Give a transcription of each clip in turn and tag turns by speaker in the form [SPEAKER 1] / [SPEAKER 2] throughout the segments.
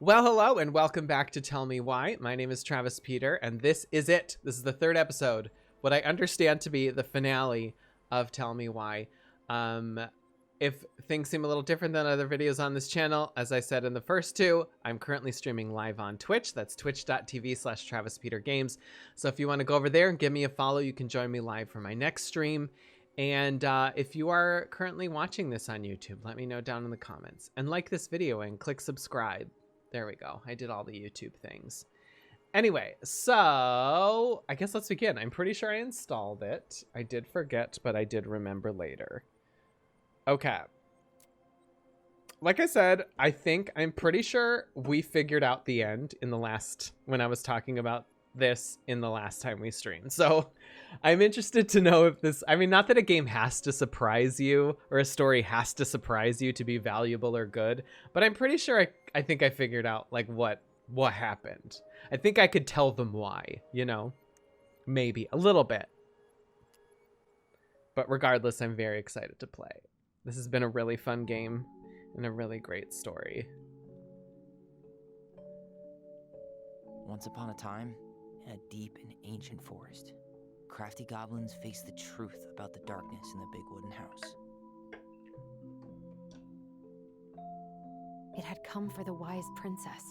[SPEAKER 1] Well, hello and welcome back to Tell Me Why. My name is Travis Peter, and this is it. This is the third episode, what I understand to be the finale of Tell Me Why. If things seem a little different than other videos on this channel, as I said in the first two, I'm currently streaming live on Twitch. That's twitch.tv/TravisPeterGames. So if you want to go over there and give me a follow, you can join me live for my next stream. And if you are currently watching this on YouTube, let me know down in the comments. And like this video and click subscribe. There we go. I did all the YouTube things. Anyway, so I guess let's begin. I'm pretty sure I installed it. I did forget, but I did remember later. Okay. Like I said, I'm pretty sure we figured out the end in the last, when I was talking about this in the last time we streamed. So I'm interested to know if this, I mean, not that a game has to surprise you or a story has to surprise you to be valuable or good, but I'm pretty sure I think I figured out like what happened. I think I could tell them why, you know, maybe a little bit. But regardless, I'm very excited to play. This has been a really fun game and a really great story.
[SPEAKER 2] Once upon a time, in a deep and ancient forest, crafty goblins faced the truth about the darkness in the big wooden house.
[SPEAKER 3] It had come for the wise princess,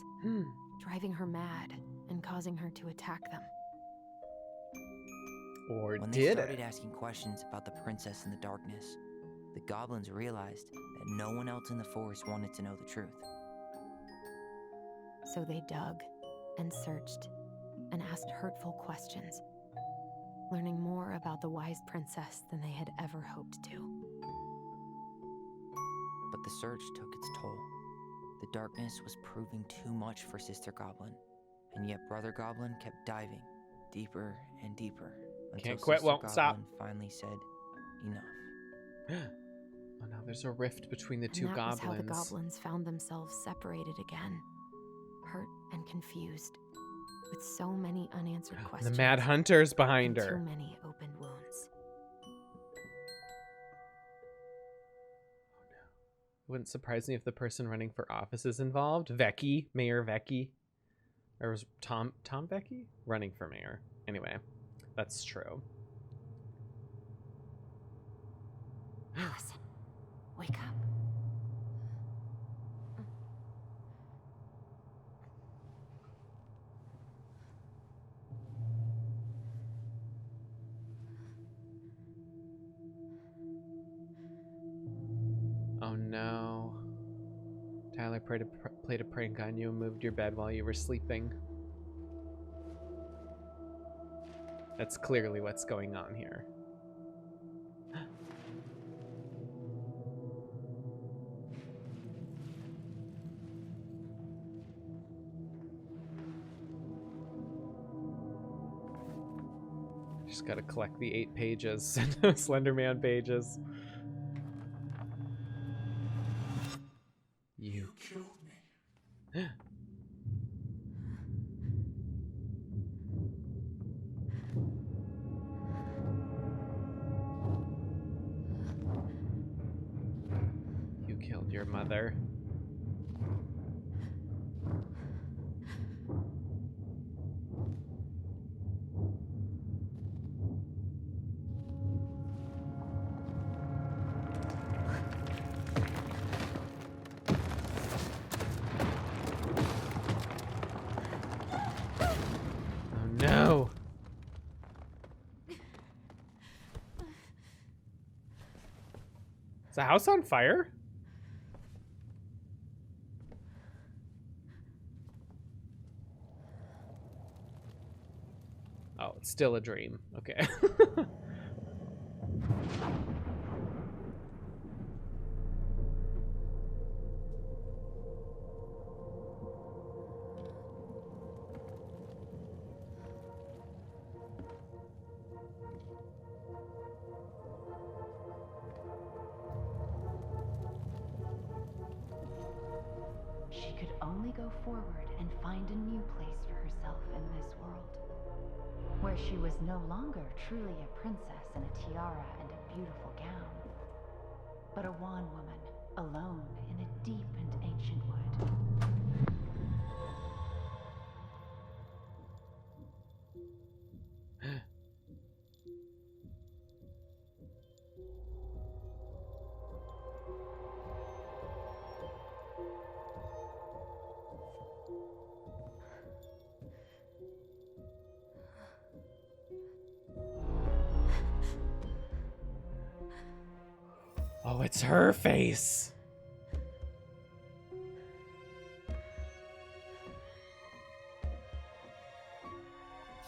[SPEAKER 3] driving her mad and causing her to attack them.
[SPEAKER 1] Or
[SPEAKER 2] when they started asking questions about the princess in the darkness, the goblins realized that no one else in the forest wanted to know the truth.
[SPEAKER 3] So they dug and searched and asked hurtful questions, learning more about the wise princess than they had ever hoped to.
[SPEAKER 2] But the search took its toll. The darkness was proving too much for Sister Goblin, and yet Brother Goblin kept diving deeper and deeper until
[SPEAKER 1] Can't quit,
[SPEAKER 2] Sister
[SPEAKER 1] won't
[SPEAKER 2] Goblin
[SPEAKER 1] stop.
[SPEAKER 2] finally said, enough.
[SPEAKER 1] Oh no, there's a rift between the two
[SPEAKER 3] and that
[SPEAKER 1] goblins.
[SPEAKER 3] was how the goblins found themselves separated again, hurt and confused, with so many unanswered questions.
[SPEAKER 1] The Mad Hunter's behind
[SPEAKER 3] and
[SPEAKER 1] her.
[SPEAKER 3] Too many open wounds.
[SPEAKER 1] Wouldn't surprise me if the person running for office is involved. Vecchi, Mayor Vecchi. Or was Tom Vecchi running for mayor? Anyway, that's true.
[SPEAKER 3] Allison, wake up.
[SPEAKER 1] Oh no. Tyler played a prank on you and moved your bed while you were sleeping. That's clearly what's going on here. Just gotta collect the 8 pages, Slenderman pages. You
[SPEAKER 4] killed me.
[SPEAKER 1] You killed your mother. No. Is the house on fire? Oh, it's still a dream. Okay.
[SPEAKER 5] She could only go forward and find a new place for herself in this world, where she was no longer truly a princess in a tiara and a beautiful gown, but a wan woman alone in a deep and ancient wood.
[SPEAKER 1] Oh, it's her face.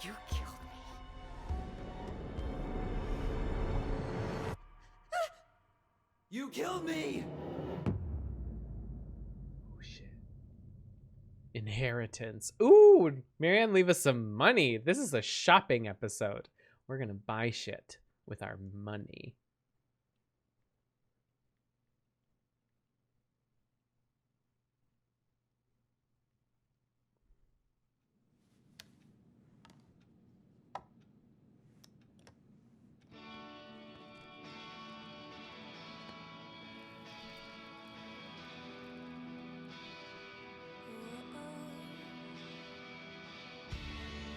[SPEAKER 3] You killed me.
[SPEAKER 2] You killed me!
[SPEAKER 1] Oh, shit. Inheritance. Ooh, Marianne, leave us some money. This is a shopping episode. We're gonna buy shit with our money.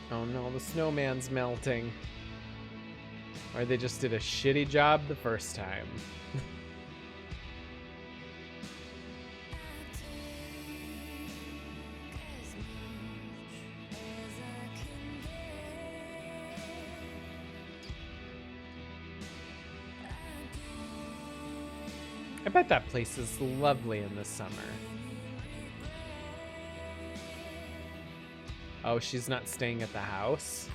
[SPEAKER 1] Oh no, the snowman's melting. Or they just did a shitty job the first time. I bet that place is lovely in the summer. Oh, she's not staying at the house?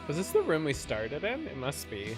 [SPEAKER 1] Was this the room we started in? It must be.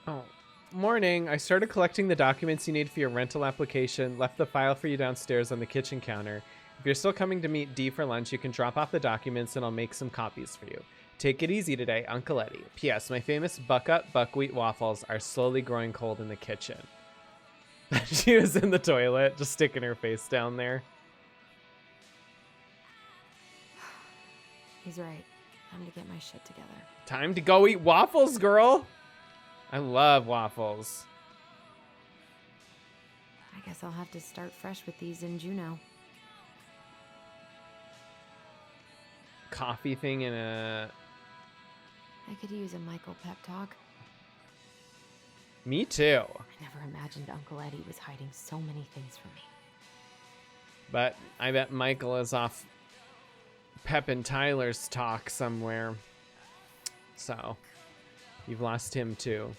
[SPEAKER 1] Oh, morning. I started collecting the documents you need for your rental application, left the file for you downstairs on the kitchen counter. If you're still coming to meet Dee for lunch, you can drop off the documents and I'll make some copies for you. Take it easy today, Uncle Eddie. P.S. My famous Buck-Up buckwheat waffles are slowly growing cold in the kitchen. She was in the toilet, just sticking her face down there.
[SPEAKER 3] He's right. Time to get my shit together.
[SPEAKER 1] Time to go eat waffles, girl. I love waffles.
[SPEAKER 3] I guess I'll have to start fresh with these in Juneau.
[SPEAKER 1] Coffee thing in a...
[SPEAKER 3] I could use a Michael pep talk.
[SPEAKER 1] Me too.
[SPEAKER 3] I never imagined Uncle Eddie was hiding so many things from me.
[SPEAKER 1] But I bet Michael is off Pep and Tyler's talk somewhere. So, you've lost him too.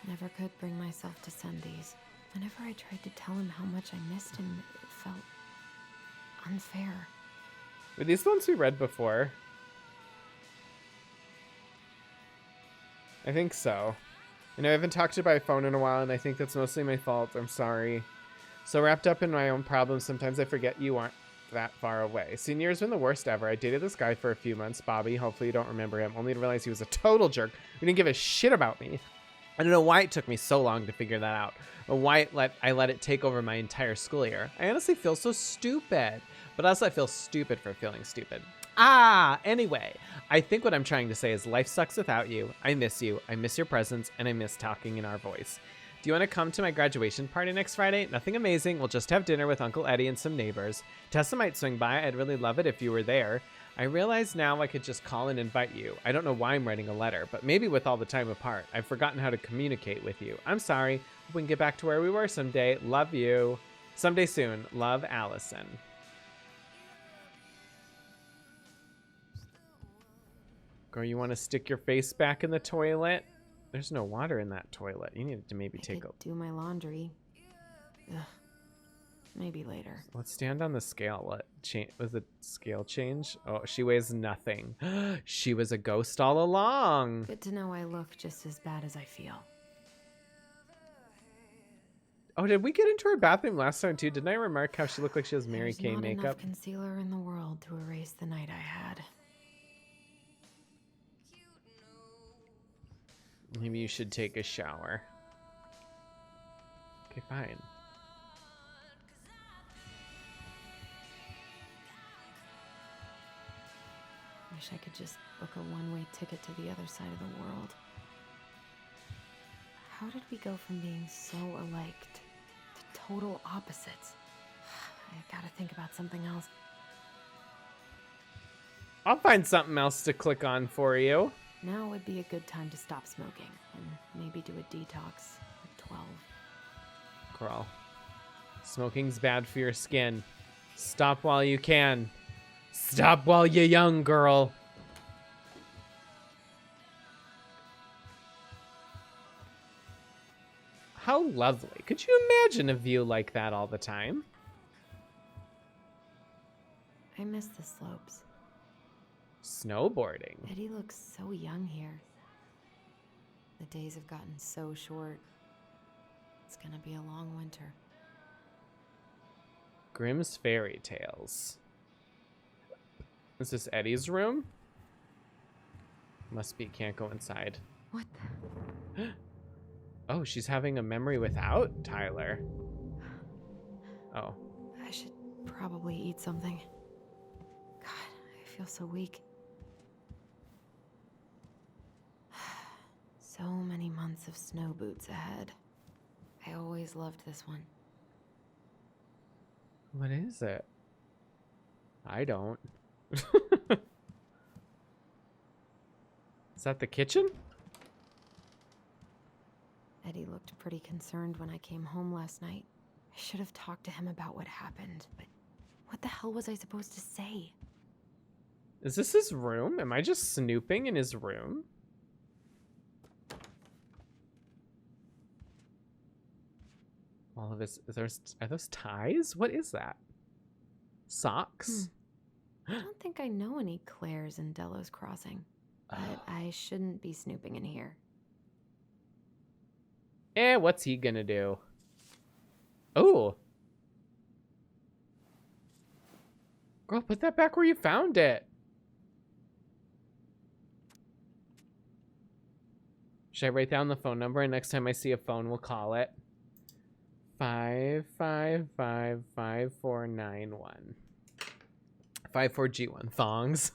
[SPEAKER 3] Never could bring myself to send these. Whenever I tried to tell him how much I missed him, it felt unfair.
[SPEAKER 1] Were these the ones we read before? I think so. You know, I haven't talked to you by phone in a while, and I think that's mostly my fault. I'm sorry. So wrapped up in my own problems, sometimes I forget you aren't that far away. Senior has been the worst ever. I dated this guy for a few months, Bobby. Hopefully you don't remember him. Only to realize he was a total jerk. He didn't give a shit about me. I don't know why it took me so long to figure that out, or why I let it take over my entire school year. I honestly feel so stupid, but also I feel stupid for feeling stupid. Anyway, I think what I'm trying to say is life sucks without you. I miss you. I miss your presence, and I miss talking in our voice. Do you want to come to my graduation party next Friday? Nothing amazing. We'll just have dinner with Uncle Eddie and some neighbors. Tessa might swing by. I'd really love it if you were there. I realize now I could just call and invite you. I don't know why I'm writing a letter, but maybe with all the time apart, I've forgotten how to communicate with you. I'm sorry. Hope we can get back to where we were someday. Love you. Someday soon. Love, Allison. Girl, you want to stick your face back in the toilet? There's no water in that toilet. You need to maybe take a...
[SPEAKER 3] do my laundry. Ugh. Maybe later.
[SPEAKER 1] Let's stand on the scale. What was the scale change? Oh, she weighs nothing. She was a ghost all along.
[SPEAKER 3] Good to know I look just as bad as I feel.
[SPEAKER 1] Oh, did we get into her bathroom last time too? Didn't I remark how she looked like she has Mary
[SPEAKER 3] There's
[SPEAKER 1] Kay
[SPEAKER 3] not
[SPEAKER 1] makeup?
[SPEAKER 3] enough concealer in the world to erase the night I had.
[SPEAKER 1] Maybe you should take a shower. Okay, fine.
[SPEAKER 3] Wish I could just book a one-way ticket to the other side of the world. How did we go from being so alike to total opposites? I gotta think about something else.
[SPEAKER 1] I'll find something else to click on for you.
[SPEAKER 3] Now would be a good time to stop smoking and maybe do a detox at 12.
[SPEAKER 1] Girl, smoking's bad for your skin. Stop while you can. Stop while you're young, girl. How lovely. Could you imagine a view like that all the time?
[SPEAKER 3] I miss the slopes.
[SPEAKER 1] Snowboarding.
[SPEAKER 3] Eddie looks so young here. The days have gotten so short. It's gonna be a long winter.
[SPEAKER 1] Grimm's Fairy Tales. Is this Eddie's room? Must be, can't go inside.
[SPEAKER 3] What the?
[SPEAKER 1] Oh, she's having a memory without Tyler. Oh.
[SPEAKER 3] I should probably eat something. God, I feel so weak. So many months of snow boots ahead. I always loved this one.
[SPEAKER 1] What is it? I don't. Is that the kitchen?
[SPEAKER 3] Eddie looked pretty concerned when I came home last night. I should have talked to him about what happened, but what the hell was I supposed to say?
[SPEAKER 1] Is this his room? Am I just snooping in his room? All of his, are those ties? What is that? Socks?
[SPEAKER 3] I don't think I know any Claires in Delos Crossing, but I shouldn't be snooping in here.
[SPEAKER 1] What's he gonna do? Oh. Girl, put that back where you found it. Should I write down the phone number and next time I see a phone, we'll call it? 5555491. 54G1 thongs.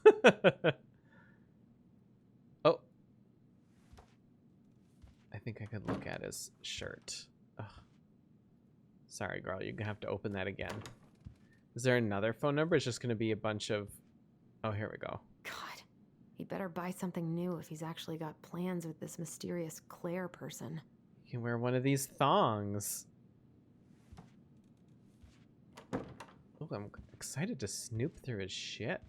[SPEAKER 1] Oh. I think I could look at his shirt. Ugh. Sorry, girl. You're going to have to open that again. Is there another phone number? It's just going to be a bunch of... Oh, here we go.
[SPEAKER 3] God, he better buy something new if he's actually got plans with this mysterious Claire person.
[SPEAKER 1] You can wear one of these thongs. Oh, I'm excited to snoop through his shit.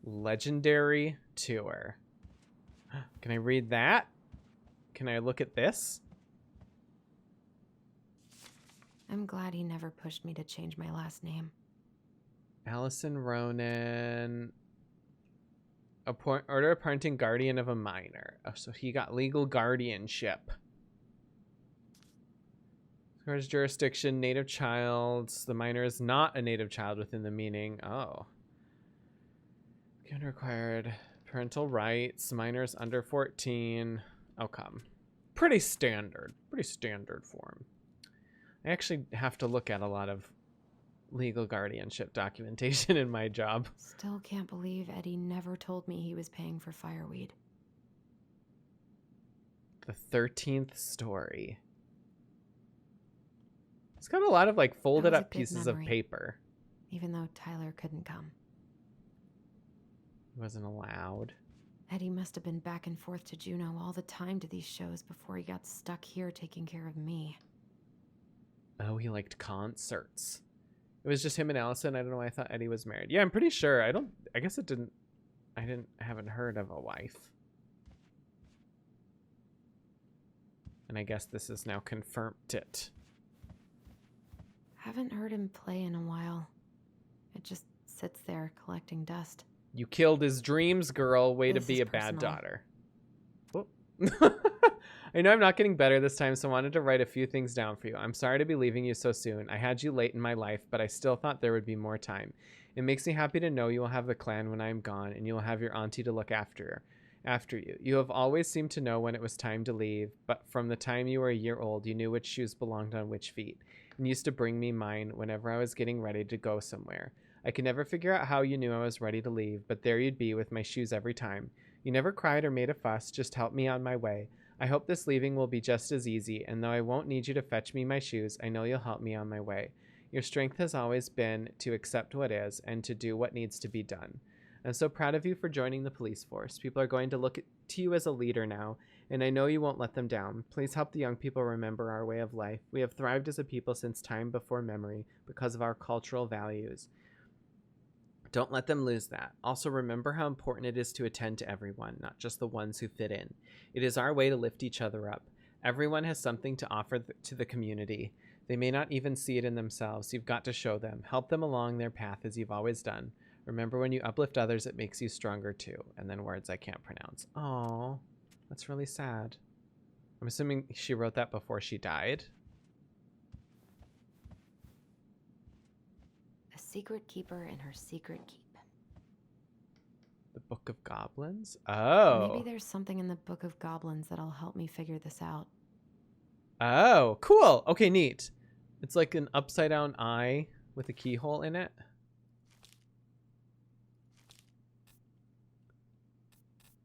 [SPEAKER 1] Legendary Tour. Can I read that? Can I look at this?
[SPEAKER 3] I'm glad he never pushed me to change my last name.
[SPEAKER 1] Allison Ronan. Order appointing guardian of a minor. Oh, so he got legal guardianship. As jurisdiction, native child. The minor is not a native child within the meaning. Oh. Can required parental rights. Minors under 14. Oh, come. Pretty standard. Pretty standard form. I actually have to look at a lot of legal guardianship documentation in my job.
[SPEAKER 3] Still can't believe Eddie never told me he was paying for fireweed.
[SPEAKER 1] The 13th story. It's got a lot of like folded
[SPEAKER 3] was a
[SPEAKER 1] up
[SPEAKER 3] good
[SPEAKER 1] pieces of
[SPEAKER 3] memory.
[SPEAKER 1] paper.
[SPEAKER 3] Even though Tyler couldn't come.
[SPEAKER 1] He wasn't allowed.
[SPEAKER 3] Eddie must have been back and forth to Juneau all the time to these shows before he got stuck here taking care of me.
[SPEAKER 1] Oh, he liked concerts. It was just him and Allison. I don't know why I thought Eddie was married. Yeah, I'm pretty sure. I guess it didn't. I haven't heard of a wife. And I guess this has now confirmed it.
[SPEAKER 3] Haven't heard him play in a while. It just sits there collecting dust.
[SPEAKER 1] You killed his dreams, girl. Way
[SPEAKER 3] This
[SPEAKER 1] to be
[SPEAKER 3] is
[SPEAKER 1] a bad
[SPEAKER 3] personal.
[SPEAKER 1] daughter. Whoop. I know I'm not getting better this time, so I wanted to write a few things down for you. I'm sorry to be leaving you so soon. I had you late in my life, but I still thought there would be more time. It makes me happy to know you will have the clan when I am gone, and you will have your auntie to look after you. You have always seemed to know when it was time to leave, but from the time you were a year old, you knew which shoes belonged on which feet, and used to bring me mine whenever I was getting ready to go somewhere. I could never figure out how you knew I was ready to leave, but there you'd be with my shoes every time. You never cried or made a fuss, just helped me on my way. I hope this leaving will be just as easy, and though I won't need you to fetch me my shoes, I know you'll help me on my way. Your strength has always been to accept what is and to do what needs to be done. I'm so proud of you for joining the police force. People are going to look to you as a leader now, and I know you won't let them down. Please help the young people remember our way of life. We have thrived as a people since time before memory because of our cultural values. Don't let them lose that. Also, remember how important it is to attend to everyone, not just the ones who fit in. It is our way to lift each other up. Everyone has something to offer to the community. They may not even see it in themselves. You've got to show them. Help them along their path as you've always done. Remember, when you uplift others, it makes you stronger too. And then words I can't pronounce. Oh, that's really sad. I'm assuming she wrote that before she died.
[SPEAKER 3] A secret keeper in her secret keep.
[SPEAKER 1] The Book of Goblins? Oh.
[SPEAKER 3] Maybe there's something in the Book of Goblins that'll help me figure this out.
[SPEAKER 1] Oh, cool. Okay, neat. It's like an upside down eye with a keyhole in it.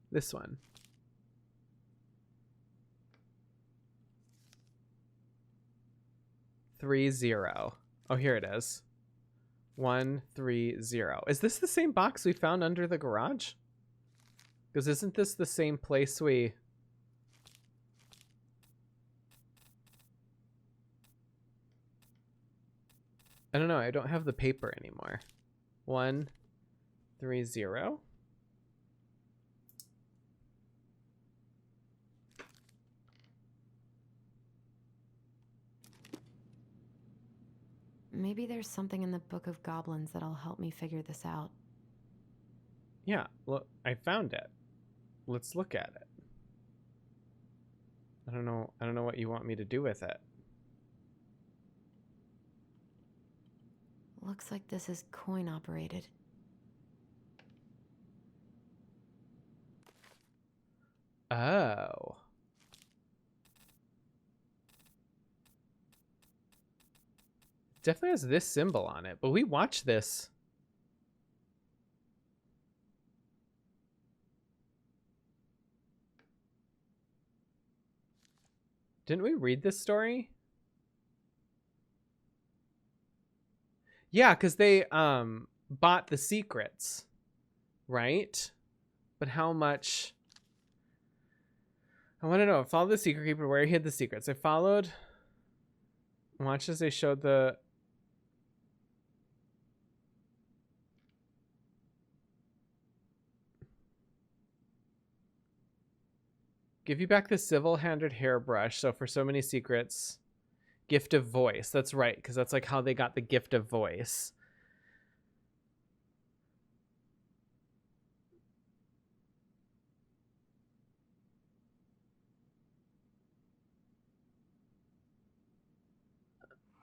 [SPEAKER 1] This one. Three zero. Oh, here it is. 130. Is this the same box we found under the garage? Because isn't this the same place we... I don't know. I don't have the paper anymore. 130.
[SPEAKER 3] Maybe there's something in the Book of Goblins that'll help me figure this out.
[SPEAKER 1] Yeah, look, I found it. Let's look at it. I don't know what you want me to do with it.
[SPEAKER 3] Looks like this is coin operated.
[SPEAKER 1] Oh. Definitely has this symbol on it, but we watched this. Didn't we read this story? Yeah, because they bought the secrets, right? But how much? I want to know. Follow the secret keeper where he hid the secrets. I followed. Watch as they showed the. Give you back the silver-handled hairbrush. So for so many secrets, gift of voice. That's right, because that's like how they got the gift of voice.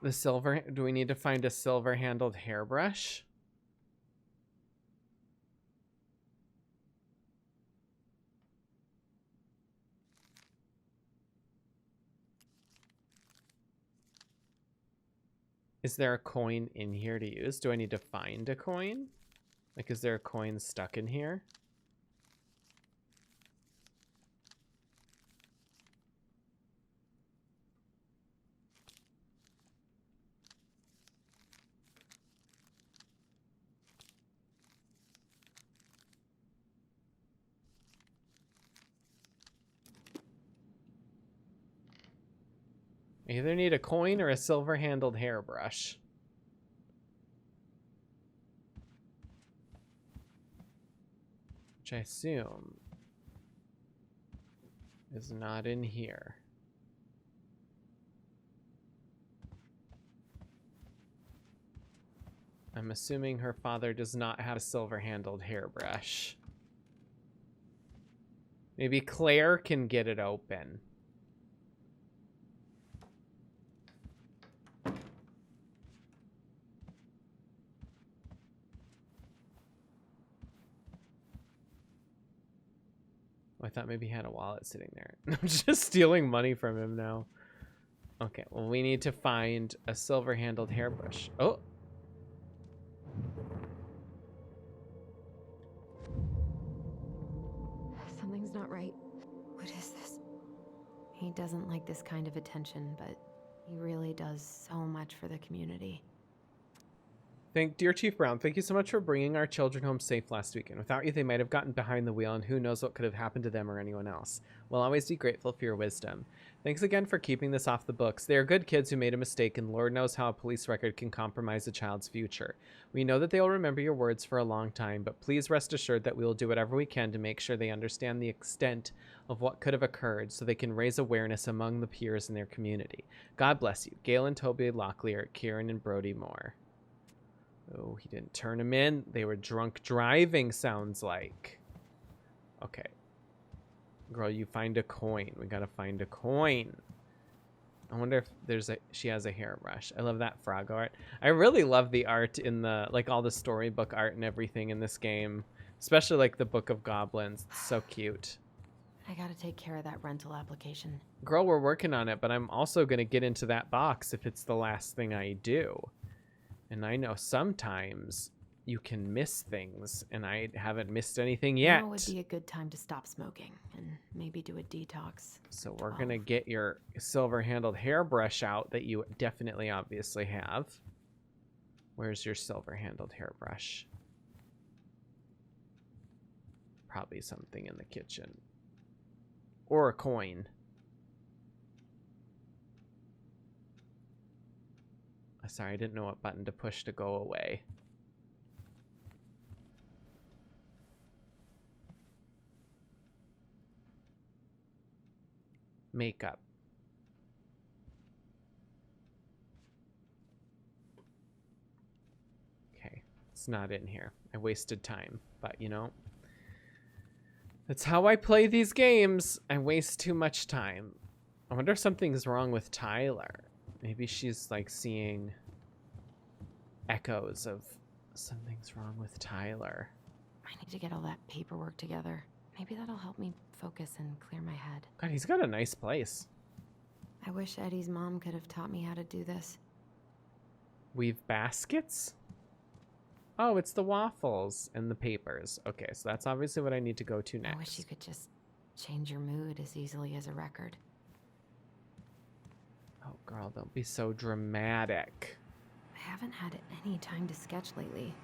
[SPEAKER 1] The silver. Do we need to find a silver-handled hairbrush? Is there a coin in here to use? Do I need to find a coin? Like, is there a coin stuck in here? I either need a coin or a silver-handled hairbrush. Which I assume is not in here. I'm assuming her father does not have a silver-handled hairbrush. Maybe Claire can get it open. I thought maybe he had a wallet sitting there. I'm just stealing money from him now. Okay, well, we need to find a silver-handled hairbrush. Oh!
[SPEAKER 3] Something's not right. What is this? He doesn't like this kind of attention, but he really does so much for the community.
[SPEAKER 1] Dear Chief Brown, thank you so much for bringing our children home safe last weekend. Without you, they might have gotten behind the wheel, and who knows what could have happened to them or anyone else. We'll always be grateful for your wisdom. Thanks again for keeping this off the books. They are good kids who made a mistake, and Lord knows how a police record can compromise a child's future. We know that they will remember your words for a long time, but please rest assured that we will do whatever we can to make sure they understand the extent of what could have occurred so they can raise awareness among the peers in their community. God bless you. Galen, Toby, Locklear, Kieran, and Brody Moore. Oh, he didn't turn him in. They were drunk driving, sounds like. Okay. Girl, you find a coin. We gotta find a coin. I wonder if she has a hairbrush. I love that frog art. I really love the art in the, like, all the storybook art and everything in this game. Especially, like, the Book of Goblins. It's so cute.
[SPEAKER 3] I gotta take care of that rental application.
[SPEAKER 1] Girl, we're working on it, but I'm also gonna get into that box if it's the last thing I do. And I know sometimes you can miss things, and I haven't missed anything yet.
[SPEAKER 3] Now would be a good time to stop smoking and maybe do a detox.
[SPEAKER 1] So we're going to get your silver-handled hairbrush out that you definitely obviously have. Where's your silver-handled hairbrush? Probably something in the kitchen. Or a coin. Sorry, I didn't know what button to push to go away. Makeup. Okay, it's not in here. I wasted time, but you know, that's how I play these games. I waste too much time. I wonder if something's wrong with Tyler. Maybe she's like seeing echoes of something's wrong with Tyler.
[SPEAKER 3] I need to get all that paperwork together. Maybe that'll help me focus and clear my head.
[SPEAKER 1] God, he's got a nice place.
[SPEAKER 3] I wish Eddie's mom could have taught me how to do this.
[SPEAKER 1] Weave baskets? Oh, it's the waffles and the papers. Okay, so that's obviously what I need to go to next.
[SPEAKER 3] I wish you could just change your mood as easily as a record.
[SPEAKER 1] Oh, girl, don't be so dramatic.
[SPEAKER 3] I haven't had any time to sketch lately.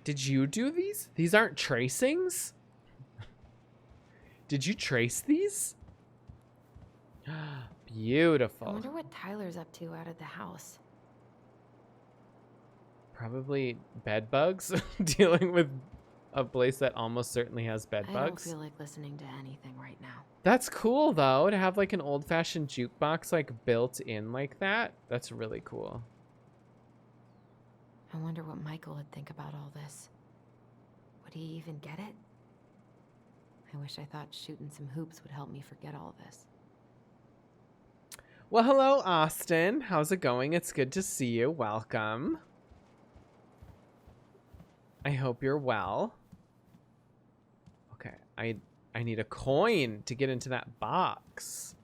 [SPEAKER 1] Did you do these? These aren't tracings? Did you trace these? Beautiful.
[SPEAKER 3] I wonder what Tyler's up to out of the house.
[SPEAKER 1] Probably bed bugs. Dealing with a place that almost certainly has bed
[SPEAKER 3] I
[SPEAKER 1] bugs.
[SPEAKER 3] don't feel like listening to anything right now.
[SPEAKER 1] That's cool, though, to have like an old-fashioned jukebox like built in like that. That's really cool.
[SPEAKER 3] I wonder what Michael would think about all this. Would he even get it? I wish I thought shooting some hoops would help me forget all this.
[SPEAKER 1] Well, hello, Austin. How's it going? It's good to see you. Welcome. I hope you're well. Okay, I need a coin to get into that box.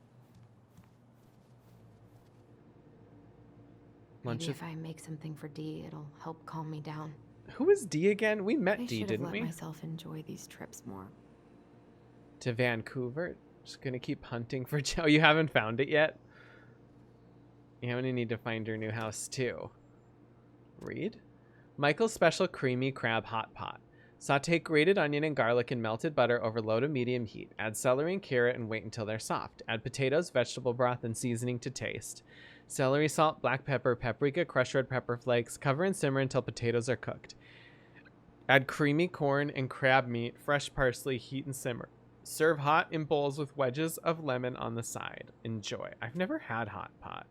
[SPEAKER 3] Maybe if I make something for Dee, it'll help calm me down.
[SPEAKER 1] Who is Dee again? We met
[SPEAKER 3] I
[SPEAKER 1] Dee,
[SPEAKER 3] should have
[SPEAKER 1] didn't
[SPEAKER 3] let
[SPEAKER 1] we?
[SPEAKER 3] myself enjoy these trips more.
[SPEAKER 1] To Vancouver. Just gonna keep hunting for Joe. You haven't found it yet? You're gonna need to find your new house too. Read? Michael's special creamy crab hot pot. Saute grated onion and garlic in melted butter over low to medium heat. Add celery and carrot and wait until they're soft. Add potatoes, vegetable broth, and seasoning to taste. Celery, salt, black pepper, paprika, crushed red pepper flakes. Cover and simmer until potatoes are cooked. Add creamy corn and crab meat, fresh parsley, heat and simmer. Serve hot in bowls with wedges of lemon on the side. Enjoy. I've never had hot pot.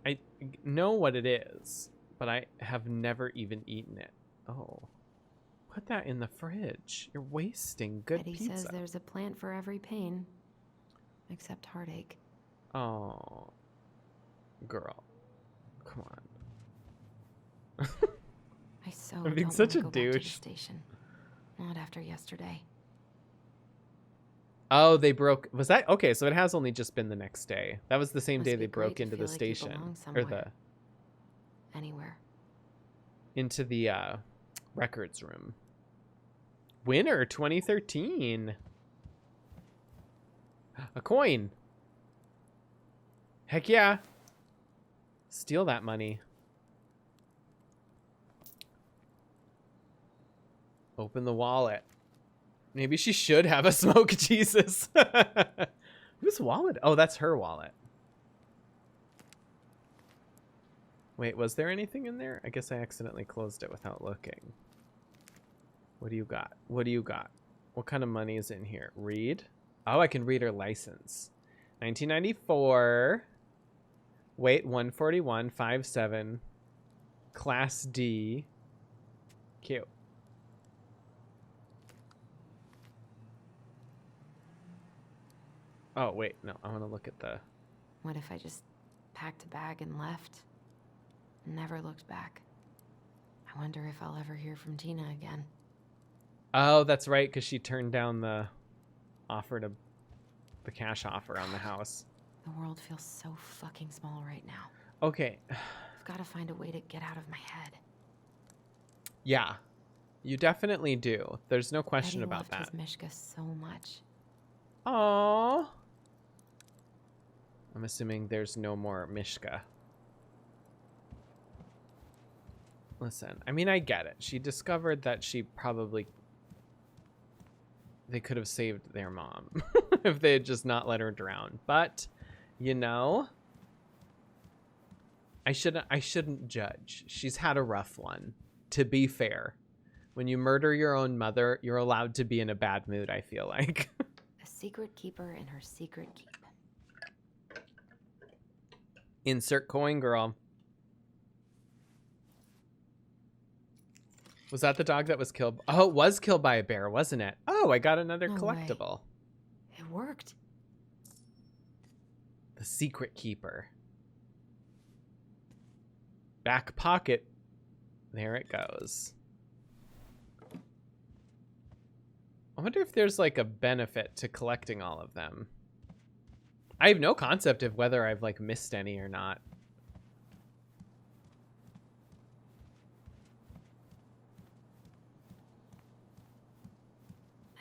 [SPEAKER 1] I know what it is, but I have never even eaten it. Oh. Put that in the fridge. You're wasting good
[SPEAKER 3] Eddie
[SPEAKER 1] pizza.
[SPEAKER 3] says there's a plant for every pain, except heartache.
[SPEAKER 1] Oh. Girl. Come on.
[SPEAKER 3] I so
[SPEAKER 1] I'm being
[SPEAKER 3] don't
[SPEAKER 1] such
[SPEAKER 3] wanna
[SPEAKER 1] a
[SPEAKER 3] go back to the
[SPEAKER 1] douche.
[SPEAKER 3] station. Not after yesterday.
[SPEAKER 1] Oh, they broke. Was that okay? So it has only just been the next day. That was the same
[SPEAKER 3] Must
[SPEAKER 1] day
[SPEAKER 3] be
[SPEAKER 1] they
[SPEAKER 3] great
[SPEAKER 1] broke
[SPEAKER 3] to
[SPEAKER 1] into the
[SPEAKER 3] feel like you
[SPEAKER 1] station,
[SPEAKER 3] belong
[SPEAKER 1] or
[SPEAKER 3] somewhere. Anywhere.
[SPEAKER 1] into the records room. Winner 2013. A coin. Heck yeah. Steal that money. Open the wallet. Maybe she should have a smoke Jesus. Whose wallet? Oh, that's her wallet. Wait, was there anything in there? I guess I accidentally closed it without looking. What do you got? What do you got? What kind of money is in here? Read? Oh, I can read her license. 1994. Weight 141.57. Class D. Cute. Oh, wait. No, I want to look at the...
[SPEAKER 3] What if I just packed a bag and left? Never looked back. I wonder if I'll ever hear from Tina again.
[SPEAKER 1] Oh, that's right, because she turned down the offer to... the cash offer on the house.
[SPEAKER 3] The world feels so fucking small right now.
[SPEAKER 1] Okay.
[SPEAKER 3] I've got to find a way to get out of my head.
[SPEAKER 1] Yeah. You definitely do. There's no question
[SPEAKER 3] Eddie
[SPEAKER 1] about
[SPEAKER 3] loved
[SPEAKER 1] that.
[SPEAKER 3] his Mishka so much.
[SPEAKER 1] Aww. I'm assuming there's no more Mishka. Listen, I mean, I get it. She discovered that she probably... they could have saved their mom if they had just not let her drown. But, you know, I shouldn't judge. She's had a rough one, to be fair. When you murder your own mother, you're allowed to be in a bad mood, I feel like.
[SPEAKER 3] A secret keeper in her secret keep.
[SPEAKER 1] Insert coin, girl. Was that the dog that was killed? Oh, it was killed by a bear, wasn't it? Oh, I got another
[SPEAKER 3] No way.
[SPEAKER 1] collectible.
[SPEAKER 3] It worked.
[SPEAKER 1] The secret keeper. Back pocket. There it goes. I wonder if there's like a benefit to collecting all of them. I have no concept of whether I've like missed any or not.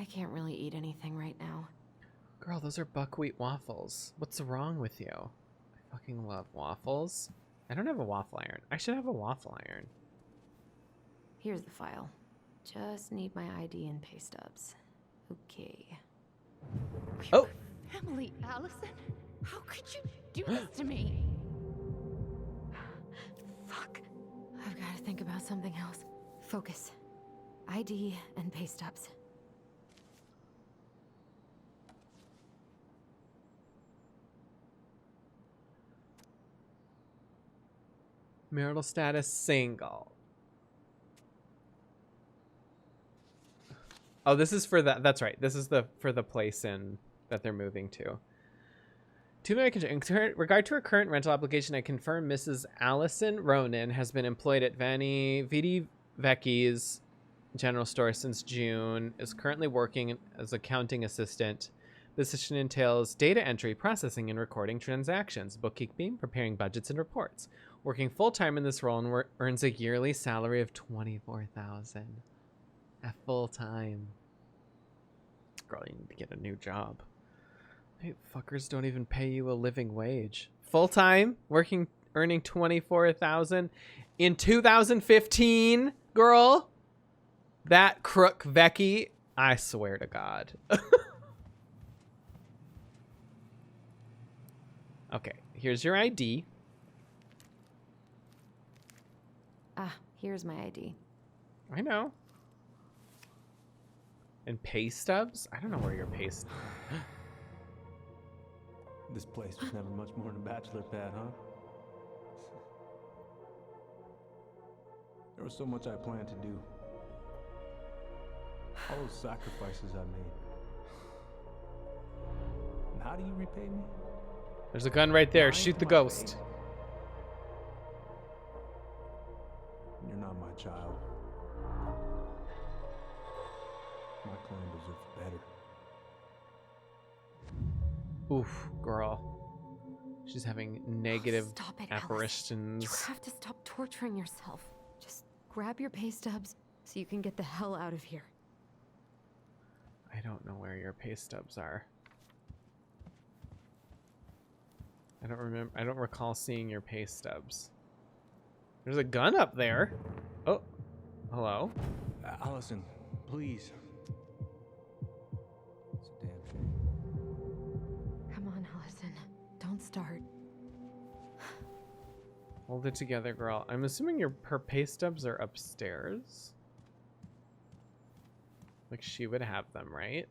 [SPEAKER 3] I can't really eat anything right now.
[SPEAKER 1] Girl, those are buckwheat waffles. What's wrong with you? I fucking love waffles. I don't have a waffle iron. I should have a waffle iron.
[SPEAKER 3] Here's the file. Just need my ID and pay stubs. Okay.
[SPEAKER 1] Oh!
[SPEAKER 5] Family, Allison? How could you do this to me?
[SPEAKER 3] Fuck. I've got to think about something else. Focus. ID and pay stubs.
[SPEAKER 1] Marital status single. Oh, this is for that. That's right. This is for the place in that they're moving to. In regard to her current rental application, I confirm Mrs. Allison Ronan has been employed at Vidi Vecchi's general store since June, is currently working as accounting assistant. This position entails data entry, processing, and recording transactions, bookkeeping, preparing budgets and reports. Working full-time in this role and earns a yearly salary of $24,000 at full-time. Girl, you need to get a new job. Hey, fuckers don't even pay you a living wage. Full-time, working earning 24,000 in 2015, girl. That crook Vecchi, I swear to God. Okay, here's your ID.
[SPEAKER 3] Ah, here's my ID.
[SPEAKER 1] I know. And pay stubs? I don't know where your pay stubs.
[SPEAKER 4] This place was never much more than a bachelor pad, huh? There was so much I planned to do. All those sacrifices I made. And how do you repay me?
[SPEAKER 1] There's a gun right there.
[SPEAKER 4] Lying
[SPEAKER 1] Shoot
[SPEAKER 4] to
[SPEAKER 1] the
[SPEAKER 4] my
[SPEAKER 1] ghost.
[SPEAKER 4] face. You're not my child. My clan deserves better.
[SPEAKER 1] Oof, girl. She's having negative
[SPEAKER 3] Stop it, Alice.
[SPEAKER 1] apparitions.
[SPEAKER 3] You have to stop torturing yourself. Just grab your pay stubs so you can get the hell out of here.
[SPEAKER 1] I don't know where your pay stubs are. I don't remember. I don't recall seeing your pay stubs. There's a gun up there. Oh, hello.
[SPEAKER 4] Allison, please. It's a damn shame.
[SPEAKER 3] Come on, Allison. Don't start.
[SPEAKER 1] Hold it together, girl. I'm assuming her pay stubs are upstairs. Like she would have them, right?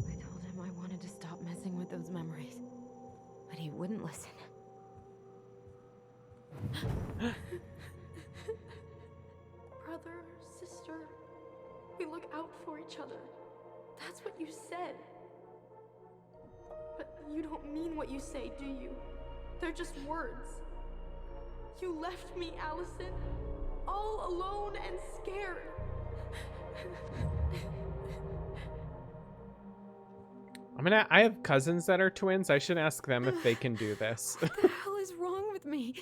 [SPEAKER 3] I told him I wanted to stop messing with those memories, but he wouldn't listen.
[SPEAKER 6] Brother, sister, we look out for each other. That's what you said. But you don't mean what you say, do you? They're just words. You left me, Allison, all alone and scared.
[SPEAKER 1] I have cousins that are twins. I should ask them if they can do this.
[SPEAKER 3] What the hell is wrong with me?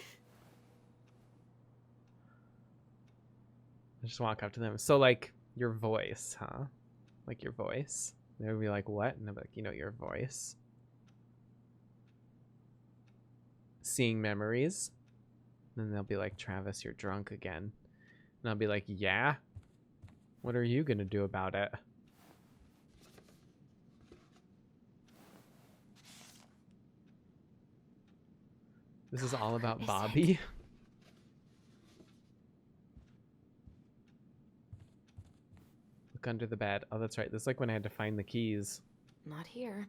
[SPEAKER 1] I just walk up to them. So, like, your voice, huh? Like, your voice? They would be like, what? And I'd be like, you know, your voice. Seeing memories. And then they'll be like, Travis, you're drunk again. And I'll be like, yeah? What are you going to do about it? This is all about
[SPEAKER 3] Is
[SPEAKER 1] Bobby.
[SPEAKER 3] it?
[SPEAKER 1] Look under the bed. Oh, that's right. This is like when I had to find the keys.
[SPEAKER 3] Not here.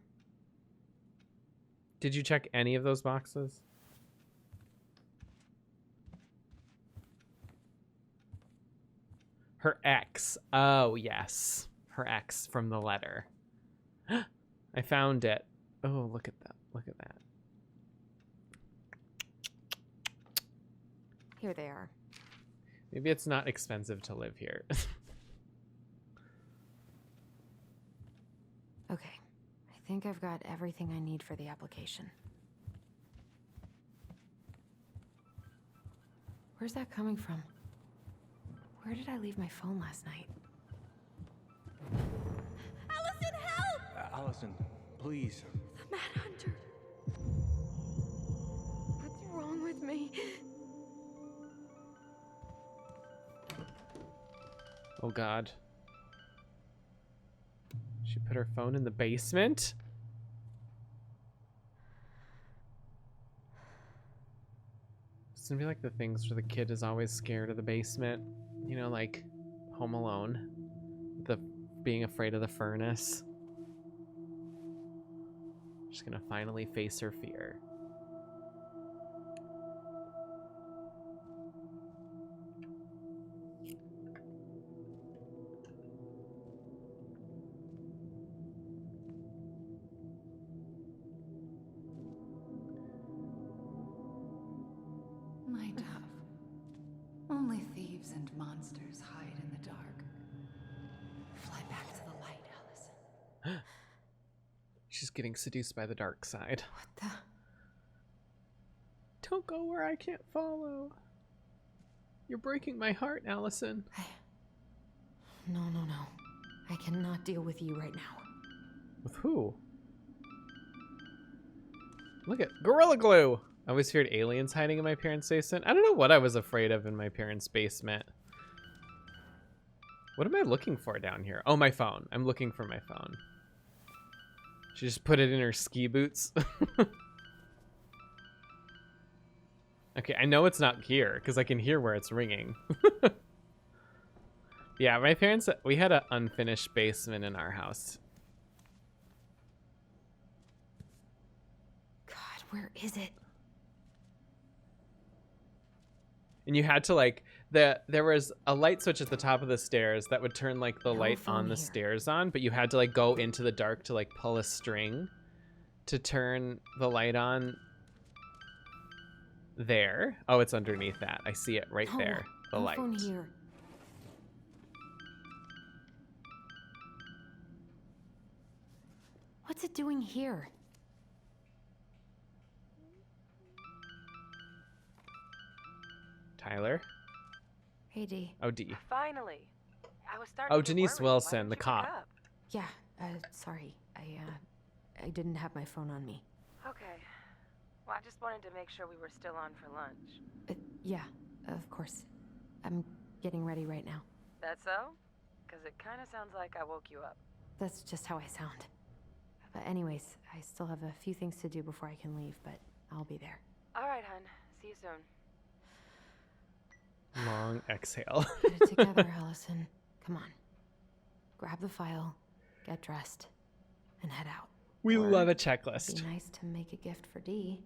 [SPEAKER 1] Did you check any of those boxes? Her ex. Oh, yes. Her ex from the letter. I found it. Oh, look at that. Look at that.
[SPEAKER 3] Here they are.
[SPEAKER 1] Maybe it's not expensive to live here.
[SPEAKER 3] Okay. I think I've got everything I need for the application. Where's that coming from? Where did I leave my phone last night?
[SPEAKER 6] Allison, help!
[SPEAKER 4] Allison, please.
[SPEAKER 6] The Mad Hunter.
[SPEAKER 3] What's wrong with me?
[SPEAKER 1] Oh, God. She put her phone in the basement? It's gonna be like the things where the kid is always scared of the basement. You know, like Home Alone. The being afraid of the furnace. She's gonna finally face her fear.
[SPEAKER 5] My dove. Only thieves and monsters hide in the dark. Fly back to the light, Allison.
[SPEAKER 1] She's getting seduced by the dark side.
[SPEAKER 3] What the?
[SPEAKER 1] Don't go where I can't follow. You're breaking my heart, Allison.
[SPEAKER 3] No. I cannot deal with you right now.
[SPEAKER 1] With who? Look at Gorilla Glue! I always feared aliens hiding in my parents' basement. I don't know what I was afraid of in my parents' basement. What am I looking for down here? Oh, my phone. I'm looking for my phone. She just put it in her ski boots. Okay, I know it's not here because I can hear where it's ringing. Yeah, my parents, we had an unfinished basement in our house.
[SPEAKER 3] God, where is it?
[SPEAKER 1] And you had to like, there was a light switch at the top of the stairs that would turn like the
[SPEAKER 3] No
[SPEAKER 1] light
[SPEAKER 3] phone
[SPEAKER 1] on the
[SPEAKER 3] here.
[SPEAKER 1] stairs on, but you had to like go into the dark to like pull a string to turn the light on there. Oh, it's underneath that. I see it right
[SPEAKER 3] No,
[SPEAKER 1] there. The
[SPEAKER 3] no
[SPEAKER 1] light.
[SPEAKER 3] phone here. What's it doing here?
[SPEAKER 1] Tyler?
[SPEAKER 3] Hey, Dee.
[SPEAKER 1] Oh, D.
[SPEAKER 7] Finally. I was starting
[SPEAKER 1] Oh,
[SPEAKER 7] to get
[SPEAKER 1] Denise
[SPEAKER 7] worried. Why
[SPEAKER 1] Wilson,
[SPEAKER 7] didn't
[SPEAKER 1] the
[SPEAKER 7] you pick
[SPEAKER 1] cop.
[SPEAKER 7] up?
[SPEAKER 3] Yeah, sorry. I didn't have my phone on me.
[SPEAKER 7] Okay. Well, I just wanted to make sure we were still on for lunch.
[SPEAKER 3] Yeah, of course. I'm getting ready right now.
[SPEAKER 7] That so? Because it kind of sounds like I woke you up.
[SPEAKER 3] That's just how I sound. But anyways, I still have a few things to do before I can leave, but I'll be there.
[SPEAKER 7] All right, hun. See you soon.
[SPEAKER 1] Long exhale.
[SPEAKER 3] Get it together, Allison. Come on. Grab the file, get dressed, and head out.
[SPEAKER 1] We
[SPEAKER 3] Or
[SPEAKER 1] love a
[SPEAKER 3] it'd
[SPEAKER 1] checklist.
[SPEAKER 3] be nice to make a gift for Dee.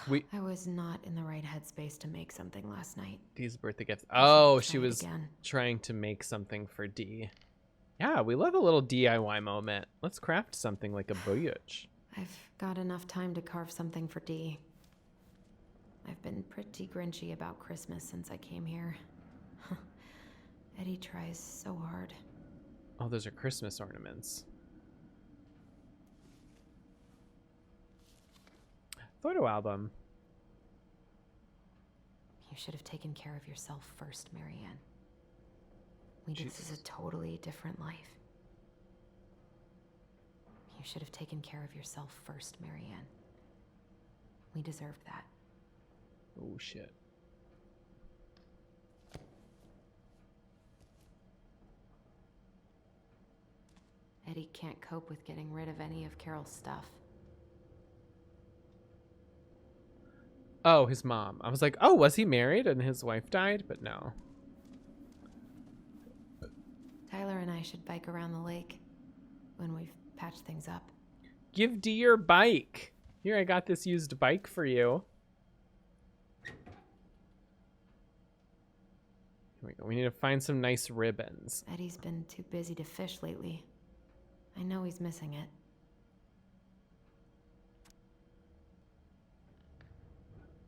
[SPEAKER 1] We
[SPEAKER 3] I was not in the right headspace to make something last night.
[SPEAKER 1] Dee's birthday gift.
[SPEAKER 3] I should
[SPEAKER 1] Oh,
[SPEAKER 3] try
[SPEAKER 1] she
[SPEAKER 3] it
[SPEAKER 1] was
[SPEAKER 3] again.
[SPEAKER 1] trying to make something for D. Yeah, we love a little DIY moment. Let's craft something like a boyage.
[SPEAKER 3] I've got enough time to carve something for Dee. I've been pretty grinchy about Christmas since I came here. Eddie tries so hard.
[SPEAKER 1] Oh, those are Christmas ornaments. Photo album.
[SPEAKER 3] You should have taken care of yourself first, Marianne. This is a totally different life. You should have taken care of yourself first, Marianne. We deserved that.
[SPEAKER 1] Oh, shit.
[SPEAKER 3] Eddie can't cope with getting rid of any of Carol's stuff.
[SPEAKER 1] Oh, his mom. I was like, oh, was he married and his wife died? But no.
[SPEAKER 3] Tyler and I should bike around the lake when we've patched things up.
[SPEAKER 1] Give D your bike. Here, I got this used bike for you. Here we go. We need to find some nice ribbons.
[SPEAKER 3] Eddie's been too busy to fish lately. I know he's missing it.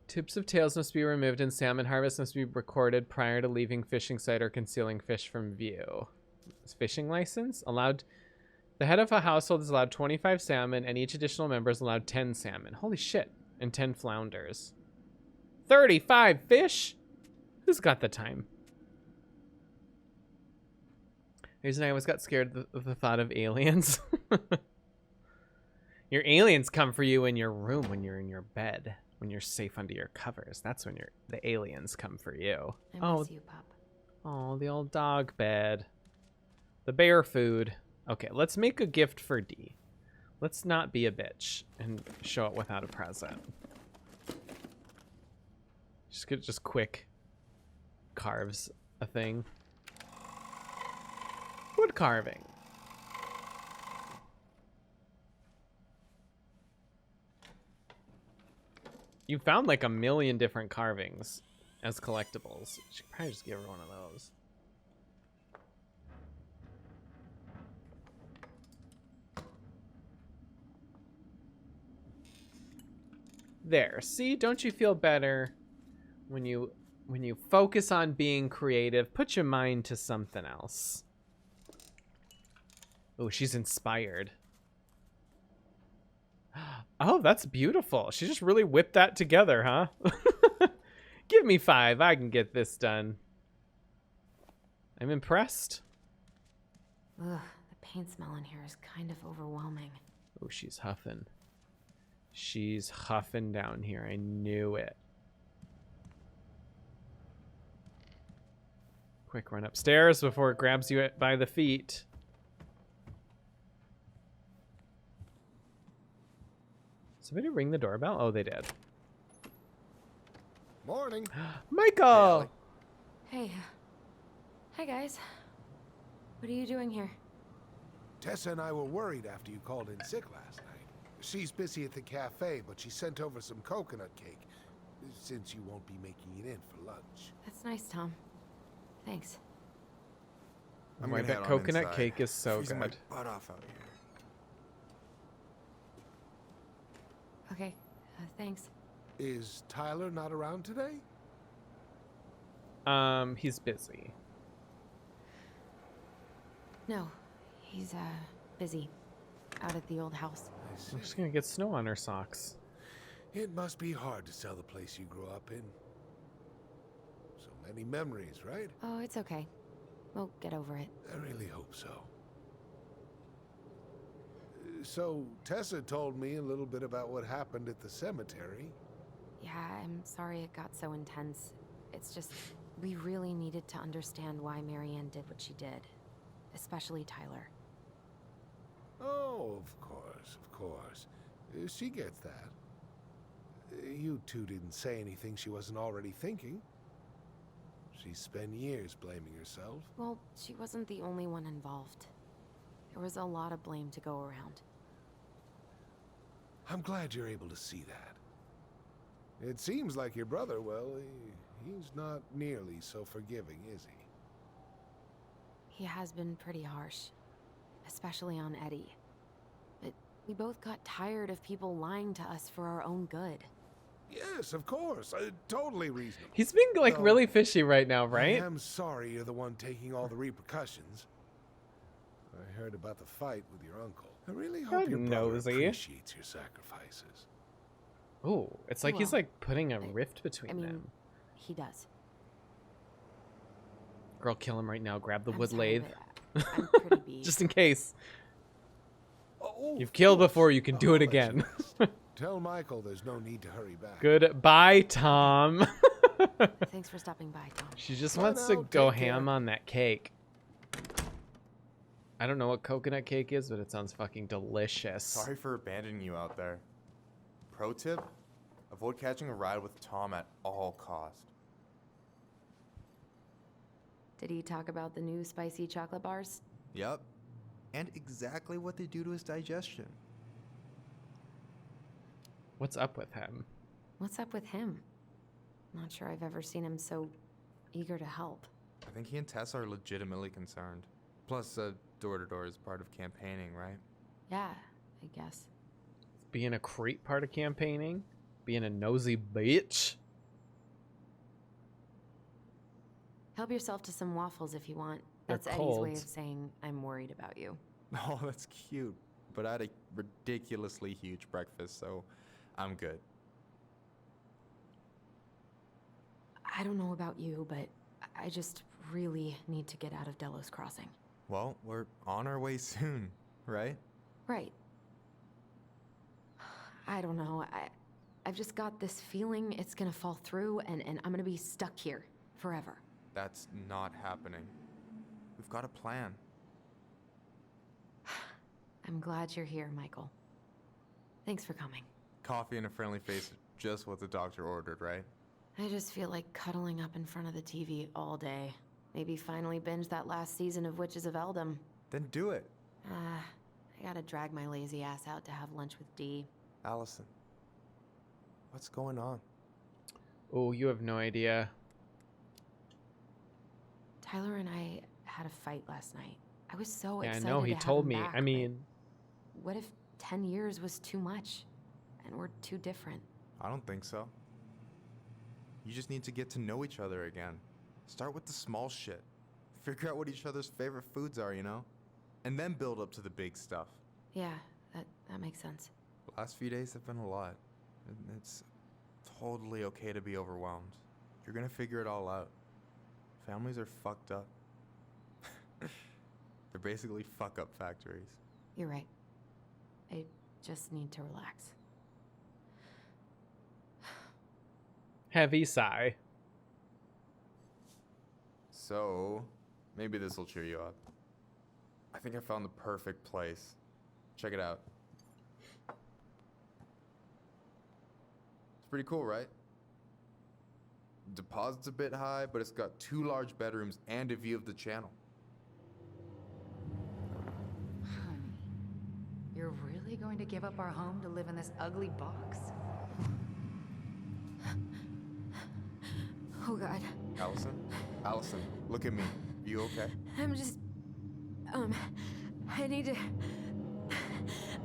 [SPEAKER 1] Tips of tails must be removed and salmon harvest must be recorded prior to leaving fishing site or concealing fish from view. Fishing license? Allowed. The head of a household is allowed 25 salmon and each additional member is allowed 10 salmon. Holy shit. And 10 flounders. 35 fish? Who's got the time? The reason I always got scared of the thought of aliens. Your aliens come for you in your room when you're in your bed. When you're safe under your covers. That's when the aliens come for you.
[SPEAKER 3] I miss you, Pup.
[SPEAKER 1] Oh, the old dog bed. The bear food. Okay, let's make a gift for D. Let's not be a bitch and show it without a present. Just quick carves a thing. Wood carving. You found like a million different carvings as collectibles. You should probably just give her one of those. There. See, don't you feel better when you focus on being creative? Put your mind to something else. Oh, she's inspired. Oh, that's beautiful. She just really whipped that together, huh? Give me 5. I can get this done. I'm impressed.
[SPEAKER 3] Ugh, the paint smell in here is kind of overwhelming.
[SPEAKER 1] Oh, she's huffing. She's huffing down here. I knew it. Quick run upstairs before it grabs you by the feet. Somebody ring the doorbell? Oh, they did.
[SPEAKER 8] Morning.
[SPEAKER 1] Michael!
[SPEAKER 3] Hey. Hi, guys. What are you doing here?
[SPEAKER 8] Tessa and I were worried after you called in sick last night. She's busy at the cafe, but she sent over some coconut cake, since you won't be making it in for lunch.
[SPEAKER 3] That's nice, Tom. Thanks.
[SPEAKER 1] Oh, I bet coconut cake is so
[SPEAKER 9] Freezing my
[SPEAKER 1] good.
[SPEAKER 9] butt off out here.
[SPEAKER 3] Okay, thanks.
[SPEAKER 8] Is Tyler not around today?
[SPEAKER 1] He's busy.
[SPEAKER 3] No, he's, busy. Out at the old house.
[SPEAKER 8] I see.
[SPEAKER 1] I'm just gonna get snow on her socks.
[SPEAKER 8] It must be hard to sell the place you grew up in. So many memories, right?
[SPEAKER 3] Oh, it's okay. We'll get over it.
[SPEAKER 8] I really hope so. So, Tessa told me a little bit about what happened at the cemetery.
[SPEAKER 3] Yeah, I'm sorry it got so intense. It's just, we really needed to understand why Marianne did what she did. Especially Tyler.
[SPEAKER 8] Oh, of course, of course. She gets that. You two didn't say anything she wasn't already thinking. She spent years blaming herself.
[SPEAKER 3] Well, she wasn't the only one involved. There was a lot of blame to go around.
[SPEAKER 8] I'm glad you're able to see that. It seems like your brother, well, he's not nearly so forgiving, is he?
[SPEAKER 3] He has been pretty harsh. Especially on Eddie. But we both got tired of people lying to us for our own good.
[SPEAKER 8] Yes, of course. Totally reasonable.
[SPEAKER 1] He's being like
[SPEAKER 8] Though,
[SPEAKER 1] really fishy right now, right?
[SPEAKER 8] I am sorry you're the one taking all the repercussions. I heard about the fight with your uncle. I really hope
[SPEAKER 1] Good
[SPEAKER 8] your brother
[SPEAKER 1] nosy.
[SPEAKER 8] appreciates your sacrifices.
[SPEAKER 1] Oh, it's like he's
[SPEAKER 3] Well,
[SPEAKER 1] like putting a rift between
[SPEAKER 3] I mean,
[SPEAKER 1] them.
[SPEAKER 3] he does.
[SPEAKER 1] Girl, kill him right now. Grab the
[SPEAKER 3] I'm
[SPEAKER 1] wood
[SPEAKER 3] sorry,
[SPEAKER 1] lathe.
[SPEAKER 3] but I'm pretty beat.
[SPEAKER 1] Just in case.
[SPEAKER 8] Oh,
[SPEAKER 1] You've
[SPEAKER 8] of
[SPEAKER 1] killed
[SPEAKER 8] course.
[SPEAKER 1] before, you can do
[SPEAKER 8] I'll
[SPEAKER 1] it
[SPEAKER 8] let you
[SPEAKER 1] again.
[SPEAKER 8] rest. Tell Michael there's no need to hurry back.
[SPEAKER 1] Goodbye, Tom.
[SPEAKER 3] Thanks for stopping by, Tom.
[SPEAKER 1] She just
[SPEAKER 8] Bye
[SPEAKER 1] wants
[SPEAKER 8] now,
[SPEAKER 1] to go
[SPEAKER 8] take care.
[SPEAKER 1] ham on that cake. I don't know what coconut cake is, but it sounds fucking delicious.
[SPEAKER 9] Sorry for abandoning you out there. Pro tip: avoid catching a ride with Tom at all cost.
[SPEAKER 3] Did he talk about the new spicy chocolate bars?
[SPEAKER 9] Yep. And exactly what they do to his digestion.
[SPEAKER 1] What's up with him?
[SPEAKER 3] What's up with him? Not sure I've ever seen him so eager to help.
[SPEAKER 9] I think he and Tess are legitimately concerned. Plus, door-to-door is part of campaigning, right?
[SPEAKER 3] Yeah, I guess.
[SPEAKER 1] Being a creep part of campaigning? Being a nosy bitch?
[SPEAKER 3] Help yourself to some waffles if you want.
[SPEAKER 1] They're
[SPEAKER 3] That's Eddie's way of
[SPEAKER 1] cold.
[SPEAKER 3] saying I'm worried about you.
[SPEAKER 9] Oh, that's cute. But I had a ridiculously huge breakfast, so I'm good.
[SPEAKER 3] I don't know about you, but I just really need to get out of Delos Crossing.
[SPEAKER 9] Well, we're on our way soon, right?
[SPEAKER 3] Right. I don't know. I've just got this feeling it's gonna fall through and I'm gonna be stuck here forever.
[SPEAKER 9] That's not happening. We've got a plan.
[SPEAKER 3] I'm glad you're here, Michael. Thanks for coming.
[SPEAKER 9] Coffee and a friendly face is just what the doctor ordered, right?
[SPEAKER 3] I just feel like cuddling up in front of the TV all day. Maybe finally binge that last season of Witches of Eldom.
[SPEAKER 9] Then do it.
[SPEAKER 3] I gotta drag my lazy ass out to have lunch with Dee.
[SPEAKER 9] Allison, what's going on?
[SPEAKER 1] Oh, you have no idea.
[SPEAKER 3] Tyler and I had a fight last night. I was so
[SPEAKER 1] Yeah, I
[SPEAKER 3] excited
[SPEAKER 1] know, he
[SPEAKER 3] to have
[SPEAKER 1] told
[SPEAKER 3] him
[SPEAKER 1] me.
[SPEAKER 3] back,
[SPEAKER 1] I
[SPEAKER 3] but
[SPEAKER 1] mean,
[SPEAKER 3] what if 10 years was too much? And we're too different.
[SPEAKER 9] I don't think so. You just need to get to know each other again. Start with the small shit. Figure out what each other's favorite foods are, you know? And then build up to the big stuff.
[SPEAKER 3] Yeah, that makes sense.
[SPEAKER 9] The last few days have been a lot. It's totally okay to be overwhelmed. You're gonna figure it all out. Families are fucked up. They're basically fuck-up factories.
[SPEAKER 3] You're right. I just need to relax.
[SPEAKER 1] Heavy sigh.
[SPEAKER 9] So, maybe this will cheer you up. I think I found the perfect place. Check it out. It's pretty cool, right? Deposit's a bit high, but it's got 2 large bedrooms and a view of the channel.
[SPEAKER 5] Honey, you're really going to give up our home to live in this ugly box?
[SPEAKER 3] Oh God.
[SPEAKER 9] Allison? Allison, look at me. You okay?
[SPEAKER 3] I'm just... I need to...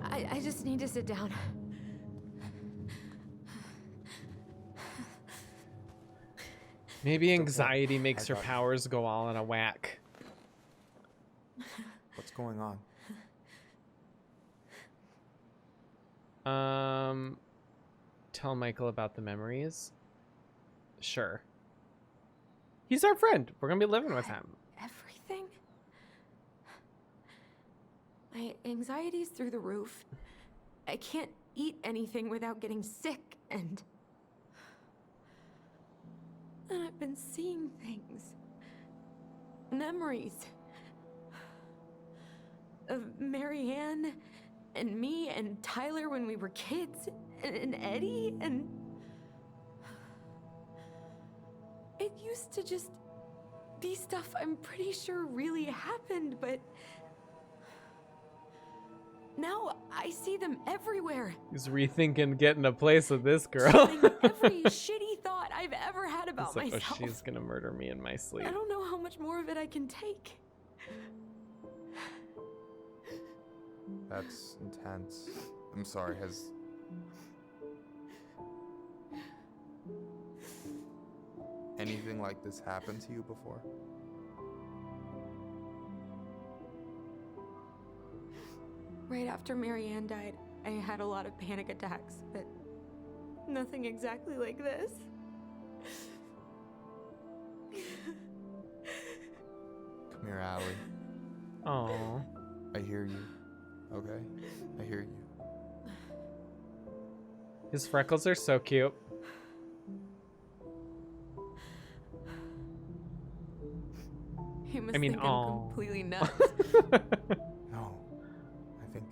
[SPEAKER 3] I just need to sit down.
[SPEAKER 1] Maybe anxiety makes her powers go all on a whack.
[SPEAKER 9] What's going on?
[SPEAKER 1] Tell Michael about the memories. Sure. He's our friend. We're gonna be living with him.
[SPEAKER 3] Everything? My anxiety's through the roof. I can't eat anything without getting sick, and I've been seeing things. Memories. Of Marianne, and me, and Tyler when we were kids, and Eddie, and... It used to just be stuff I'm pretty sure really happened, but... Now I see them everywhere.
[SPEAKER 1] He's rethinking getting a place with this girl.
[SPEAKER 3] Killing every shitty thought I've ever had about
[SPEAKER 1] It's like, oh,
[SPEAKER 3] myself.
[SPEAKER 1] she's gonna murder me in my sleep.
[SPEAKER 3] I don't know how much more of it I can take.
[SPEAKER 9] That's intense. I'm sorry, has... anything like this happened to you before?
[SPEAKER 3] Right after Marianne died, I had a lot of panic attacks, but nothing exactly like this.
[SPEAKER 9] Come here, Allie.
[SPEAKER 1] Oh.
[SPEAKER 9] I hear you. Okay? I hear you.
[SPEAKER 1] His freckles are so cute.
[SPEAKER 3] You must
[SPEAKER 1] I mean,
[SPEAKER 3] think
[SPEAKER 1] aw.
[SPEAKER 3] I'm completely nuts.
[SPEAKER 9] No. I think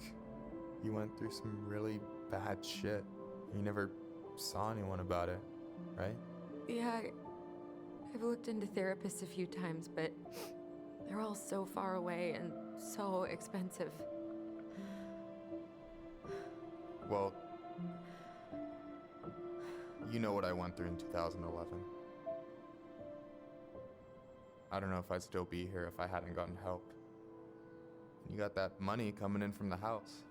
[SPEAKER 9] you went through some really bad shit. You never saw anyone about it, right?
[SPEAKER 3] Yeah, I've looked into therapists a few times, but they're all so far away and so expensive.
[SPEAKER 9] Well, you know what I went through in 2011. I don't know if I'd still be here if I hadn't gotten help. You got that money coming in from the house.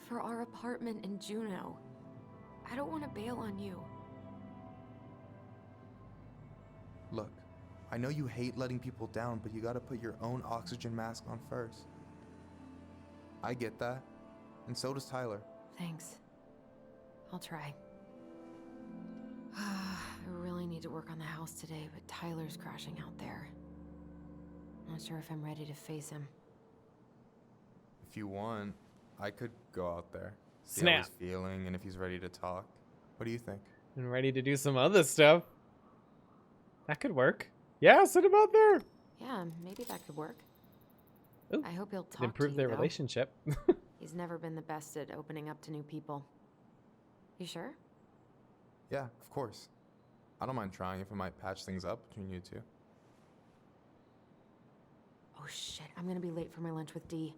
[SPEAKER 3] For our apartment in Juneau. I don't want to bail on you.
[SPEAKER 9] Look, I know you hate letting people down, but you gotta put your own oxygen mask on first. I get that, and so does Tyler.
[SPEAKER 3] Thanks. I'll try. I really need to work on the house today, but Tyler's crashing out there. Not sure if I'm ready to face him.
[SPEAKER 9] If you want, I could go out there, see
[SPEAKER 1] Snap.
[SPEAKER 9] how he's feeling, and if he's ready to talk. What do you think?
[SPEAKER 1] And ready to do some other stuff. That could work. Yeah, send him out there.
[SPEAKER 3] Yeah, maybe that could work.
[SPEAKER 1] Ooh,
[SPEAKER 3] I hope he'll talk
[SPEAKER 1] improve
[SPEAKER 3] to
[SPEAKER 1] their
[SPEAKER 3] you, though.
[SPEAKER 1] relationship.
[SPEAKER 3] He's never been the best at opening up to new people. You sure?
[SPEAKER 9] Yeah, of course. I don't mind trying if it might patch things up between you two.
[SPEAKER 3] Oh shit, I'm gonna be late for my lunch with Dee.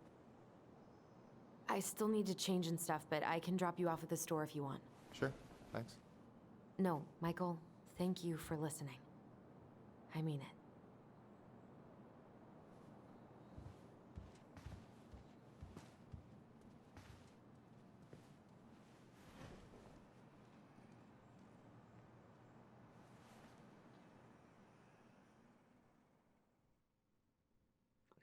[SPEAKER 3] I still need to change and stuff, but I can drop you off at the store if you want.
[SPEAKER 9] Sure, thanks.
[SPEAKER 3] No, Michael, thank you for listening. I mean it.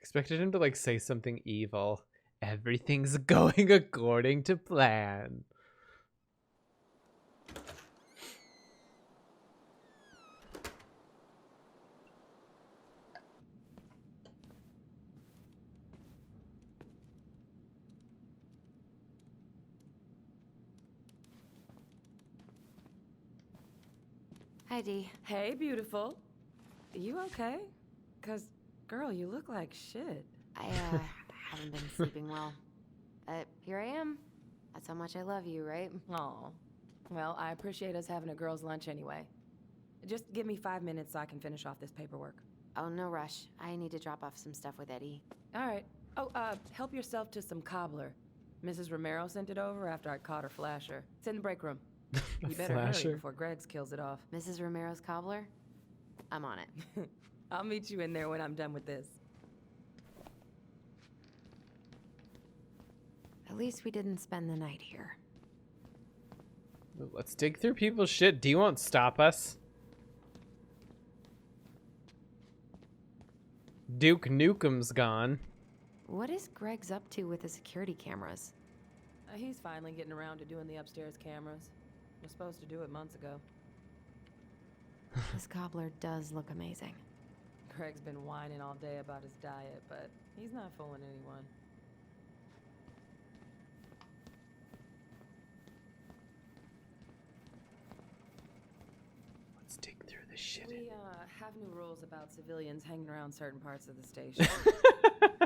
[SPEAKER 1] Expected him to like say something evil. Everything's going according to plan.
[SPEAKER 3] Hi, Dee.
[SPEAKER 7] Hey, beautiful. You okay? 'Cause, girl, you look like shit.
[SPEAKER 3] I, haven't been sleeping well. But here I am. That's how much I love you, right?
[SPEAKER 7] Aw. Well, I appreciate us having a girls' lunch anyway. Just give me 5 minutes so I can finish off this paperwork.
[SPEAKER 3] Oh, no rush. I need to drop off some stuff with Eddie.
[SPEAKER 7] All right. Oh, help yourself to some cobbler. Mrs. Romero sent it over after I caught her flasher. It's in the break room. You better
[SPEAKER 1] Flasher?
[SPEAKER 7] hurry before Greggs kills it off.
[SPEAKER 3] Mrs. Romero's cobbler? I'm on it.
[SPEAKER 7] I'll meet you in there when I'm done with this.
[SPEAKER 3] At least we didn't spend the night here.
[SPEAKER 1] Let's dig through people's shit. D won't stop us. Duke Nukem's gone.
[SPEAKER 3] What is Greg's up to with the security cameras?
[SPEAKER 7] He's finally getting around to doing the upstairs cameras. Was supposed to do it months ago.
[SPEAKER 3] This cobbler does look amazing.
[SPEAKER 7] Greg's been whining all day about his diet, but he's not fooling anyone.
[SPEAKER 1] Let's dig through this shit.
[SPEAKER 7] We have new rules about civilians hanging around certain parts of the station.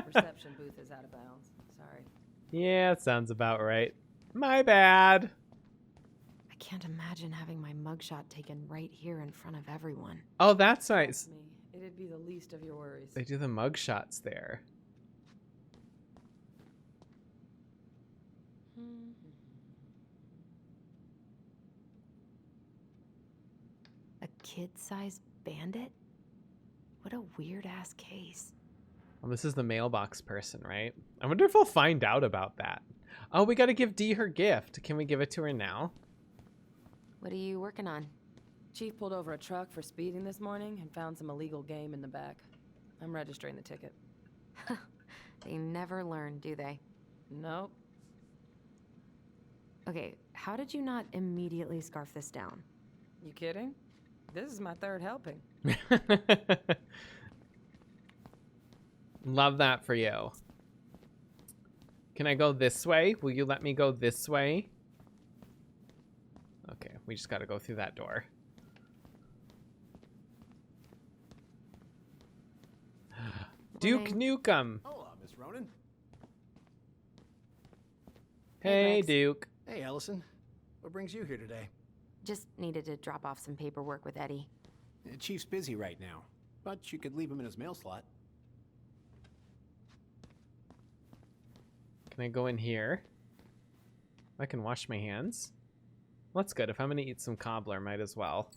[SPEAKER 7] Reception booth is out of bounds. Sorry.
[SPEAKER 1] Yeah, it sounds about right. My bad.
[SPEAKER 3] I can't imagine having my mugshot taken right here in front of everyone.
[SPEAKER 1] Oh, that's nice.
[SPEAKER 7] Me, it'd be the least of your worries.
[SPEAKER 1] They do the mug shots there.
[SPEAKER 3] A kid-sized bandit? What a weird-ass case.
[SPEAKER 1] Well, this is the mailbox person, right? I wonder if I'll find out about that. Oh, we gotta give Dee her gift. Can we give it to her now?
[SPEAKER 3] What are you working on?
[SPEAKER 7] Chief pulled over a truck for speeding this morning and found some illegal game in the back. I'm registering the ticket.
[SPEAKER 3] They never learn, do they?
[SPEAKER 7] Nope.
[SPEAKER 3] Okay, how did you not immediately scarf this down?
[SPEAKER 7] You kidding? This is my third helping.
[SPEAKER 1] Love that for you. Can I go this way? Will you let me go this way? Okay, we just gotta go through that door. Duke Nukem.
[SPEAKER 10] Hola, Miss Ronan.
[SPEAKER 1] Hey,
[SPEAKER 3] Rex.
[SPEAKER 1] Duke.
[SPEAKER 10] Hey, Allison. What brings you here today?
[SPEAKER 3] Just needed to drop off some paperwork with Eddie.
[SPEAKER 10] Chief's busy right now, but you could leave him in his mail slot.
[SPEAKER 1] Can I go in here? I can wash my hands. Well, that's good. If I'm gonna eat some cobbler, might as well.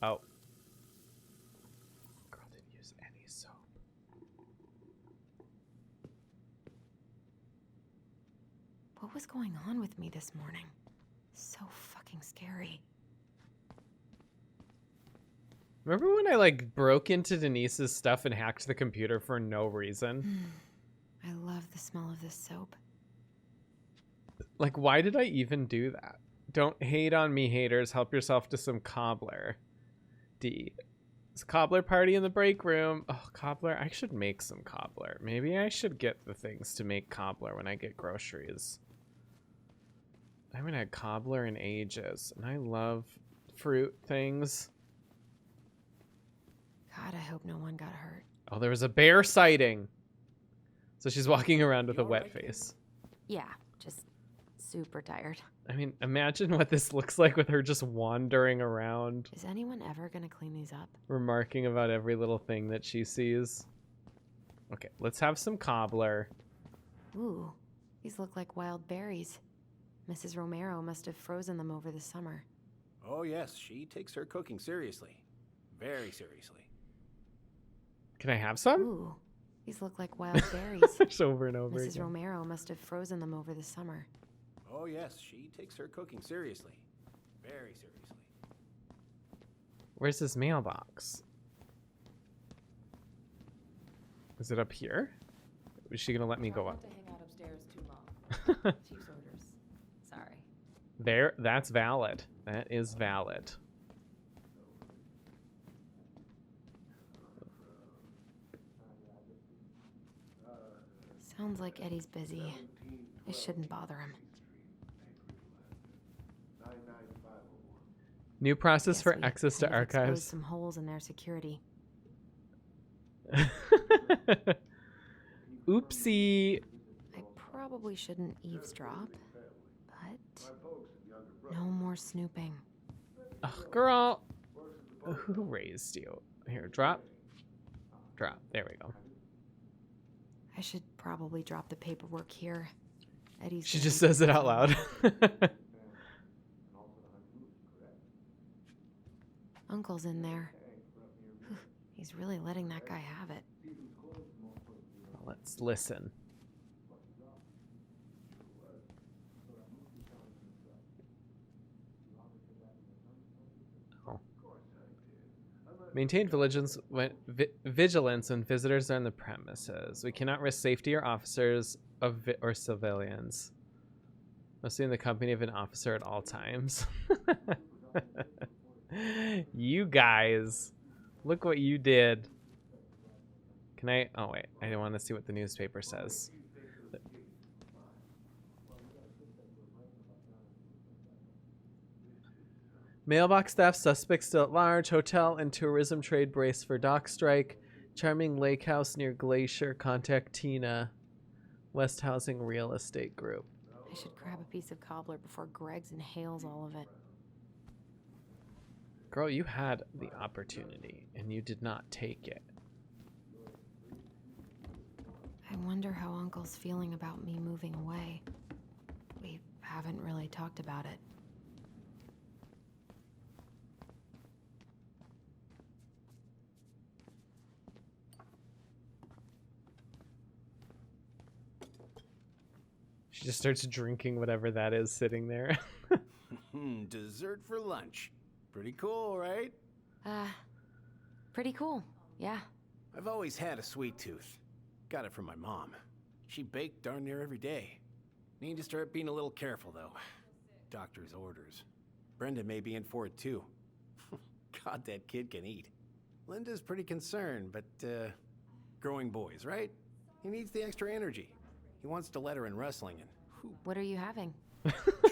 [SPEAKER 1] Oh. Girl didn't use any soap.
[SPEAKER 3] What was going on with me this morning? So fucking scary.
[SPEAKER 1] Remember when I like broke into Denise's stuff and hacked the computer for no reason?
[SPEAKER 3] I love the smell of this soap.
[SPEAKER 1] Like, why did I even do that? Don't hate on me, haters. Help yourself to some cobbler. D. It's a cobbler party in the break room. Oh, cobbler. I should make some cobbler. Maybe I should get the things to make cobbler when I get groceries. I haven't had cobbler in ages, and I love fruit things.
[SPEAKER 3] God, I hope no one got hurt.
[SPEAKER 1] Oh, there was a bear sighting. So she's walking around with a wet face.
[SPEAKER 3] Yeah, just super tired.
[SPEAKER 1] I mean, imagine what this looks like with her just wandering around,
[SPEAKER 3] Is anyone ever gonna clean these up?
[SPEAKER 1] remarking about every little thing that she sees. Okay, let's have some cobbler.
[SPEAKER 3] Ooh, these look like wild berries. Mrs. Romero must have frozen them over the summer.
[SPEAKER 10] Oh, yes, she takes her cooking seriously. Very seriously.
[SPEAKER 1] Can I have some?
[SPEAKER 3] Ooh, these look like wild berries.
[SPEAKER 1] Just over and over
[SPEAKER 3] Mrs.
[SPEAKER 1] again.
[SPEAKER 3] Romero must have frozen them over the summer.
[SPEAKER 10] Oh, yes, she takes her cooking seriously. Very seriously.
[SPEAKER 1] Where's this mailbox? Is it up here? Is she gonna let me go
[SPEAKER 7] Try
[SPEAKER 1] up?
[SPEAKER 7] not to hang out upstairs too long. Chief's orders. Sorry.
[SPEAKER 1] There, that's valid. That is valid.
[SPEAKER 3] Sounds like Eddie's busy. I shouldn't bother him.
[SPEAKER 1] New process
[SPEAKER 3] Guess
[SPEAKER 1] for
[SPEAKER 3] we
[SPEAKER 1] access to
[SPEAKER 3] kind of exposed
[SPEAKER 1] archives.
[SPEAKER 3] some holes in their security.
[SPEAKER 1] Oopsie.
[SPEAKER 3] I probably shouldn't eavesdrop, but no more snooping.
[SPEAKER 1] Ugh, girl. Who raised you? Here, drop. Drop. There we go.
[SPEAKER 3] I should probably drop the paperwork here. Eddie's
[SPEAKER 1] She
[SPEAKER 3] gonna
[SPEAKER 1] just
[SPEAKER 3] be
[SPEAKER 1] says it out loud.
[SPEAKER 3] Uncle's in there. Whew, he's really letting that guy have it.
[SPEAKER 1] Let's listen. Oh. Maintain vigilance when visitors are on the premises. We cannot risk safety or officers or civilians. Must be in the company of an officer at all times. You guys, look what you did. Can I? Oh wait, I want to see what the newspaper says. Mailbox theft, suspect still at large. Hotel and tourism trade brace for dock strike. Charming lake house near Glacier. Contact Tina. West Housing Real Estate Group.
[SPEAKER 3] I should grab a piece of cobbler before Greg's inhales all of it.
[SPEAKER 1] Girl, you had the opportunity and you did not take it.
[SPEAKER 3] I wonder how Uncle's feeling about me moving away. We haven't really talked about it.
[SPEAKER 1] She just starts drinking whatever that is sitting there.
[SPEAKER 10] Dessert for lunch. Pretty cool, right?
[SPEAKER 3] Pretty cool, yeah.
[SPEAKER 10] I've always had a sweet tooth. Got it from my mom. She baked darn near every day. Need to start being a little careful, though. Doctor's orders. Brenda may be in for it, too. God, that kid can eat. Linda's pretty concerned, but, growing boys, right? He needs the extra energy. He wants to let her in wrestling and...
[SPEAKER 3] What are you having?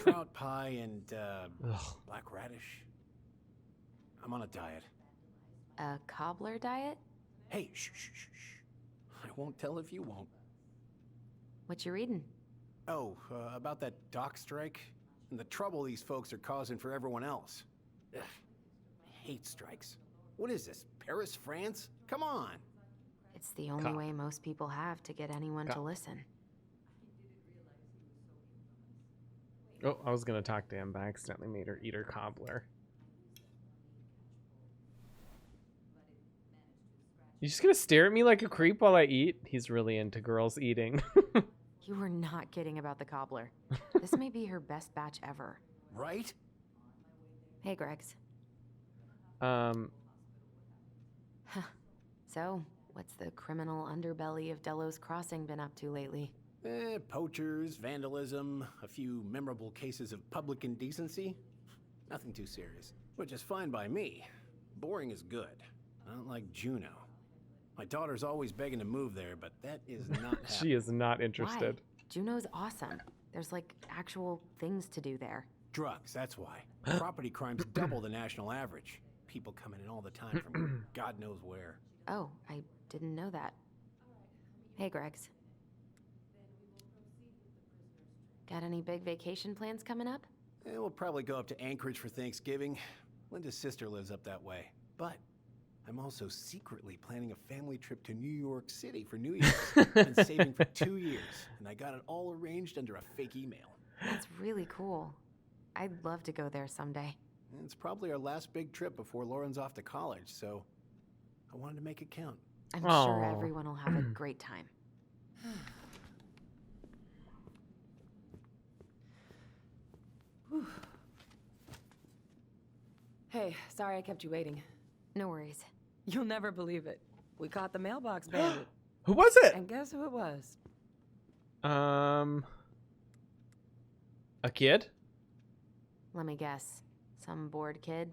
[SPEAKER 10] Trout pie and, black radish. I'm on a diet.
[SPEAKER 3] A cobbler diet?
[SPEAKER 10] Hey, shh, shh, shh, shh. I won't tell if you won't.
[SPEAKER 3] What you reading?
[SPEAKER 10] Oh, about that dock strike and the trouble these folks are causing for everyone else. Ugh, I hate strikes. What is this, Paris, France? Come on.
[SPEAKER 3] It's the only way most people have to get anyone to listen.
[SPEAKER 1] Oh, I was gonna talk to him, but I accidentally made her eat her cobbler. You just gonna stare at me like a creep while I eat? He's really into girls eating.
[SPEAKER 3] You were not kidding about the cobbler. This may be her best batch ever.
[SPEAKER 10] Right?
[SPEAKER 3] Hey, Gregs. So, what's the criminal underbelly of Delos Crossing been up to lately?
[SPEAKER 10] Poachers, vandalism, a few memorable cases of public indecency. Nothing too serious, which is fine by me. Boring is good. Not like Juneau. My daughter's always begging to move there, but that is not happening.
[SPEAKER 1] She is not interested.
[SPEAKER 3] Why? Juneau's awesome. There's like actual things to do there.
[SPEAKER 10] Drugs, that's why. Property crime's double the national average. People coming in all the time from God knows where.
[SPEAKER 3] Oh, I didn't know that. Hey, Gregs. Got any big vacation plans coming up?
[SPEAKER 10] We'll probably go up to Anchorage for Thanksgiving. Linda's sister lives up that way. But I'm also secretly planning a family trip to New York City for New Year's. Been saving for 2 years, and I got it all arranged under a fake email.
[SPEAKER 3] That's really cool. I'd love to go there someday.
[SPEAKER 10] It's probably our last big trip before Lauren's off to college, so I wanted to make it count.
[SPEAKER 3] I'm sure everyone will have a great time.
[SPEAKER 7] Hey, sorry I kept you waiting.
[SPEAKER 3] No worries.
[SPEAKER 7] You'll never believe it. We caught the mailbox bandit.
[SPEAKER 1] Who was it?
[SPEAKER 7] And guess who it was?
[SPEAKER 1] A kid?
[SPEAKER 3] Let me guess. Some bored kid?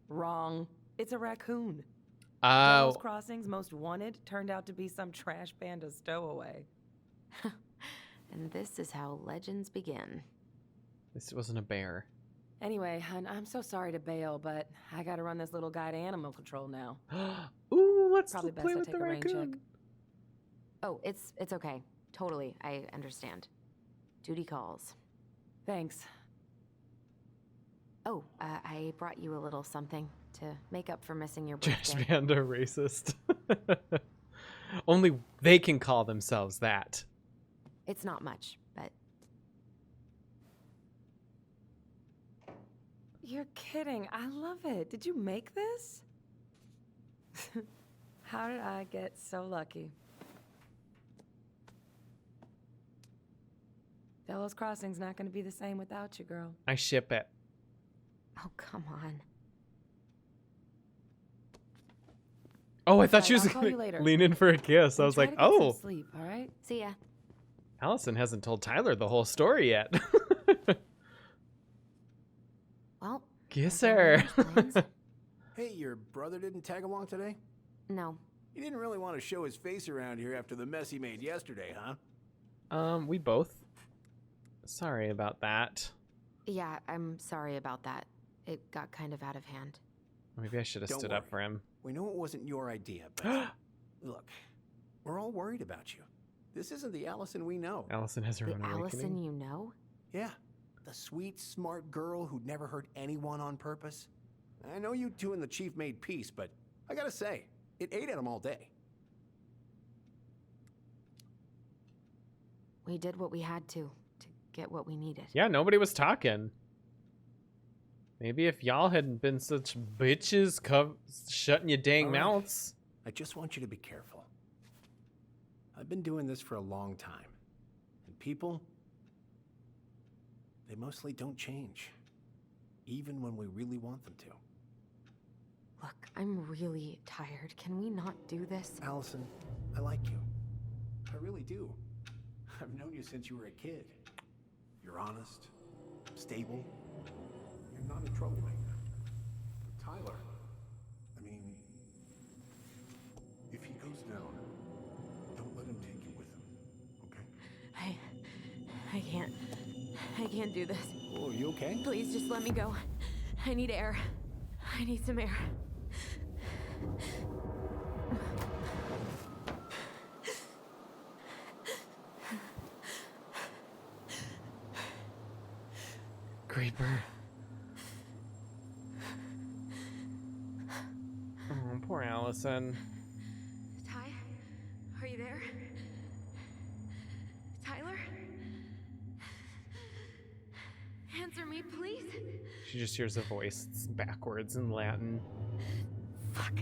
[SPEAKER 7] Wrong. It's a raccoon.
[SPEAKER 1] Oh.
[SPEAKER 7] Delos Crossing's most wanted turned out to be some trash panda stowaway.
[SPEAKER 3] And this is how legends begin.
[SPEAKER 1] This wasn't a bear.
[SPEAKER 7] Anyway, I'm so sorry to bail, but I gotta run this little guy to animal control now.
[SPEAKER 1] Ooh, let's
[SPEAKER 7] Probably best
[SPEAKER 1] play
[SPEAKER 7] I
[SPEAKER 1] with
[SPEAKER 7] take
[SPEAKER 1] the
[SPEAKER 7] a rain check.
[SPEAKER 1] raccoon.
[SPEAKER 3] Oh, it's okay. Totally, I understand. Duty calls.
[SPEAKER 7] Thanks.
[SPEAKER 3] Oh, I brought you a little something to make up for missing your
[SPEAKER 1] Trash
[SPEAKER 3] birthday.
[SPEAKER 1] Panda racist. Only they can call themselves that.
[SPEAKER 3] It's not much, but
[SPEAKER 7] You're kidding. I love it. Did you make this? How did I get so lucky? Delos Crossing's not going to be the same without you, girl.
[SPEAKER 1] I ship it.
[SPEAKER 3] oh, come on.
[SPEAKER 1] Oh, I thought she
[SPEAKER 7] Right,
[SPEAKER 1] was
[SPEAKER 7] I'll call
[SPEAKER 1] gonna
[SPEAKER 7] you later.
[SPEAKER 1] lean in for a kiss. I
[SPEAKER 7] And
[SPEAKER 1] was
[SPEAKER 7] try
[SPEAKER 1] like,
[SPEAKER 7] to get some
[SPEAKER 1] oh,
[SPEAKER 7] sleep, all right?
[SPEAKER 3] See ya.
[SPEAKER 1] Allison hasn't told Tyler the whole story yet.
[SPEAKER 3] Well,
[SPEAKER 1] Kiss
[SPEAKER 3] are
[SPEAKER 1] her.
[SPEAKER 3] there any plans?
[SPEAKER 10] Hey, your brother didn't tag along today?
[SPEAKER 3] No.
[SPEAKER 10] He didn't really want to show his face around here after the mess he made yesterday, huh?
[SPEAKER 1] We both. Sorry about that.
[SPEAKER 3] Yeah, I'm sorry about that. It got kind of out of hand.
[SPEAKER 1] Maybe I should have
[SPEAKER 10] Don't
[SPEAKER 1] stood up
[SPEAKER 10] worry.
[SPEAKER 1] for him.
[SPEAKER 10] We know it wasn't your idea, but look, we're all worried about you. This isn't the Allison we know.
[SPEAKER 1] Allison has her
[SPEAKER 3] The
[SPEAKER 1] own
[SPEAKER 3] Allison
[SPEAKER 1] awakening.
[SPEAKER 3] you know?
[SPEAKER 10] Yeah, the sweet, smart girl who'd never hurt anyone on purpose. I know you two and the chief made peace, but I gotta say, it ate at him all day.
[SPEAKER 3] We did what we had to get what we needed.
[SPEAKER 1] Yeah, nobody was talking. Maybe if y'all hadn't been such bitches shutting your dang
[SPEAKER 10] All right.
[SPEAKER 1] mouths.
[SPEAKER 10] I just want you to be careful. I've been doing this for a long time. And people, they mostly don't change. Even when we really want them to.
[SPEAKER 3] Look, I'm really tired. Can we not do this?
[SPEAKER 10] Allison, I like you. I really do. I've known you since you were a kid. You're honest, stable. You're not a troublemaker. Tyler, I mean, if he goes down, don't let him take you with him, okay?
[SPEAKER 3] I can't do this.
[SPEAKER 10] Oh, you okay?
[SPEAKER 3] Please just let me go. I need air. I need some air.
[SPEAKER 1] Creeper. Oh, poor Allison.
[SPEAKER 3] Ty, are you there? Tyler? Answer me, please.
[SPEAKER 1] She just hears a voice backwards in Latin.
[SPEAKER 3] Fuck.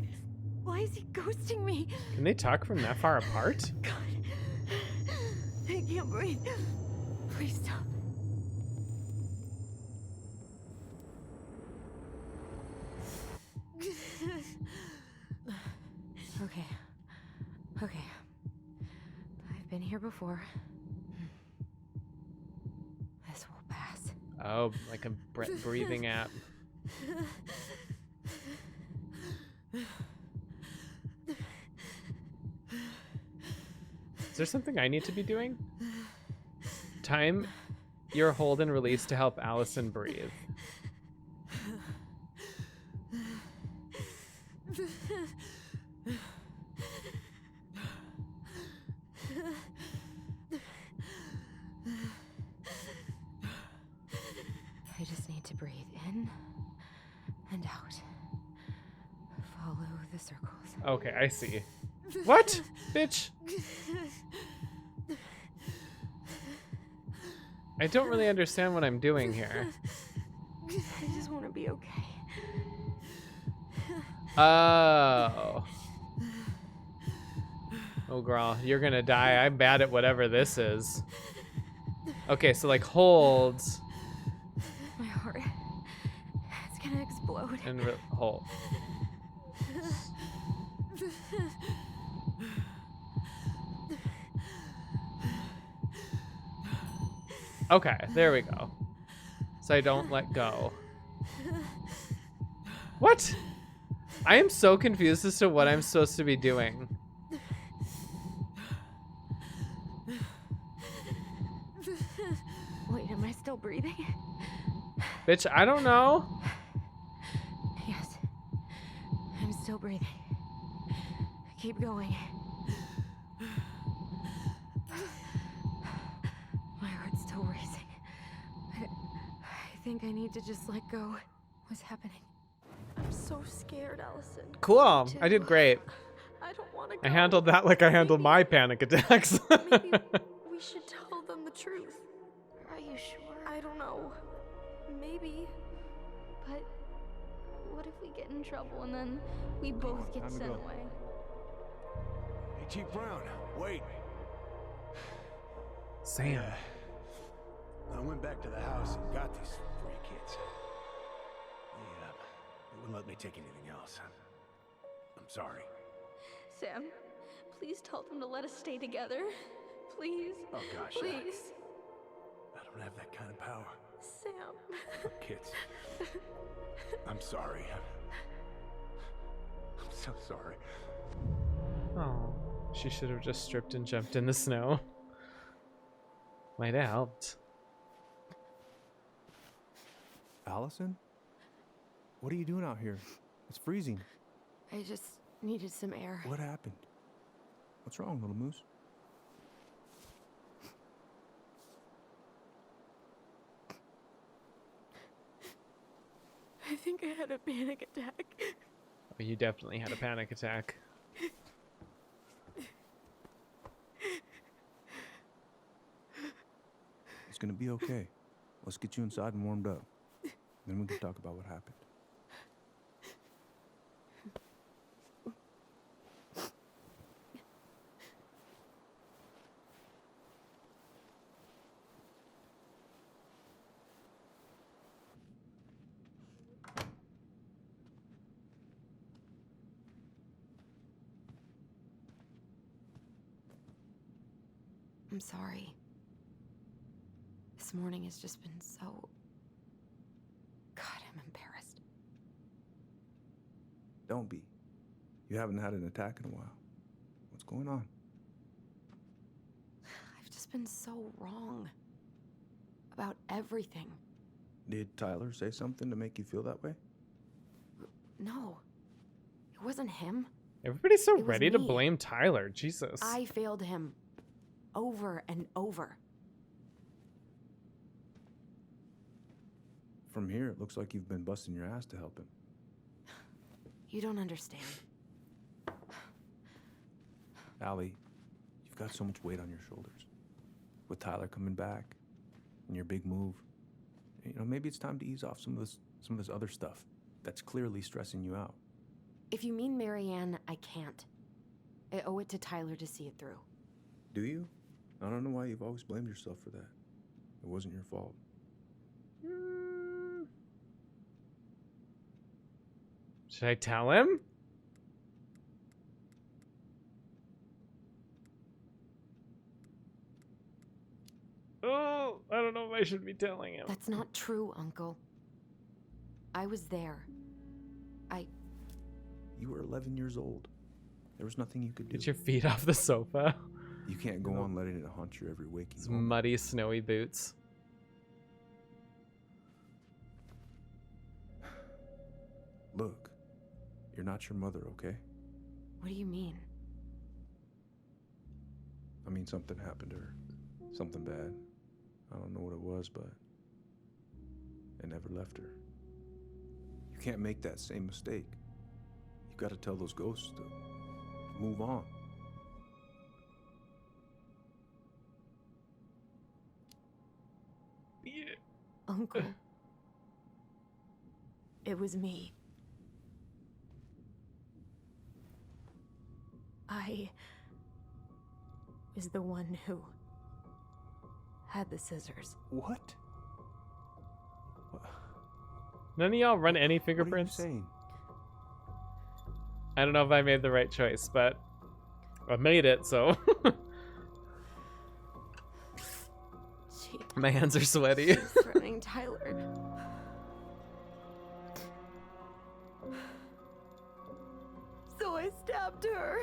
[SPEAKER 3] Why is he ghosting me?
[SPEAKER 1] Can they talk from that far apart?
[SPEAKER 3] God. I can't breathe. Please stop. Okay. I've been here before. This will pass.
[SPEAKER 1] Oh, like a breathing app. Is there something I need to be doing? Time your hold and release to help Allison breathe.
[SPEAKER 3] I just need to breathe in and out. Follow the circles.
[SPEAKER 1] Okay, I see. What? Bitch. I don't really understand what I'm doing here.
[SPEAKER 3] I just want to be okay.
[SPEAKER 1] Oh. Oh, girl, you're gonna die. I'm bad at whatever this is. Okay, so like holds
[SPEAKER 3] My heart. It's gonna explode.
[SPEAKER 1] and hold. Okay, there we go. So I don't let go. What? I am so confused as to what I'm supposed to be doing.
[SPEAKER 3] still breathing?
[SPEAKER 1] Bitch, I don't know.
[SPEAKER 3] Yes. I'm still breathing. Keep going. My heart's still racing. I think I need to just let go. What's happening?
[SPEAKER 6] I'm so scared, Allison.
[SPEAKER 1] Cool. I did great.
[SPEAKER 6] I don't want to go.
[SPEAKER 1] I handled that like I handled my panic attacks.
[SPEAKER 6] Maybe we should tell them the truth.
[SPEAKER 5] Are you sure?
[SPEAKER 6] I don't know. Maybe.
[SPEAKER 5] But what if we get in trouble and then we both get
[SPEAKER 4] time to
[SPEAKER 5] sent
[SPEAKER 4] go.
[SPEAKER 5] away?
[SPEAKER 4] Hey, Chief Brown, wait.
[SPEAKER 1] Sam.
[SPEAKER 4] I went back to the house and got these 3 kids. They wouldn't let me take anything else. I'm sorry.
[SPEAKER 5] Sam, please tell them to let us stay together. Please.
[SPEAKER 4] Oh gosh.
[SPEAKER 5] Please.
[SPEAKER 4] I don't have that kind of power.
[SPEAKER 6] Sam.
[SPEAKER 4] Kids. I'm sorry. I'm so sorry.
[SPEAKER 1] Oh, she should have just stripped and jumped in the snow. Might have helped.
[SPEAKER 4] Allison? What are you doing out here? It's freezing.
[SPEAKER 3] I just needed some air.
[SPEAKER 4] What happened? What's wrong, little moose?
[SPEAKER 6] I think I had a panic attack.
[SPEAKER 1] Oh, you definitely had a panic attack.
[SPEAKER 4] It's gonna be okay. Let's get you inside and warmed up. Then we can talk about what happened.
[SPEAKER 3] I'm sorry. This morning has just been so... God, I'm embarrassed.
[SPEAKER 4] Don't be. You haven't had an attack in a while. What's going on?
[SPEAKER 3] I've just been so wrong. About everything.
[SPEAKER 4] Did Tyler say something to make you feel that way?
[SPEAKER 3] No. It wasn't him.
[SPEAKER 1] Everybody's so
[SPEAKER 3] It was
[SPEAKER 1] ready to
[SPEAKER 3] me.
[SPEAKER 1] blame Tyler. Jesus.
[SPEAKER 3] I failed him. Over and over.
[SPEAKER 4] From here, it looks like you've been busting your ass to help him.
[SPEAKER 3] You don't understand.
[SPEAKER 4] Allie, you've got so much weight on your shoulders. With Tyler coming back, and your big move, you know, maybe it's time to ease off some of this other stuff that's clearly stressing you out.
[SPEAKER 3] If you mean Marianne, I can't. I owe it to Tyler to see it through.
[SPEAKER 4] Do you? I don't know why you've always blamed yourself for that. It wasn't your fault.
[SPEAKER 1] Should I tell him? Oh, I don't know if I should be telling him.
[SPEAKER 3] That's not true, Uncle. I was there.
[SPEAKER 4] You were 11 years old. There was nothing you could do.
[SPEAKER 1] Get your feet off the sofa.
[SPEAKER 4] You can't go on letting it haunt your every waking
[SPEAKER 1] These
[SPEAKER 4] moment.
[SPEAKER 1] muddy, snowy boots.
[SPEAKER 4] Look, you're not your mother, okay?
[SPEAKER 3] What do you mean?
[SPEAKER 4] I mean, something happened to her. Something bad. I don't know what it was, but it never left her. You can't make that same mistake. You've got to tell those ghosts to move on.
[SPEAKER 1] Yeah.
[SPEAKER 3] Uncle. It was me. I was the one who had the scissors.
[SPEAKER 4] What?
[SPEAKER 1] None of y'all run any
[SPEAKER 4] What are you
[SPEAKER 1] fingerprints?
[SPEAKER 4] saying?
[SPEAKER 1] I don't know if I made the right choice, but I made it, so.
[SPEAKER 3] She
[SPEAKER 1] My hands are sweaty.
[SPEAKER 3] was threatening Tyler. So I stabbed her.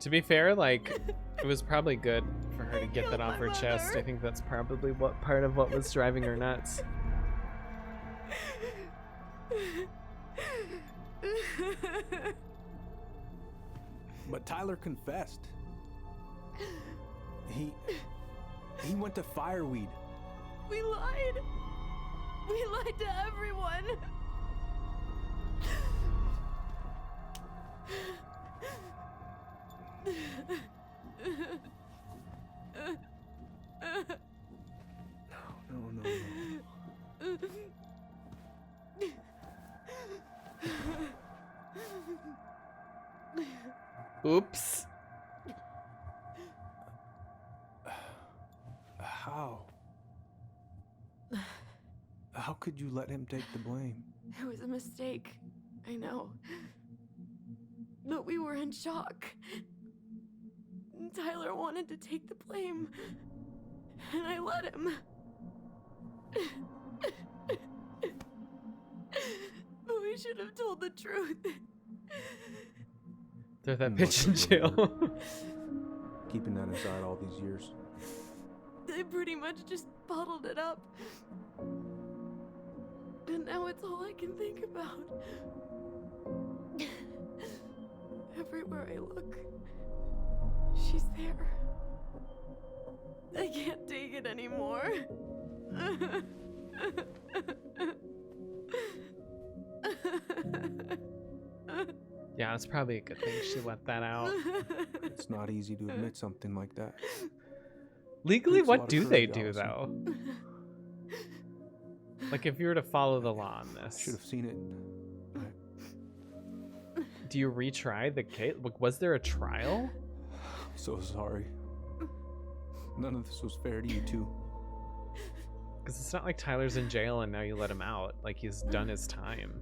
[SPEAKER 1] To be fair, like, it was probably good for her to get that
[SPEAKER 6] killed
[SPEAKER 1] off
[SPEAKER 6] my
[SPEAKER 1] her chest.
[SPEAKER 6] mother.
[SPEAKER 1] I think that's probably what part of what was driving her nuts.
[SPEAKER 4] But Tyler confessed. He went to Fireweed.
[SPEAKER 6] We lied. We lied to everyone.
[SPEAKER 4] No.
[SPEAKER 1] Oops.
[SPEAKER 4] How could you let him take the blame?
[SPEAKER 6] It was a mistake. I know. But we were in shock. Tyler wanted to take the blame. And I let him. But we should have told the truth.
[SPEAKER 1] Throw that
[SPEAKER 4] And
[SPEAKER 1] bitch in
[SPEAKER 4] what's the
[SPEAKER 1] jail.
[SPEAKER 4] Keeping that inside all these years.
[SPEAKER 6] They pretty much just bottled it up. And now it's all I can think about. Everywhere I look, she's there. I can't take it anymore.
[SPEAKER 1] Yeah, it's probably a good thing she let that out.
[SPEAKER 4] It's not easy to admit something like that.
[SPEAKER 1] Legally,
[SPEAKER 4] Takes a lot
[SPEAKER 1] what
[SPEAKER 4] of
[SPEAKER 1] do they
[SPEAKER 4] courage,
[SPEAKER 1] do,
[SPEAKER 4] Allison.
[SPEAKER 1] though? Like, if you were to follow the law on this,
[SPEAKER 4] Should have seen it.
[SPEAKER 1] do you retry the case? Like, was there a trial?
[SPEAKER 4] So sorry. None of this was fair to you two.
[SPEAKER 1] Because it's not like Tyler's in jail and now you let him out. Like, he's done his time.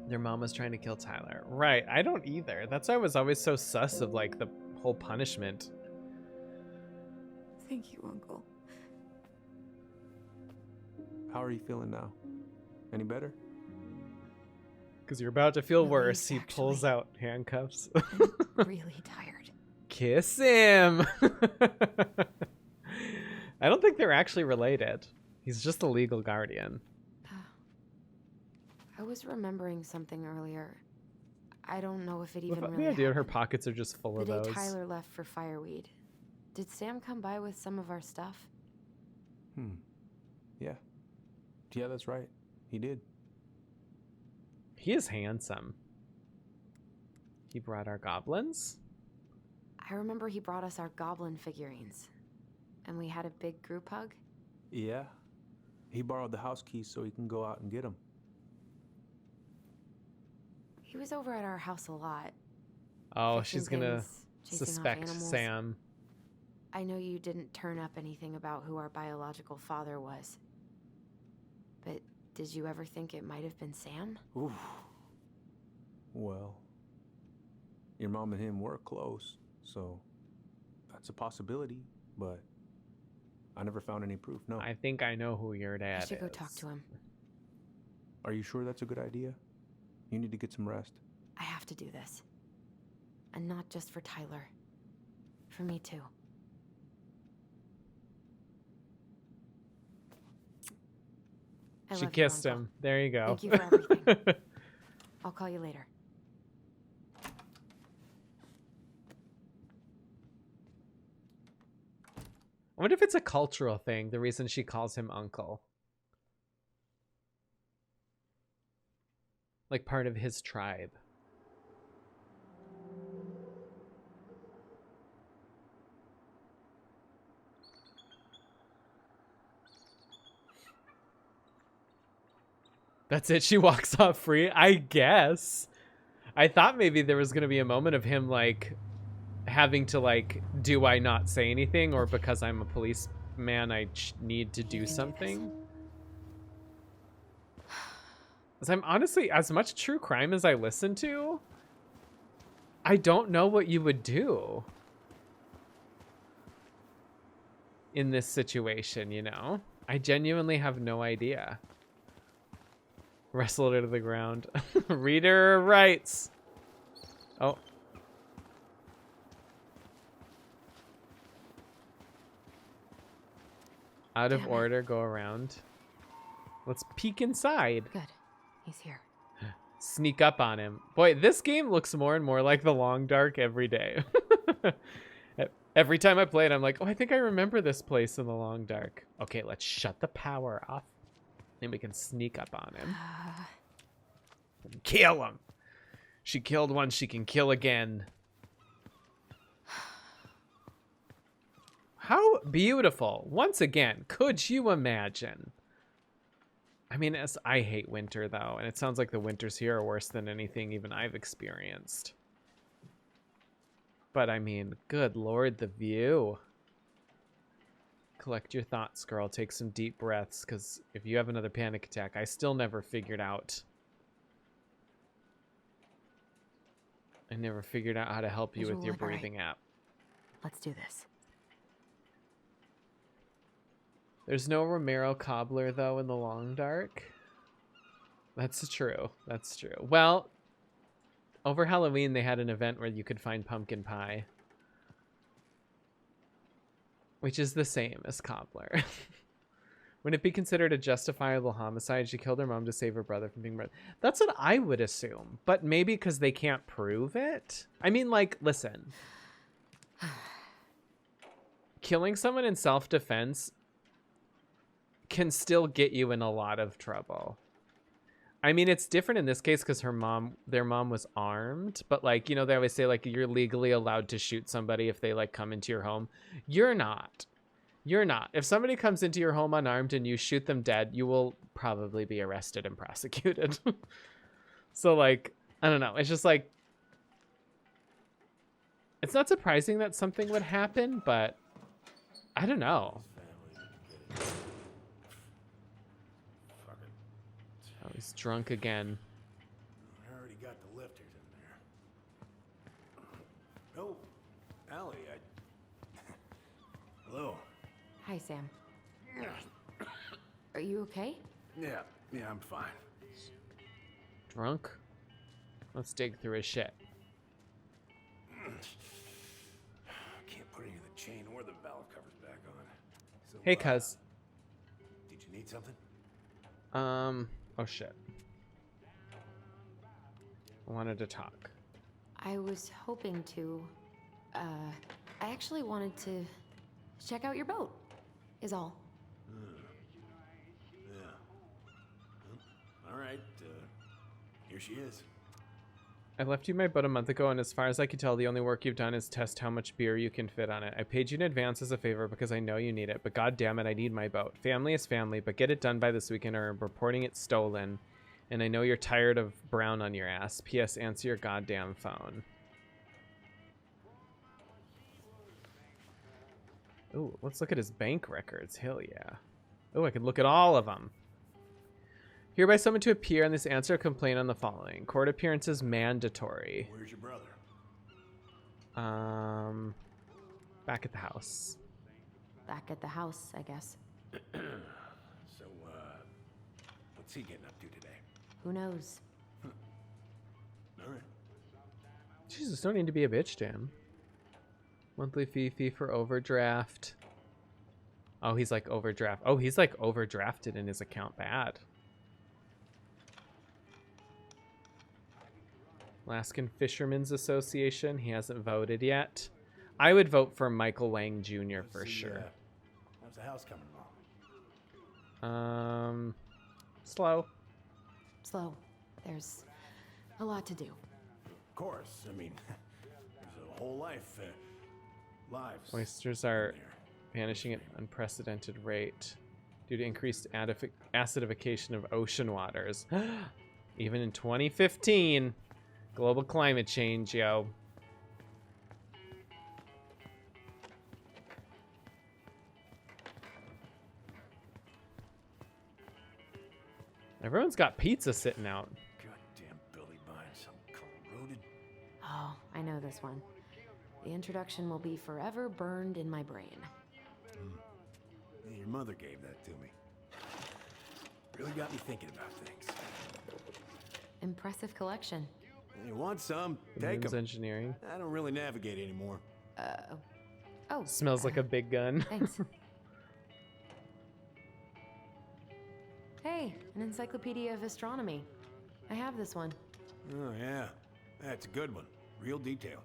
[SPEAKER 1] Their mom was trying to kill Tyler. Right, I don't either. That's why I was always so sus of, like, the whole punishment.
[SPEAKER 6] Thank you, Uncle.
[SPEAKER 4] How are you feeling now? Any better?
[SPEAKER 1] Because you're about to feel
[SPEAKER 3] Relieved,
[SPEAKER 1] worse. He pulls
[SPEAKER 3] actually.
[SPEAKER 1] out handcuffs.
[SPEAKER 3] I'm really tired.
[SPEAKER 1] Kiss him. I don't think they're actually related. He's just a legal guardian.
[SPEAKER 3] I was remembering something earlier. I don't know if it
[SPEAKER 1] With
[SPEAKER 3] even
[SPEAKER 1] the
[SPEAKER 3] really
[SPEAKER 1] idea her
[SPEAKER 3] happened.
[SPEAKER 1] pockets are just full
[SPEAKER 3] The
[SPEAKER 1] of
[SPEAKER 3] day
[SPEAKER 1] those.
[SPEAKER 3] Tyler left for Fireweed, did Sam come by with some of our stuff?
[SPEAKER 4] Yeah. Yeah, that's right. He did.
[SPEAKER 1] He is handsome. He brought our goblins.
[SPEAKER 3] I remember he brought us our goblin figurines. And we had a big group hug.
[SPEAKER 4] Yeah. He borrowed the house keys so he can go out and get them.
[SPEAKER 3] He was over at our house a lot.
[SPEAKER 1] Oh,
[SPEAKER 3] fixing
[SPEAKER 1] she's gonna
[SPEAKER 3] things, chasing off
[SPEAKER 1] suspect
[SPEAKER 3] animals.
[SPEAKER 1] Sam.
[SPEAKER 3] I know you didn't turn up anything about who our biological father was. But did you ever think it might have been Sam?
[SPEAKER 4] Oof. Well, your mom and him were close, so that's a possibility, but I never found any proof, no.
[SPEAKER 1] I think I know who your dad
[SPEAKER 3] I should go
[SPEAKER 1] is.
[SPEAKER 3] talk to him.
[SPEAKER 4] Are you sure that's a good idea? You need to get some rest.
[SPEAKER 3] I have to do this. And not just for Tyler. For me too. I
[SPEAKER 1] She
[SPEAKER 3] love you,
[SPEAKER 1] kissed
[SPEAKER 3] Uncle.
[SPEAKER 1] him. There you go.
[SPEAKER 3] Thank you for everything. I'll call you later.
[SPEAKER 1] I wonder if it's a cultural thing, the reason she calls him uncle. Like part of his tribe. That's it, she walks off free, I guess. I thought maybe there was going to be a moment of him, like, having to, like, do I not say anything? Or because I'm a policeman, I need to do something? 'Cause I'm honestly, as much true crime as I listen to, I don't know what you would do in this situation, you know? I genuinely have no idea. Wrestled her to the ground. Reader writes. Oh. Out of order, go around. Let's peek inside.
[SPEAKER 3] Good. He's here.
[SPEAKER 1] Sneak up on him. Boy, this game looks more and more like The Long Dark every day. Every time I play it, I'm like, oh, I think I remember this place in The Long Dark. Okay, let's shut the power off. And we can sneak up on him. And kill him. She killed one, she can kill again. How beautiful. Once again, could you imagine? I mean, I hate winter, though, and it sounds like the winters here are worse than anything even I've experienced. But, I mean, good lord, the view. Collect your thoughts, girl. Take some deep breaths, because if you have another panic attack, I still never figured out. I never figured out how to help you with your breathing app.
[SPEAKER 3] Let's do this.
[SPEAKER 1] There's no Romero Cobbler, though, in The Long Dark. That's true. That's true. Well, over Halloween, they had an event where you could find pumpkin pie. Which is the same as Cobbler. Would it be considered a justifiable homicide? She killed her mom to save her brother from being murdered. That's what I would assume. But maybe because they can't prove it? I mean, like, listen. Killing someone in self-defense can still get you in a lot of trouble. I mean, it's different in this case because their mom was armed, but like, you know, they always say like you're legally allowed to shoot somebody if they like come into your home. You're not. If somebody comes into your home unarmed and you shoot them dead, you will probably be arrested and prosecuted. So like, I don't know. It's just like, it's not surprising that something would happen, but I don't know. Oh, he's drunk again.
[SPEAKER 8] I already got the lifters in there. Oh, Allie, Hello.
[SPEAKER 3] Hi, Sam. Are you okay?
[SPEAKER 8] Yeah, I'm fine.
[SPEAKER 1] Drunk? Let's dig through his shit.
[SPEAKER 8] Can't put any of the chain or the valve covers back on. So,
[SPEAKER 1] Hey, cuz.
[SPEAKER 8] Did you need something?
[SPEAKER 1] Oh shit. I wanted to talk.
[SPEAKER 3] I was hoping to, I actually wanted to check out your boat, is all.
[SPEAKER 8] Yeah. Well, all right, here she is.
[SPEAKER 1] I left you my boat a month ago, and as far as I can tell, the only work you've done is test how much beer you can fit on it. I paid you in advance as a favor because I know you need it, but god damn it, I need my boat. Family is family, but get it done by this weekend or I'm reporting it stolen. And I know you're tired of brown on your ass. P.S. Answer your goddamn phone. Ooh, let's look at his bank records. Hell yeah. Oh, I can look at all of them. Hereby summoned to appear on this answer a complaint on the following. Court appearances mandatory.
[SPEAKER 8] Where's your brother?
[SPEAKER 1] Back at the house.
[SPEAKER 3] Back at the house, I guess.
[SPEAKER 8] So, what's he getting up to today?
[SPEAKER 3] Who knows?
[SPEAKER 8] All right.
[SPEAKER 1] Jesus, don't need to be a bitch to him. Monthly fee for overdraft. Oh, he's like overdraft. Oh, he's like overdrafted in his account bad. Alaskan Fishermen's Association. He hasn't voted yet. I would vote for Michael Wang Jr. for sure.
[SPEAKER 8] How's the house coming along?
[SPEAKER 1] Slow.
[SPEAKER 3] Slow. There's a lot to do.
[SPEAKER 8] Of course. I mean, there's a whole lives.
[SPEAKER 1] Oysters are vanishing at unprecedented rate due to increased acidification of ocean waters. Even in 2015. Global climate change, yo. Everyone's got pizza sitting out.
[SPEAKER 8] Goddamn Billy buying some corroded.
[SPEAKER 3] Oh, I know this one. The introduction will be forever burned in my brain.
[SPEAKER 8] Your mother gave that to me.
[SPEAKER 10] Really got me thinking about things.
[SPEAKER 3] Impressive collection.
[SPEAKER 10] You want some?
[SPEAKER 1] The
[SPEAKER 10] Take
[SPEAKER 1] Moon's
[SPEAKER 10] 'em.
[SPEAKER 1] engineering.
[SPEAKER 10] I don't really navigate anymore.
[SPEAKER 3] Oh.
[SPEAKER 1] Smells like a big gun.
[SPEAKER 3] Thanks. Hey, an encyclopedia of astronomy. I have this one.
[SPEAKER 10] Oh, yeah. That's a good one. Real detail.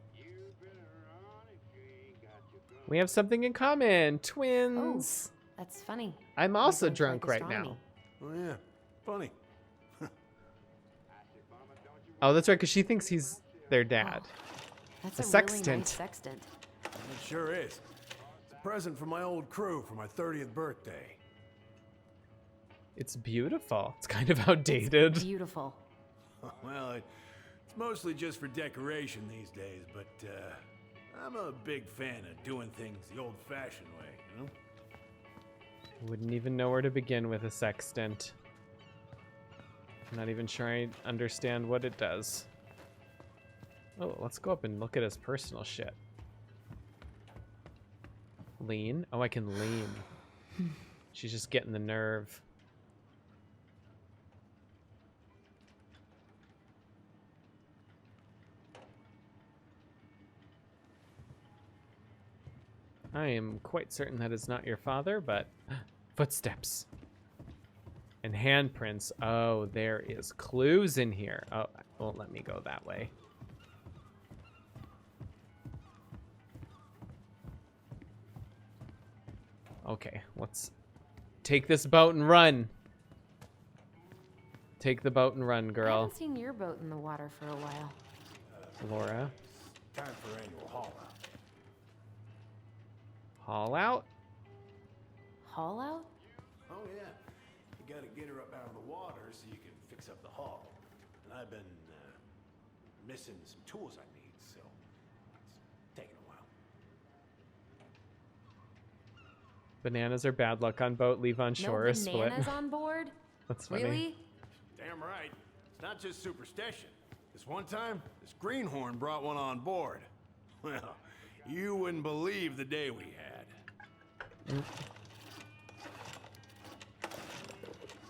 [SPEAKER 1] We have something in common. Twins.
[SPEAKER 3] That's funny.
[SPEAKER 1] I'm
[SPEAKER 3] My
[SPEAKER 1] also
[SPEAKER 3] boys
[SPEAKER 1] drunk
[SPEAKER 3] like
[SPEAKER 1] right now.
[SPEAKER 3] astronomy.
[SPEAKER 10] Oh, yeah. Funny.
[SPEAKER 1] Oh, that's right, because she thinks he's their dad.
[SPEAKER 3] That's
[SPEAKER 1] A
[SPEAKER 3] a really
[SPEAKER 1] sextant.
[SPEAKER 3] nice sextant.
[SPEAKER 10] It sure is. It's a present from my old crew for my 30th birthday.
[SPEAKER 1] It's beautiful. It's kind of outdated.
[SPEAKER 3] Beautiful.
[SPEAKER 10] Well, it's mostly just for decoration these days, but I'm a big fan of doing things the old-fashioned way, you know?
[SPEAKER 1] Wouldn't even know where to begin with a sextant. I'm not even sure I understand what it does. Oh, let's go up and look at his personal shit. Lean? Oh, I can lean. She's just getting the nerve. I am quite certain that is not your father, but footsteps. And handprints. Oh, there is clues in here. Oh, it won't let me go that way. Okay, let's take this boat and run. Take the boat and run,
[SPEAKER 3] I
[SPEAKER 1] girl.
[SPEAKER 3] haven't seen your boat in the water for a while.
[SPEAKER 1] Laura.
[SPEAKER 10] Time for annual haul out.
[SPEAKER 1] Haul out?
[SPEAKER 3] Haul out?
[SPEAKER 10] Oh, yeah. You gotta get her up out of the water so you can fix up the hull. And I've been missing some tools I need, so it's taking a while.
[SPEAKER 1] Bananas are bad luck on boat. Leave on shore
[SPEAKER 3] No
[SPEAKER 1] or split.
[SPEAKER 3] bananas on board?
[SPEAKER 1] That's funny.
[SPEAKER 3] Really?
[SPEAKER 10] Damn right. It's not just superstition. This one time, this greenhorn brought one on board. Well, you wouldn't believe the day we had.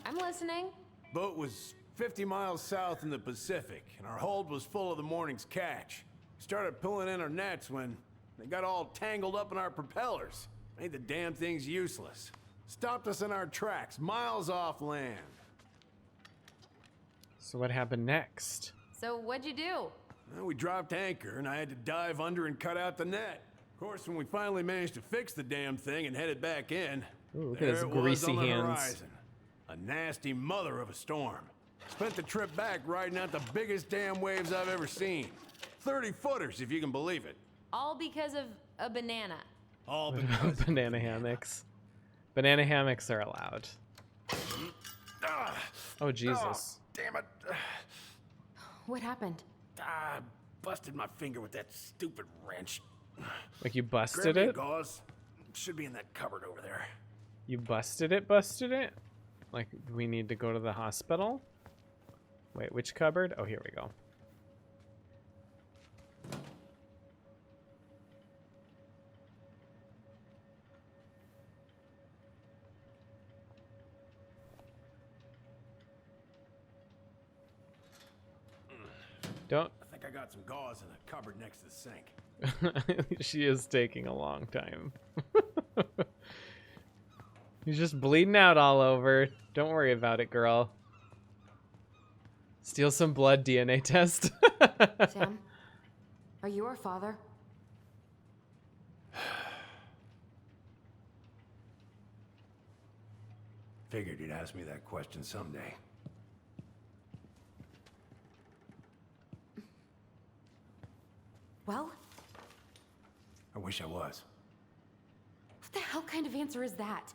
[SPEAKER 3] I'm listening.
[SPEAKER 10] Boat was 50 miles south in the Pacific, and our hold was full of the morning's catch. We started pulling in our nets when they got all tangled up in our propellers. Made the damn things useless. Stopped us in our tracks, miles off land.
[SPEAKER 1] So what happened next?
[SPEAKER 3] So what'd you do?
[SPEAKER 10] Well, we dropped anchor, and I had to dive under and cut out the net. Of course, when we finally managed to fix the damn thing and headed back in,
[SPEAKER 1] Ooh, look at
[SPEAKER 10] there
[SPEAKER 1] his
[SPEAKER 10] it was
[SPEAKER 1] greasy
[SPEAKER 10] on the
[SPEAKER 1] hands.
[SPEAKER 10] horizon. A nasty mother of a storm. Spent the trip back riding out the biggest damn waves I've ever seen. 30-footers, if you can believe it.
[SPEAKER 3] All because of a banana.
[SPEAKER 10] All because
[SPEAKER 1] Banana hammocks. Banana hammocks are allowed. Oh, Jesus.
[SPEAKER 10] Damn it.
[SPEAKER 3] What happened?
[SPEAKER 10] I busted my finger with that stupid wrench.
[SPEAKER 1] Like you
[SPEAKER 10] Grab
[SPEAKER 1] busted
[SPEAKER 10] me a
[SPEAKER 1] it?
[SPEAKER 10] gauze. Should be in that cupboard over there.
[SPEAKER 1] You busted it? Busted it? Like we need to go to the hospital? Wait, which cupboard? Oh, here we go. Don't.
[SPEAKER 10] I think I got some gauze in the cupboard next to the sink.
[SPEAKER 1] She is taking a long time. He's just bleeding out all over. Don't worry about it, girl. Steal some blood DNA test.
[SPEAKER 3] Sam? Are you our father?
[SPEAKER 10] Figured you'd ask me that question someday.
[SPEAKER 3] Well,
[SPEAKER 10] I wish I was.
[SPEAKER 3] what the hell kind of answer is that?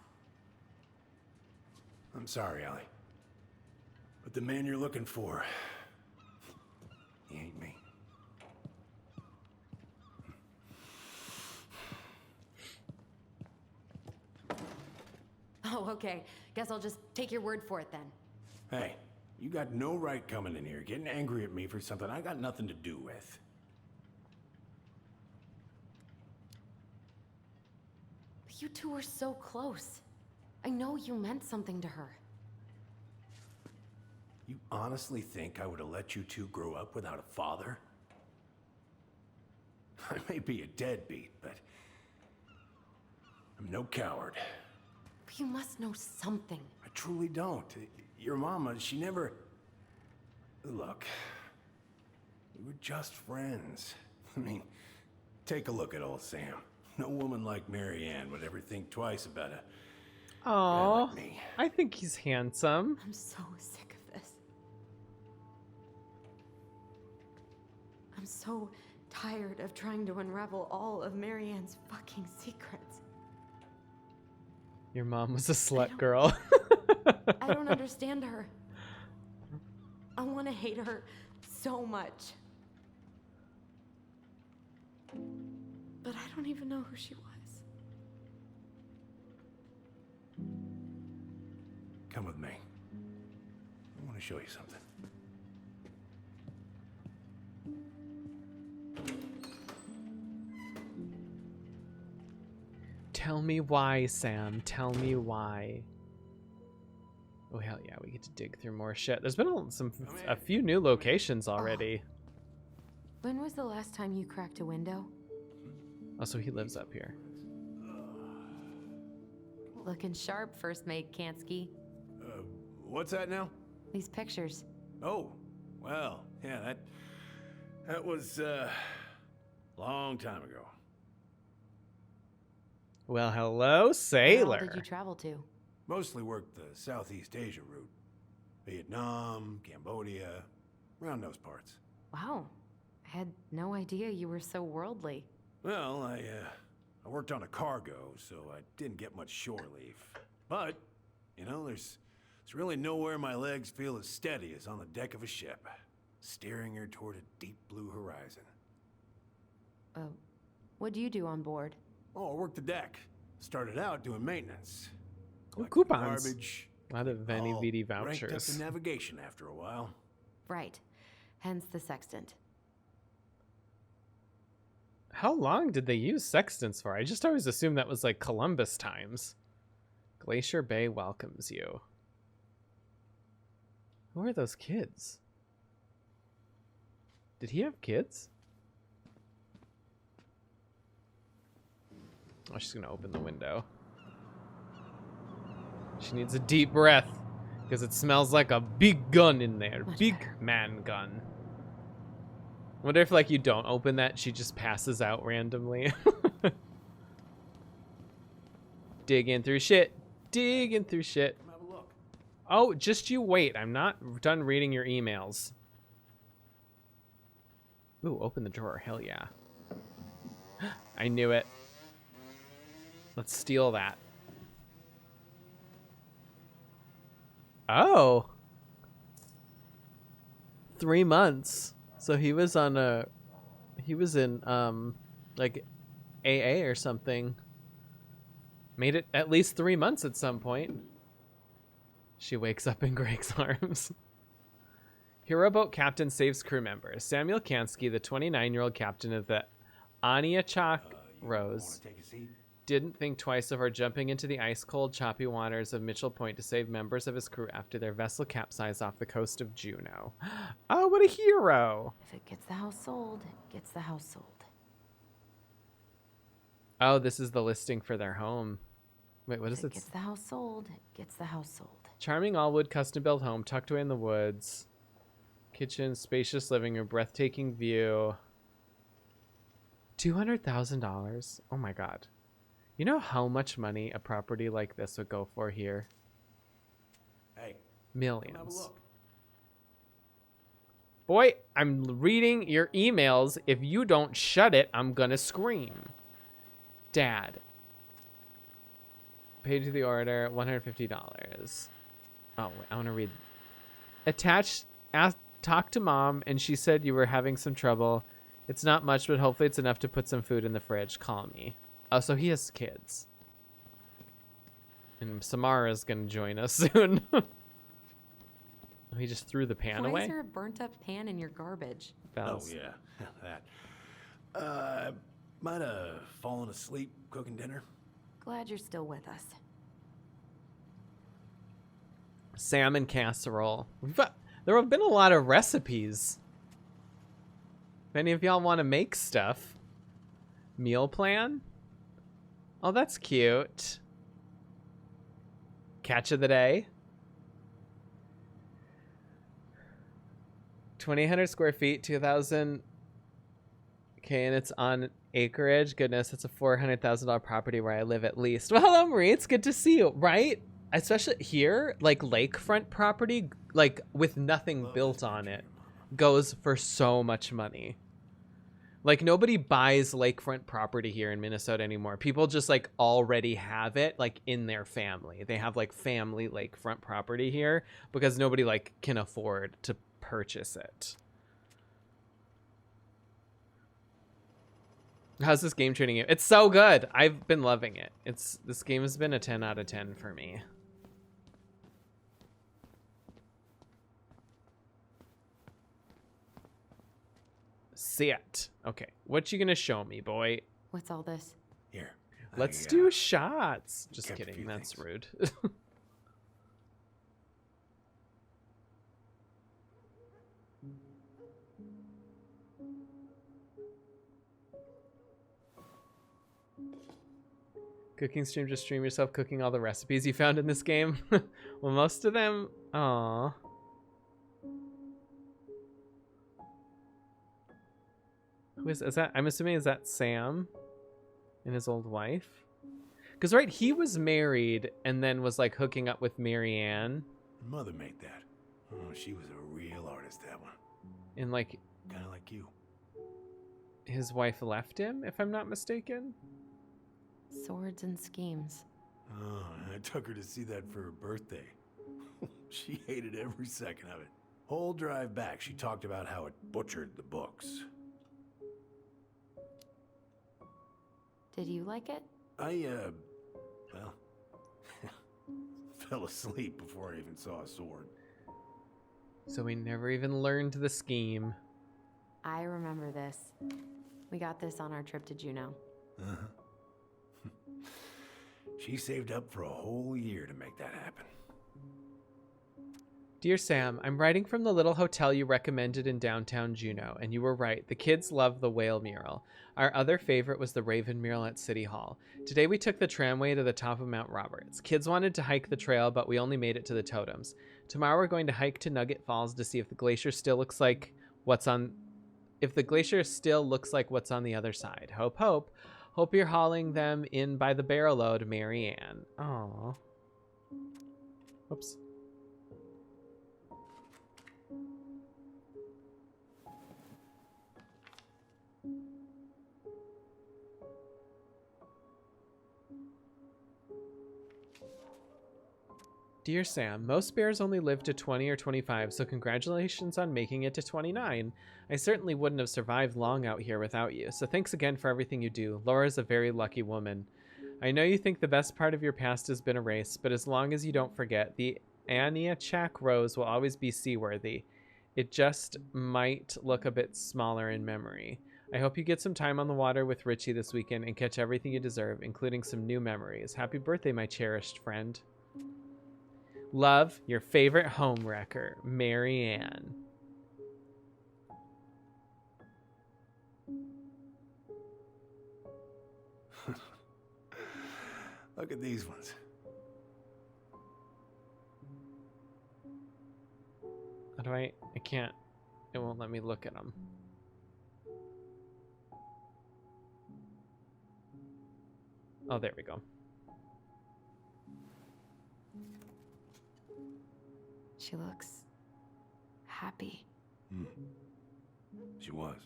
[SPEAKER 10] I'm sorry, Allie. But the man you're looking for, he ain't me.
[SPEAKER 3] Oh, okay. Guess I'll just take your word for it then.
[SPEAKER 10] Hey, you got no right coming in here getting angry at me for something I got nothing to do with.
[SPEAKER 3] But you two were so close. I know you meant something to her.
[SPEAKER 10] You honestly think I would have let you two grow up without a father? I may be a deadbeat, but I'm no coward.
[SPEAKER 3] You must know something.
[SPEAKER 10] I truly don't. Your mama, she never... Look, we were just friends. I mean, take a look at old Sam. No woman like Mary Ann would ever think twice about a guy like me.
[SPEAKER 1] I think he's handsome.
[SPEAKER 3] I'm so sick of this. I'm so tired of trying to unravel all of Mary Ann's fucking secrets.
[SPEAKER 1] Your mom was a slut girl.
[SPEAKER 3] I don't understand her. I want to hate her so much. But I don't even know who she was.
[SPEAKER 10] Come with me. I want to show you something.
[SPEAKER 1] Tell me why, Sam. Tell me why. Oh, hell yeah, we get to dig through more shit. There's been a few new locations already.
[SPEAKER 3] When was the last time you cracked a window?
[SPEAKER 1] Oh, so he lives up here.
[SPEAKER 3] Looking sharp, First Mate Kansky.
[SPEAKER 10] What's that now?
[SPEAKER 3] These pictures.
[SPEAKER 10] Oh, well, yeah, that was, long time ago.
[SPEAKER 1] Well, hello,
[SPEAKER 3] Where all
[SPEAKER 1] sailor.
[SPEAKER 3] did you travel to?
[SPEAKER 10] Mostly worked the Southeast Asia route. Vietnam, Cambodia, around those parts.
[SPEAKER 3] Wow. I had no idea you were so worldly.
[SPEAKER 10] Well, I worked on a cargo, so I didn't get much shore leave. But, you know, there's really nowhere my legs feel as steady as on the deck of a ship, steering her toward a deep blue horizon.
[SPEAKER 3] What do you do on board?
[SPEAKER 10] Oh, I worked the deck. Started out doing maintenance.
[SPEAKER 1] Ooh,
[SPEAKER 10] Collected
[SPEAKER 1] coupons.
[SPEAKER 10] Garbage.
[SPEAKER 1] A lot of Vanny
[SPEAKER 10] All
[SPEAKER 1] VD
[SPEAKER 10] ranked up
[SPEAKER 1] vouchers.
[SPEAKER 10] in navigation after a while.
[SPEAKER 3] Right. Hence the sextant.
[SPEAKER 1] How long did they use sextants for? I just always assumed that was like Columbus times. Glacier Bay welcomes you. Who are those kids? Did he have kids? Oh, she's gonna open the window. She needs a deep breath because it smells like a big gun in there.
[SPEAKER 3] Much
[SPEAKER 1] Big
[SPEAKER 3] better.
[SPEAKER 1] man gun. Wonder if like you don't open that, she just passes out randomly. Digging through shit. Digging through shit.
[SPEAKER 10] Come have a look.
[SPEAKER 1] Oh, just you wait. I'm not done reading your emails. Ooh, open the drawer. Hell yeah. I knew it. Let's steal that. Oh. 3 months. So he was on he was in like AA or something. Made it at least 3 months at some point. She wakes up in Greg's arms. Hero boat captain saves crew members. Samuel Kansky, the 29-year-old captain of the Aniachak Rose,
[SPEAKER 10] Take a seat.
[SPEAKER 1] didn't think twice of our jumping into the ice-cold, choppy waters of Mitchell Point to save members of his crew after their vessel capsized off the coast of Juneau. Oh, what a hero!
[SPEAKER 3] If it gets the house sold, it gets the house sold.
[SPEAKER 1] Oh, this is the listing for their home. Wait, what is
[SPEAKER 3] If it
[SPEAKER 1] it?
[SPEAKER 3] gets the house sold, it gets the house sold.
[SPEAKER 1] Charming all-wood custom-built home tucked away in the woods. Kitchen, spacious living room, breathtaking view. $200,000. Oh my god. You know how much money a property like this would go for here?
[SPEAKER 10] Hey, come have a
[SPEAKER 1] Millions.
[SPEAKER 10] look.
[SPEAKER 1] Boy, I'm reading your emails. If you don't shut it, I'm gonna scream. Dad. Paid to the order, $150. Oh, wait, I want to read. Attached, talked to mom, and she said you were having some trouble. It's not much, but hopefully it's enough to put some food in the fridge. Call me. Oh, so he has kids. And Samara's gonna join us soon. Oh, he just threw the pan
[SPEAKER 3] Why
[SPEAKER 1] away?
[SPEAKER 3] is there a burnt-up pan in your garbage?
[SPEAKER 1] Bells.
[SPEAKER 10] Oh, yeah, that. Might have fallen asleep cooking dinner.
[SPEAKER 3] Glad you're still with us.
[SPEAKER 1] Salmon casserole. There have been a lot of recipes. If any of y'all want to make stuff. Meal plan? Oh, that's cute. Catch of the day. 2,800 square feet, 2,000. Okay, and it's on acreage. Goodness, it's a $400,000 property where I live at least. Well, hello, Marie. It's good to see you, right? Especially here, like lakefront property, like with nothing built on it, goes for so much money. Like nobody buys lakefront property here in Minnesota anymore. People just like already have it like in their family. They have like family lakefront property here because nobody like can afford to purchase it. How's this game treating you? It's so good. I've been loving it. This game has been a 10 out of 10 for me. See it. Okay, what you gonna show me, boy?
[SPEAKER 3] What's all this?
[SPEAKER 10] Here.
[SPEAKER 1] Let's do shots. Just
[SPEAKER 10] kept a
[SPEAKER 1] kidding.
[SPEAKER 10] few
[SPEAKER 1] That's
[SPEAKER 10] things.
[SPEAKER 1] rude. Cooking stream, just stream yourself cooking all the recipes you found in this game. Well, most of them. Aww. Who is that? I'm assuming is that Sam and his old wife? Because right, he was married and then was like hooking up with Marianne.
[SPEAKER 8] Your mother made that. Oh, she was a real artist, that one.
[SPEAKER 1] And like
[SPEAKER 8] Kind of like you.
[SPEAKER 1] his wife left him, if I'm not mistaken.
[SPEAKER 3] Swords and schemes.
[SPEAKER 8] Oh, I took her to see that for her birthday. She hated every second of it. Whole drive back, she talked about how it butchered the books.
[SPEAKER 3] Did you like it?
[SPEAKER 8] Well, fell asleep before I even saw a sword.
[SPEAKER 1] So we never even learned the scheme.
[SPEAKER 3] I remember this. We got this on our trip to Juneau.
[SPEAKER 8] Uh-huh. She saved up for a whole year to make that happen.
[SPEAKER 1] Dear Sam, I'm writing from the little hotel you recommended in downtown Juneau, and you were right. The kids love the whale mural. Our other favorite was the Raven mural at City Hall. Today we took the tramway to the top of Mount Roberts. Kids wanted to hike the trail, but we only made it to the totems. Tomorrow we're going to hike to Nugget Falls to see if the glacier still looks like what's on... If the glacier still looks like what's on the other side. Hope, hope. Hope you're hauling them in by the barrel load, Mary Ann. Aww. Whoops. Dear Sam, most bears only live to 20 or 25, so congratulations on making it to 29. I certainly wouldn't have survived long out here without you, so thanks again for everything you do. Laura's a very lucky woman. I know you think the best part of your past has been erased, but as long as you don't forget, the Aniachak Rose will always be seaworthy. It just might look a bit smaller in memory. I hope you get some time on the water with Richie this weekend and catch everything you deserve, including some new memories. Happy birthday, my cherished friend. Love, your favorite homewrecker, Mary Ann.
[SPEAKER 8] Look at these ones.
[SPEAKER 1] How do I can't. It won't let me look at them. Oh, there we go.
[SPEAKER 3] She looks happy.
[SPEAKER 8] She was.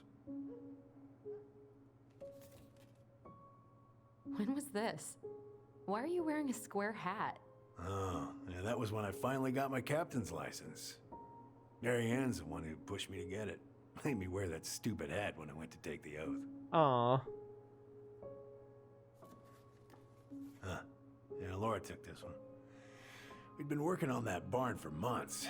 [SPEAKER 3] When was this? Why are you wearing a square hat?
[SPEAKER 8] Oh, yeah, that was when I finally got my captain's license. Mary Ann's the one who pushed me to get it. Made me wear that stupid hat when I went to take the oath.
[SPEAKER 1] Aw.
[SPEAKER 8] Huh. Yeah, Laura took this one. We'd been working on that barn for months.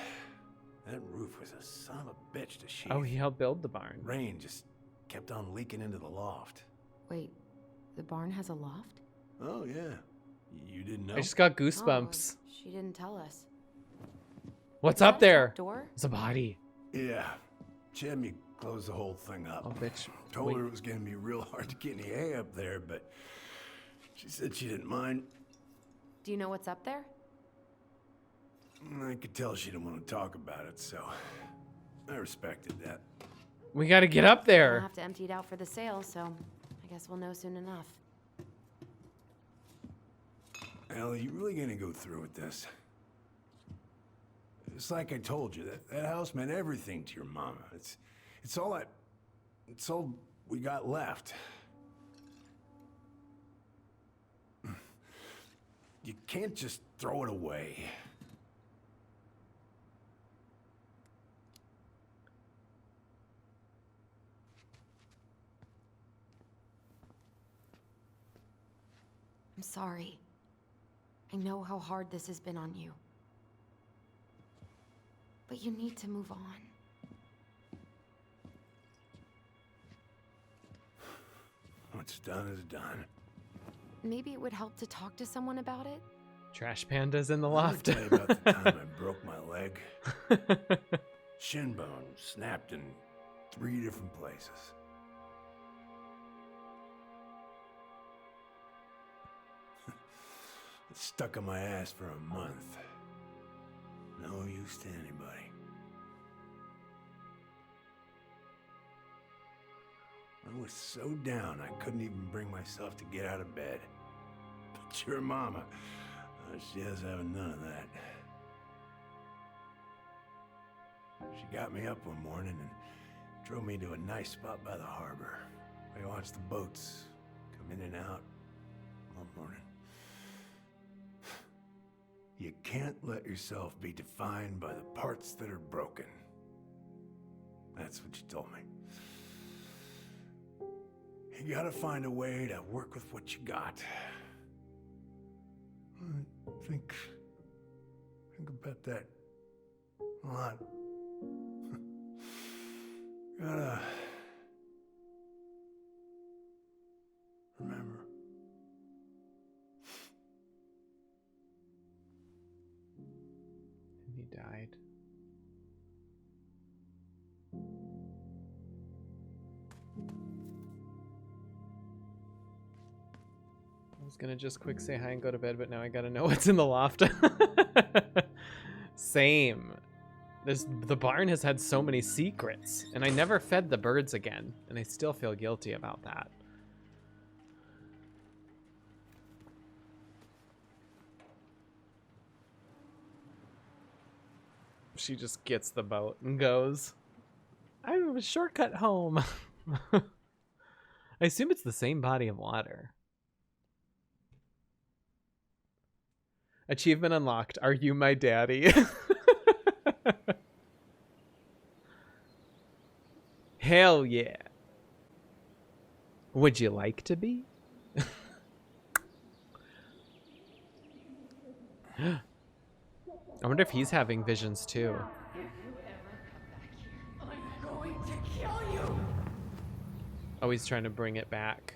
[SPEAKER 8] That roof was a son of a bitch to sheathe.
[SPEAKER 1] Oh, he helped build the barn.
[SPEAKER 8] Rain just kept on leaking into the loft.
[SPEAKER 3] Wait, the barn has a loft?
[SPEAKER 8] Oh, yeah. You didn't know?
[SPEAKER 1] I just got goosebumps.
[SPEAKER 3] Oh, she didn't tell us.
[SPEAKER 1] What's
[SPEAKER 3] Is
[SPEAKER 1] up
[SPEAKER 3] that a
[SPEAKER 1] there?
[SPEAKER 3] trap door?
[SPEAKER 1] It's a body.
[SPEAKER 11] Yeah. She had me close the whole thing up.
[SPEAKER 1] Oh, bitch.
[SPEAKER 11] Told
[SPEAKER 1] Wait.
[SPEAKER 11] her it was gonna be real hard to get any hay up there, but she said she didn't mind.
[SPEAKER 3] Do you know what's up there?
[SPEAKER 11] I could tell she didn't want to talk about it, so I respected that.
[SPEAKER 1] We gotta get up
[SPEAKER 3] I'll
[SPEAKER 1] there.
[SPEAKER 3] have to empty it out for the sale, so I guess we'll know soon enough.
[SPEAKER 11] Ellie, you really gonna go through with this? It's like I told you, that house meant everything to your mama. It's all we got left. You can't just throw it away.
[SPEAKER 3] I'm sorry. I know how hard this has been on you. But you need to move on.
[SPEAKER 11] What's done is done.
[SPEAKER 3] Maybe it would help to talk to someone about it.
[SPEAKER 1] Trash pandas in the
[SPEAKER 11] Let me
[SPEAKER 1] loft.
[SPEAKER 11] tell you about the time I broke my leg. Shin bone snapped in 3 different places. It stuck in my ass for a month. No use to anybody. I was so down I couldn't even bring myself to get out of bed. But your mama, she has having none of that. She got me up one morning and drove me to a nice spot by the harbor. I watched the boats come in and out all morning. You can't let yourself be defined by the parts that are broken. That's what you told me. You gotta find a way to work with what you got. Think about that a lot. Gotta remember.
[SPEAKER 1] And he died. I was gonna just quick say hi and go to bed, but now I gotta know what's in the loft. Same. The barn has had so many secrets, and I never fed the birds again, and I still feel guilty about that. She just gets the boat and goes, I have a shortcut home. I assume it's the same body of water. Achievement unlocked. Are you my daddy? Hell yeah. Would you like to be? I wonder if he's having visions too. Oh, he's trying to bring it back.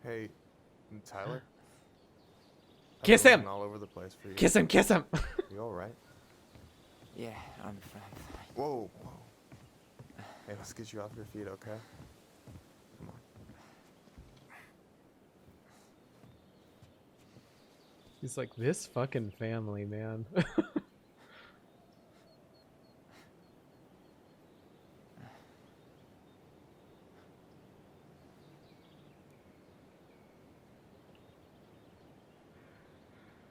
[SPEAKER 9] Hey, Tyler? I've
[SPEAKER 1] Kiss
[SPEAKER 9] been
[SPEAKER 1] him!
[SPEAKER 9] looking all over the place for you.
[SPEAKER 1] Kiss him, kiss him!
[SPEAKER 9] You all right?
[SPEAKER 2] Yeah, I'm fine.
[SPEAKER 9] Whoa, whoa. Hey, let's get you off your feet, okay? Come on.
[SPEAKER 1] He's like, this fucking family, man.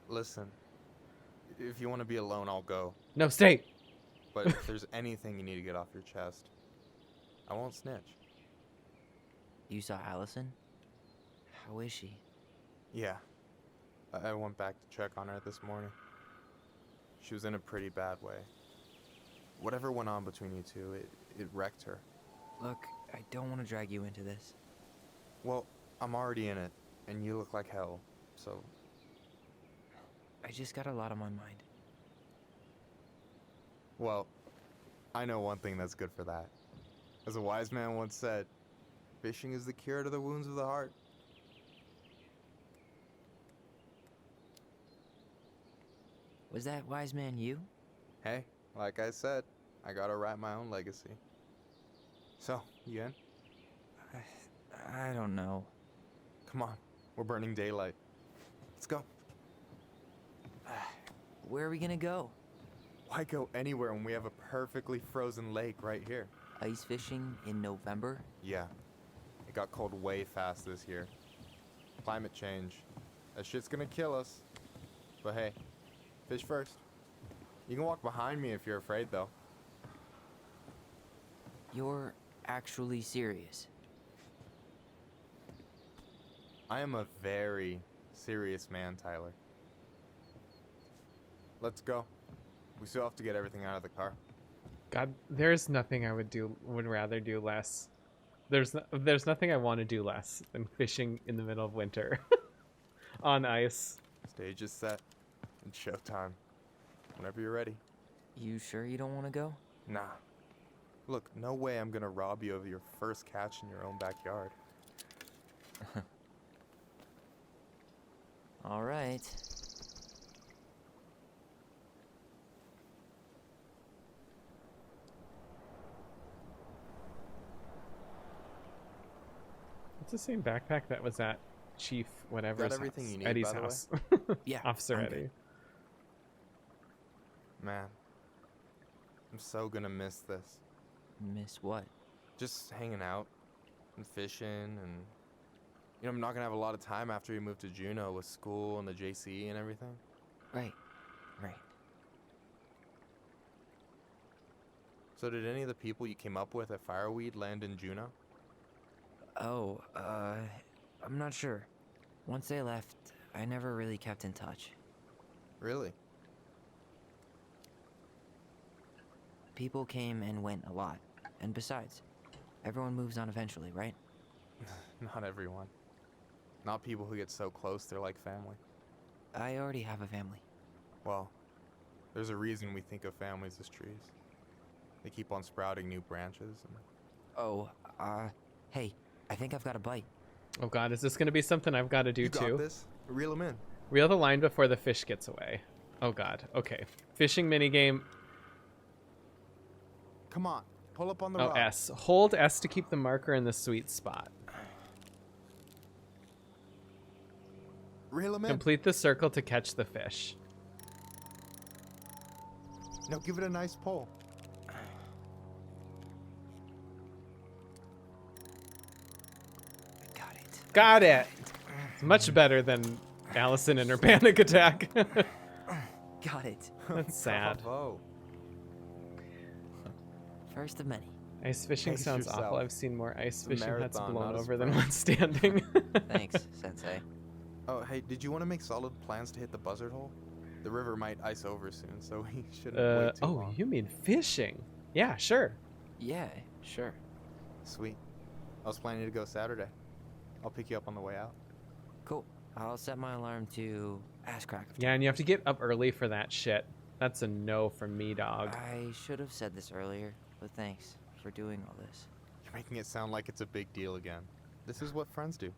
[SPEAKER 9] Listen, if you want to be alone, I'll go.
[SPEAKER 1] No, stay!
[SPEAKER 9] But if there's anything you need to get off your chest, I won't snitch.
[SPEAKER 2] You saw Allison? How is she?
[SPEAKER 9] Yeah. I went back to check on her this morning. She was in a pretty bad way. Whatever went on between you two, it wrecked her.
[SPEAKER 2] Look, I don't want to drag you into this.
[SPEAKER 9] Well, I'm already in it, and you look like hell, so...
[SPEAKER 2] I just got a lot on my mind.
[SPEAKER 9] Well, I know one thing that's good for that. As a wise man once said, fishing is the cure to the wounds of the heart.
[SPEAKER 2] Was that wise man you?
[SPEAKER 9] Hey, like I said, I gotta write my own legacy. So, you in?
[SPEAKER 2] I don't know.
[SPEAKER 9] Come on, we're burning daylight. Let's go.
[SPEAKER 2] Where are we gonna go?
[SPEAKER 9] Why go anywhere when we have a perfectly frozen lake right here?
[SPEAKER 2] Ice fishing in November?
[SPEAKER 9] Yeah, it got cold way fast this year. Climate change. That shit's gonna kill us. But hey, fish first. You can walk behind me if you're afraid, though.
[SPEAKER 2] You're actually serious?
[SPEAKER 9] I am a very serious man, Tyler. Let's go. We still have to get everything out of the car.
[SPEAKER 1] God, there's nothing I would rather do less. There's nothing I want to do less than fishing in the middle of winter on ice.
[SPEAKER 9] Stage is set. It's showtime. Whenever you're ready.
[SPEAKER 2] You sure you don't want to go?
[SPEAKER 9] Nah. Look, no way I'm gonna rob you of your first catch in your own backyard.
[SPEAKER 2] All right.
[SPEAKER 1] It's the same backpack that was at Chief whatever's
[SPEAKER 9] Got everything
[SPEAKER 1] house.
[SPEAKER 9] you need,
[SPEAKER 1] Eddie's
[SPEAKER 9] by the way?
[SPEAKER 1] house.
[SPEAKER 2] Yeah,
[SPEAKER 1] Officer
[SPEAKER 2] I'm
[SPEAKER 1] Eddie.
[SPEAKER 2] good.
[SPEAKER 9] Man, I'm so gonna miss this.
[SPEAKER 2] Miss what?
[SPEAKER 9] Just hanging out and fishing and... You know, I'm not gonna have a lot of time after we move to Juneau with school and the JC and everything.
[SPEAKER 2] Right. Right.
[SPEAKER 9] So did any of the people you came up with at Fireweed land in Juneau?
[SPEAKER 2] Oh, I'm not sure. Once they left, I never really kept in touch.
[SPEAKER 9] Really?
[SPEAKER 2] People came and went a lot. And besides, everyone moves on eventually, right?
[SPEAKER 9] Not everyone. Not people who get so close they're like family.
[SPEAKER 2] I already have a family.
[SPEAKER 9] Well, there's a reason we think of families as trees. They keep on sprouting new branches and...
[SPEAKER 2] Oh, hey, I think I've got a bite.
[SPEAKER 1] Oh God, is this gonna be something I've got to do
[SPEAKER 9] You
[SPEAKER 1] too?
[SPEAKER 9] got this. Reel them in.
[SPEAKER 1] Reel the line before the fish gets away. Oh God. Okay. Fishing minigame.
[SPEAKER 9] Come on, pull up on the
[SPEAKER 1] Oh,
[SPEAKER 9] rock.
[SPEAKER 1] S. Hold S to keep the marker in the sweet spot.
[SPEAKER 9] Reel them in.
[SPEAKER 1] Complete the circle to catch the fish.
[SPEAKER 9] Now give it a nice pull.
[SPEAKER 2] Got it.
[SPEAKER 1] Got it. It's much better than Allison and her panic attack.
[SPEAKER 2] Got it.
[SPEAKER 1] That's sad.
[SPEAKER 9] Bravo.
[SPEAKER 2] First of many.
[SPEAKER 1] Ice fishing
[SPEAKER 9] Pace
[SPEAKER 1] sounds
[SPEAKER 9] yourself.
[SPEAKER 1] awful. I've seen more ice
[SPEAKER 9] It's a
[SPEAKER 1] fishing huts
[SPEAKER 9] marathon,
[SPEAKER 1] blown
[SPEAKER 9] not a
[SPEAKER 1] over than
[SPEAKER 9] sprint.
[SPEAKER 1] one standing.
[SPEAKER 2] Thanks, Sensei.
[SPEAKER 9] Oh, hey, did you want to make solid plans to hit the buzzard hole? The river might ice over soon, so we shouldn't wait too
[SPEAKER 1] oh,
[SPEAKER 9] long.
[SPEAKER 1] you mean fishing? Yeah, sure.
[SPEAKER 2] Yeah, sure.
[SPEAKER 9] Sweet. I was planning to go Saturday. I'll pick you up on the way out.
[SPEAKER 2] Cool. I'll set my alarm to ass crack. of
[SPEAKER 1] Yeah, and you have to get up early for that shit. That's a no from me, dog.
[SPEAKER 2] I should have said this earlier, but thanks for doing all this.
[SPEAKER 9] You're making it sound like it's a big deal again. This is what friends do.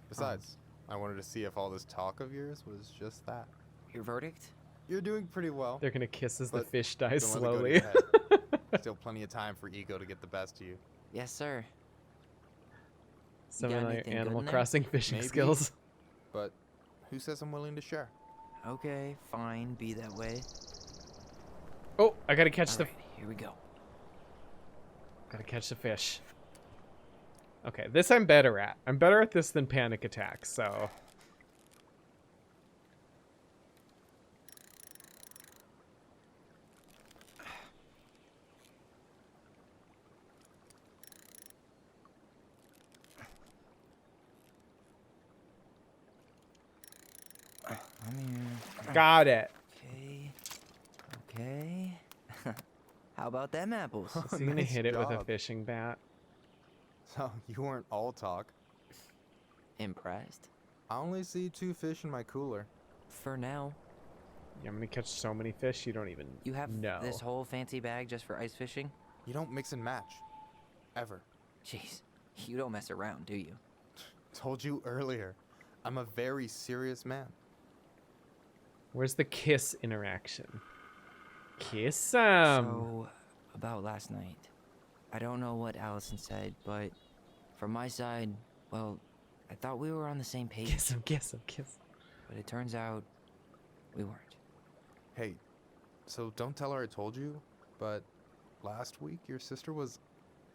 [SPEAKER 9] Besides, I wanted to see if all this talk of yours was just that.
[SPEAKER 2] Your verdict?
[SPEAKER 9] You're doing pretty well.
[SPEAKER 1] They're gonna kiss as the
[SPEAKER 9] But
[SPEAKER 1] fish dies
[SPEAKER 9] Don't let it go to
[SPEAKER 1] slowly.
[SPEAKER 9] your head. Still plenty of time for ego to get the best of you.
[SPEAKER 2] Yes, sir.
[SPEAKER 1] Some
[SPEAKER 2] got
[SPEAKER 1] of my
[SPEAKER 2] anything good
[SPEAKER 1] Animal
[SPEAKER 2] in there?
[SPEAKER 1] Crossing fishing
[SPEAKER 9] Maybe.
[SPEAKER 1] skills.
[SPEAKER 9] But who says I'm willing to share?
[SPEAKER 2] Okay, fine, be that way.
[SPEAKER 1] Oh, I gotta catch the.
[SPEAKER 2] Alright, here we go.
[SPEAKER 1] Gotta catch the fish. Okay, this I'm better at. I'm better at this than panic attacks, so. Got it.
[SPEAKER 2] Okay. Okay. How about them apples?
[SPEAKER 1] Is he gonna
[SPEAKER 9] Nice
[SPEAKER 1] hit it with a
[SPEAKER 9] job.
[SPEAKER 1] fishing bat?
[SPEAKER 9] So, you weren't all talk.
[SPEAKER 2] Impressed?
[SPEAKER 9] I only see 2 fish in my cooler.
[SPEAKER 2] For now.
[SPEAKER 1] Yeah, I'm gonna catch so many fish you don't even
[SPEAKER 2] You have
[SPEAKER 1] know.
[SPEAKER 2] this whole fancy bag just for ice fishing?
[SPEAKER 9] You don't mix and match. Ever.
[SPEAKER 2] Jeez, you don't mess around, do you?
[SPEAKER 9] Told you earlier. I'm a very serious man.
[SPEAKER 1] Where's the kiss interaction? Kiss
[SPEAKER 2] So, about last night. I don't know what Allison said, but from my side, well, I thought we were on the same page.
[SPEAKER 1] Kiss him, kiss him, kiss him.
[SPEAKER 2] But it turns out we weren't.
[SPEAKER 9] Hey, so don't tell her I told you, but last week your sister was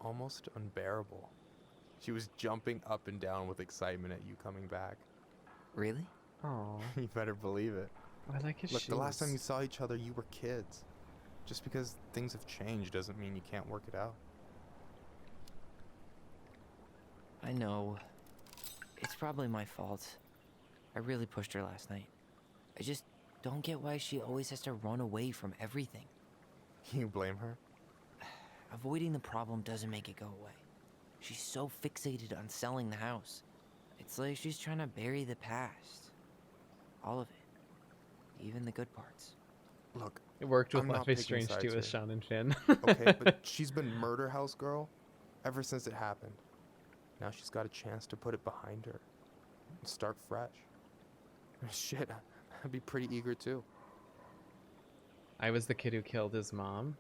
[SPEAKER 9] almost unbearable. She was jumping up and down with excitement at you coming back.
[SPEAKER 2] Really?
[SPEAKER 1] Oh,
[SPEAKER 9] You better believe it.
[SPEAKER 1] I like his
[SPEAKER 9] Look,
[SPEAKER 1] shoes.
[SPEAKER 9] the last time you saw each other, you were kids. Just because things have changed doesn't mean you can't work it out.
[SPEAKER 2] I know. It's probably my fault. I really pushed her last night. I just don't get why she always has to run away from everything.
[SPEAKER 9] You blame her?
[SPEAKER 2] Avoiding the problem doesn't make it go away. She's so fixated on selling the house. It's like she's trying to bury the past. All of it. Even the good parts.
[SPEAKER 9] Look,
[SPEAKER 1] It worked with
[SPEAKER 9] I'm
[SPEAKER 1] Life
[SPEAKER 9] not
[SPEAKER 1] is
[SPEAKER 9] picking
[SPEAKER 1] Strange
[SPEAKER 9] sides
[SPEAKER 1] too with
[SPEAKER 9] here.
[SPEAKER 1] Sean and Finn.
[SPEAKER 9] Okay, but she's been Murder House Girl ever since it happened. Now she's got a chance to put it behind her and start fresh. Shit, I'd be pretty eager too.
[SPEAKER 1] I was the kid who killed his mom.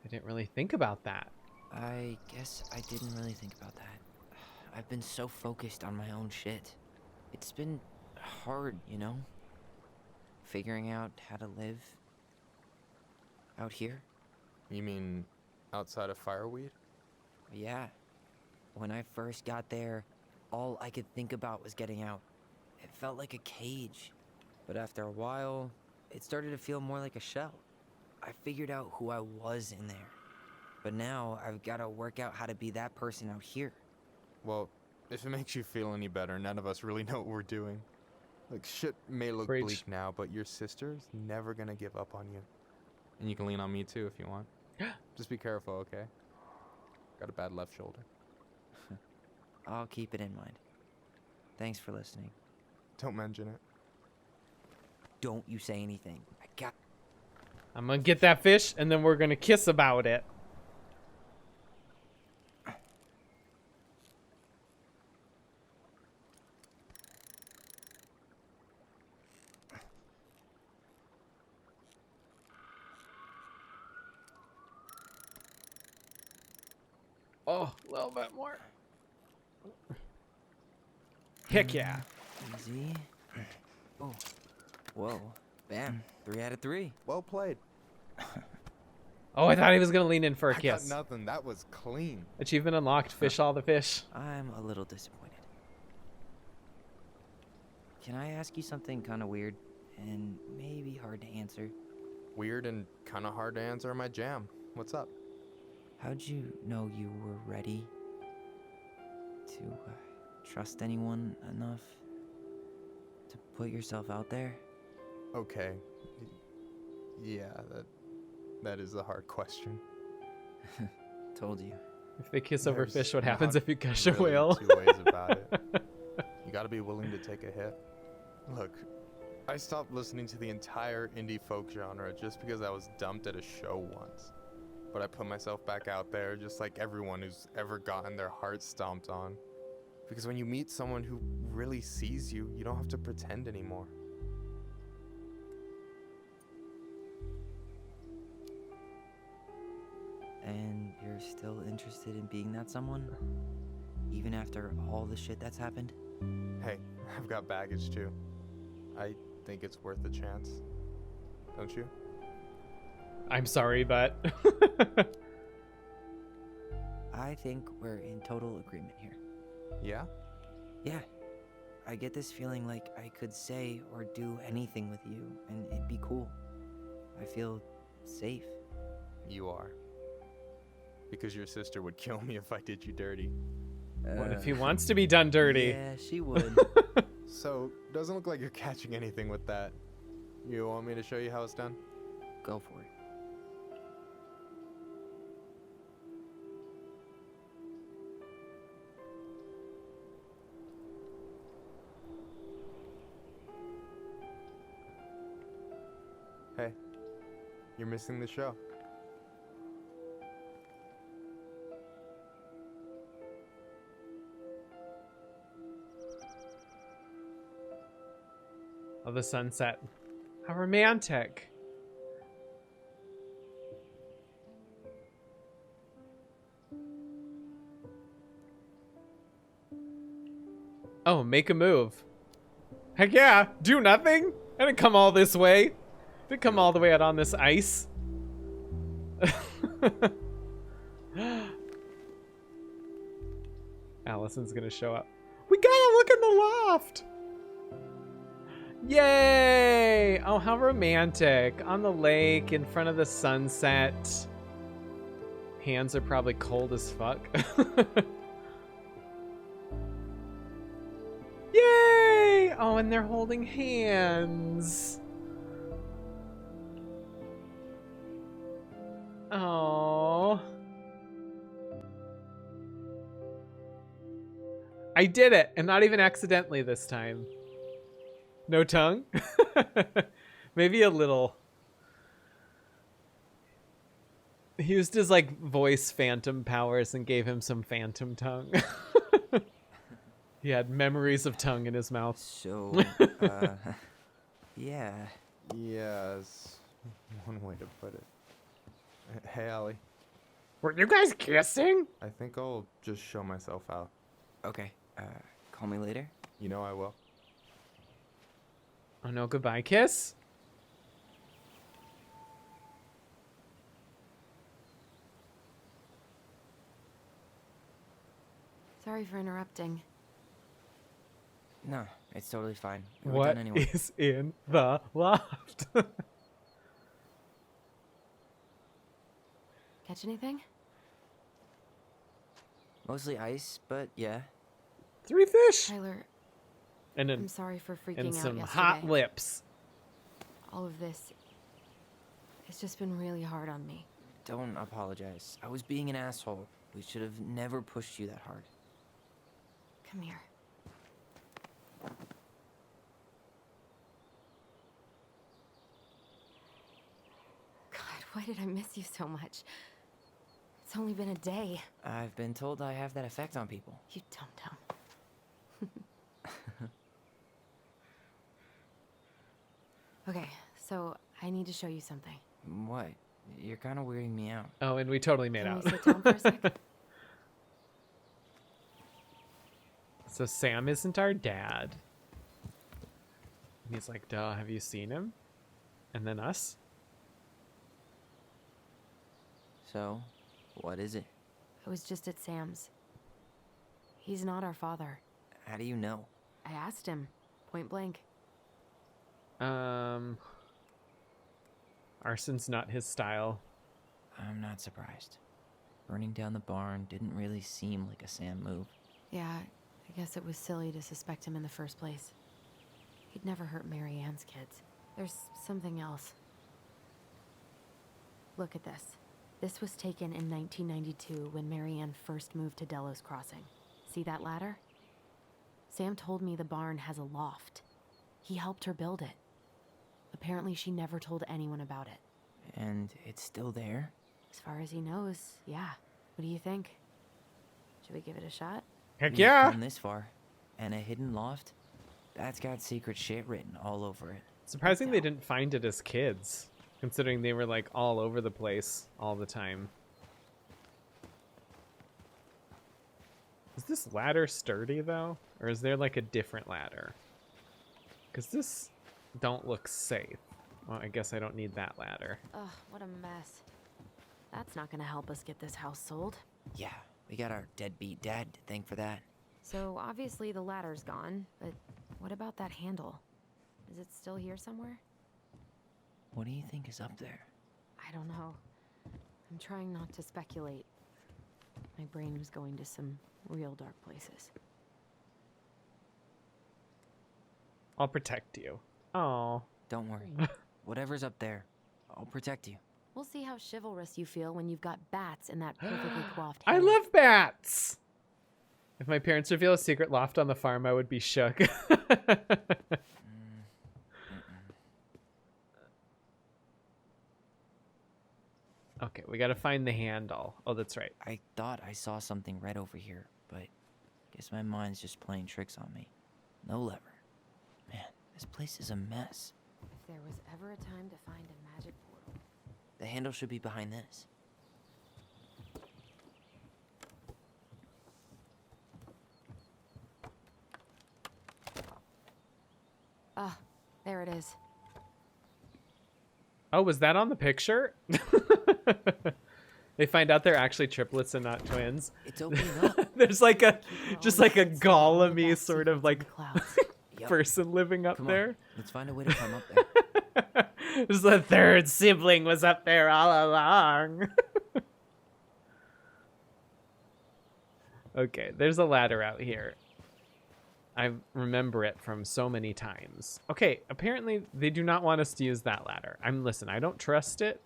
[SPEAKER 1] I didn't really think about that.
[SPEAKER 2] I guess I didn't really think about that. I've been so focused on my own shit. It's been hard, you know? Figuring out how to live out here.
[SPEAKER 9] You mean outside of Fireweed?
[SPEAKER 2] Yeah. When I first got there, all I could think about was getting out. It felt like a cage. But after a while, it started to feel more like a shell. I figured out who I was in there. But now I've got to work out how to be that person out here.
[SPEAKER 9] Well, if it makes you feel any better, none of us really know what we're doing. Like, shit may look
[SPEAKER 1] Preach.
[SPEAKER 9] bleak now, but your sister's never gonna give up on you. And you can lean on me too if you want. Just be careful, okay? Got a bad left shoulder.
[SPEAKER 2] I'll keep it in mind. Thanks for listening.
[SPEAKER 9] Don't mention it.
[SPEAKER 2] Don't you say anything.
[SPEAKER 1] I'm gonna get that fish and then we're gonna kiss about it. Oh, a little bit more. Heck yeah.
[SPEAKER 2] Easy. Oh. Whoa. Bam. 3 out of 3.
[SPEAKER 9] Well played.
[SPEAKER 1] Oh, I thought he was gonna lean in for a
[SPEAKER 9] I
[SPEAKER 1] kiss.
[SPEAKER 9] got nothing. That was clean.
[SPEAKER 1] Achievement unlocked. Fish all the fish.
[SPEAKER 2] I'm a little disappointed. Can I ask you something kind of weird and maybe hard to answer?
[SPEAKER 9] Weird and kind of hard to answer are my jam. What's up?
[SPEAKER 2] How'd you know you were ready to trust anyone enough to put yourself out there?
[SPEAKER 9] Okay. Yeah, that is a hard question.
[SPEAKER 2] Told you.
[SPEAKER 1] If they kiss over
[SPEAKER 9] There's
[SPEAKER 1] fish, what happens
[SPEAKER 9] not
[SPEAKER 1] if you gush a
[SPEAKER 9] really
[SPEAKER 1] whale?
[SPEAKER 9] two ways about it. You gotta be willing to take a hit. Look, I stopped listening to the entire indie folk genre just because I was dumped at a show once. But I put myself back out there just like everyone who's ever gotten their heart stomped on. Because when you meet someone who really sees you, you don't have to pretend anymore.
[SPEAKER 2] And you're still interested in being that someone? Even after all the shit that's happened?
[SPEAKER 9] Hey, I've got baggage too. I think it's worth a chance. Don't you?
[SPEAKER 1] I'm sorry, but
[SPEAKER 2] I think we're in total agreement here.
[SPEAKER 9] Yeah?
[SPEAKER 2] Yeah. I get this feeling like I could say or do anything with you and it'd be cool. I feel safe.
[SPEAKER 9] You are. Because your sister would kill me if I did you dirty.
[SPEAKER 1] what if he wants to be done dirty?
[SPEAKER 2] Yeah, she would.
[SPEAKER 9] So, doesn't look like you're catching anything with that. You want me to show you how it's done?
[SPEAKER 2] Go for it.
[SPEAKER 9] Hey, you're missing the show.
[SPEAKER 1] Oh, the sunset. How romantic. Oh, make a move. Heck yeah, do nothing? I didn't come all this way. Didn't come all the way out on this ice. Allison's gonna show up. We gotta look in the loft! Yay! Oh, how romantic. On the lake, in front of the sunset. Hands are probably cold as fuck. Yay! Oh, and they're holding hands. Oh. I did it, and not even accidentally this time. No tongue? Maybe a little. He used his, like, voice phantom powers and gave him some phantom tongue. He had memories of tongue in his mouth.
[SPEAKER 2] So, yeah.
[SPEAKER 9] Yes. One way to put it. Hey, Allie.
[SPEAKER 1] Were you guys kissing?
[SPEAKER 9] I think I'll just show myself out.
[SPEAKER 2] Okay. Call me later.
[SPEAKER 9] You know I will.
[SPEAKER 1] Oh no, goodbye kiss?
[SPEAKER 3] Sorry for interrupting.
[SPEAKER 2] No, it's totally fine. We were
[SPEAKER 1] What
[SPEAKER 2] done anyway.
[SPEAKER 1] is in the loft?
[SPEAKER 3] Catch anything?
[SPEAKER 2] Mostly ice, but yeah.
[SPEAKER 1] 3 fish!
[SPEAKER 3] Tyler,
[SPEAKER 1] And
[SPEAKER 3] I'm sorry for freaking
[SPEAKER 1] and
[SPEAKER 3] out
[SPEAKER 1] some
[SPEAKER 3] yesterday.
[SPEAKER 1] hot lips.
[SPEAKER 3] All of this, it's just been really hard on me.
[SPEAKER 2] Don't apologize. I was being an asshole. We should have never pushed you that hard.
[SPEAKER 3] Come here. God, why did I miss you so much? It's only been a day.
[SPEAKER 2] I've been told I have that effect on people.
[SPEAKER 3] You dum-dum. Okay, so I need to show you something.
[SPEAKER 2] What? You're kind of weirding me out.
[SPEAKER 1] Oh, and we totally made
[SPEAKER 3] Can
[SPEAKER 1] out.
[SPEAKER 3] we sit down for a sec?
[SPEAKER 1] So Sam isn't our dad. And he's like, duh, have you seen him? And then us?
[SPEAKER 2] So, what is it?
[SPEAKER 3] I was just at Sam's. He's not our father.
[SPEAKER 2] How do you know?
[SPEAKER 3] I asked him, point blank.
[SPEAKER 1] Arson's not his style.
[SPEAKER 2] I'm not surprised. Burning down the barn didn't really seem like a Sam move.
[SPEAKER 3] Yeah, I guess it was silly to suspect him in the first place. He'd never hurt Mary Ann's kids. There's something else. Look at this. This was taken in 1992 when Mary Ann first moved to Delos Crossing. See that ladder? Sam told me the barn has a loft. He helped her build it. Apparently she never told anyone about it.
[SPEAKER 2] And it's still there?
[SPEAKER 3] As far as he knows, yeah. What do you think? Should we give it a shot?
[SPEAKER 1] Heck
[SPEAKER 2] We've
[SPEAKER 1] yeah!
[SPEAKER 2] come this far. And a hidden loft? That's got secret shit written all over it.
[SPEAKER 1] Surprising they didn't find it as kids, considering they were like all over the place all the time. Is this ladder sturdy though? Or is there like a different ladder? Because this don't look safe. Well, I guess I don't need that ladder.
[SPEAKER 3] Ugh, what a mess. That's not gonna help us get this house sold.
[SPEAKER 2] Yeah, we got our deadbeat dad to thank for that.
[SPEAKER 3] So obviously the ladder's gone, but what about that handle? Is it still here somewhere?
[SPEAKER 2] What do you think is up there?
[SPEAKER 3] I don't know. I'm trying not to speculate. My brain was going to some real dark places.
[SPEAKER 1] I'll protect you. Oh.
[SPEAKER 2] Don't worry. Whatever's up there, I'll protect you.
[SPEAKER 3] We'll see how chivalrous you feel when you've got bats in that perfectly coiffed
[SPEAKER 1] I
[SPEAKER 3] hair.
[SPEAKER 1] love bats! If my parents reveal a secret loft on the farm, I would be shook. Okay, we gotta find the handle. Oh, that's right.
[SPEAKER 2] I thought I saw something red over here, but guess my mind's just playing tricks on me. No lever. Man, this place is a mess.
[SPEAKER 3] If there was ever a time to find a magic portal.
[SPEAKER 2] The handle should be behind this.
[SPEAKER 3] Ah, there it is.
[SPEAKER 1] Oh, was that on the picture? They find out they're actually triplets and not twins.
[SPEAKER 2] It's opening up.
[SPEAKER 1] There's like a, just like a Gollum-y sort of like
[SPEAKER 2] Yep.
[SPEAKER 1] person living up
[SPEAKER 2] Come
[SPEAKER 1] there.
[SPEAKER 2] on, let's find a way to climb up there.
[SPEAKER 1] The third sibling was up there all along. Okay, there's a ladder out here. I remember it from so many times. Okay, apparently they do not want us to use that ladder. Listen, I don't trust it.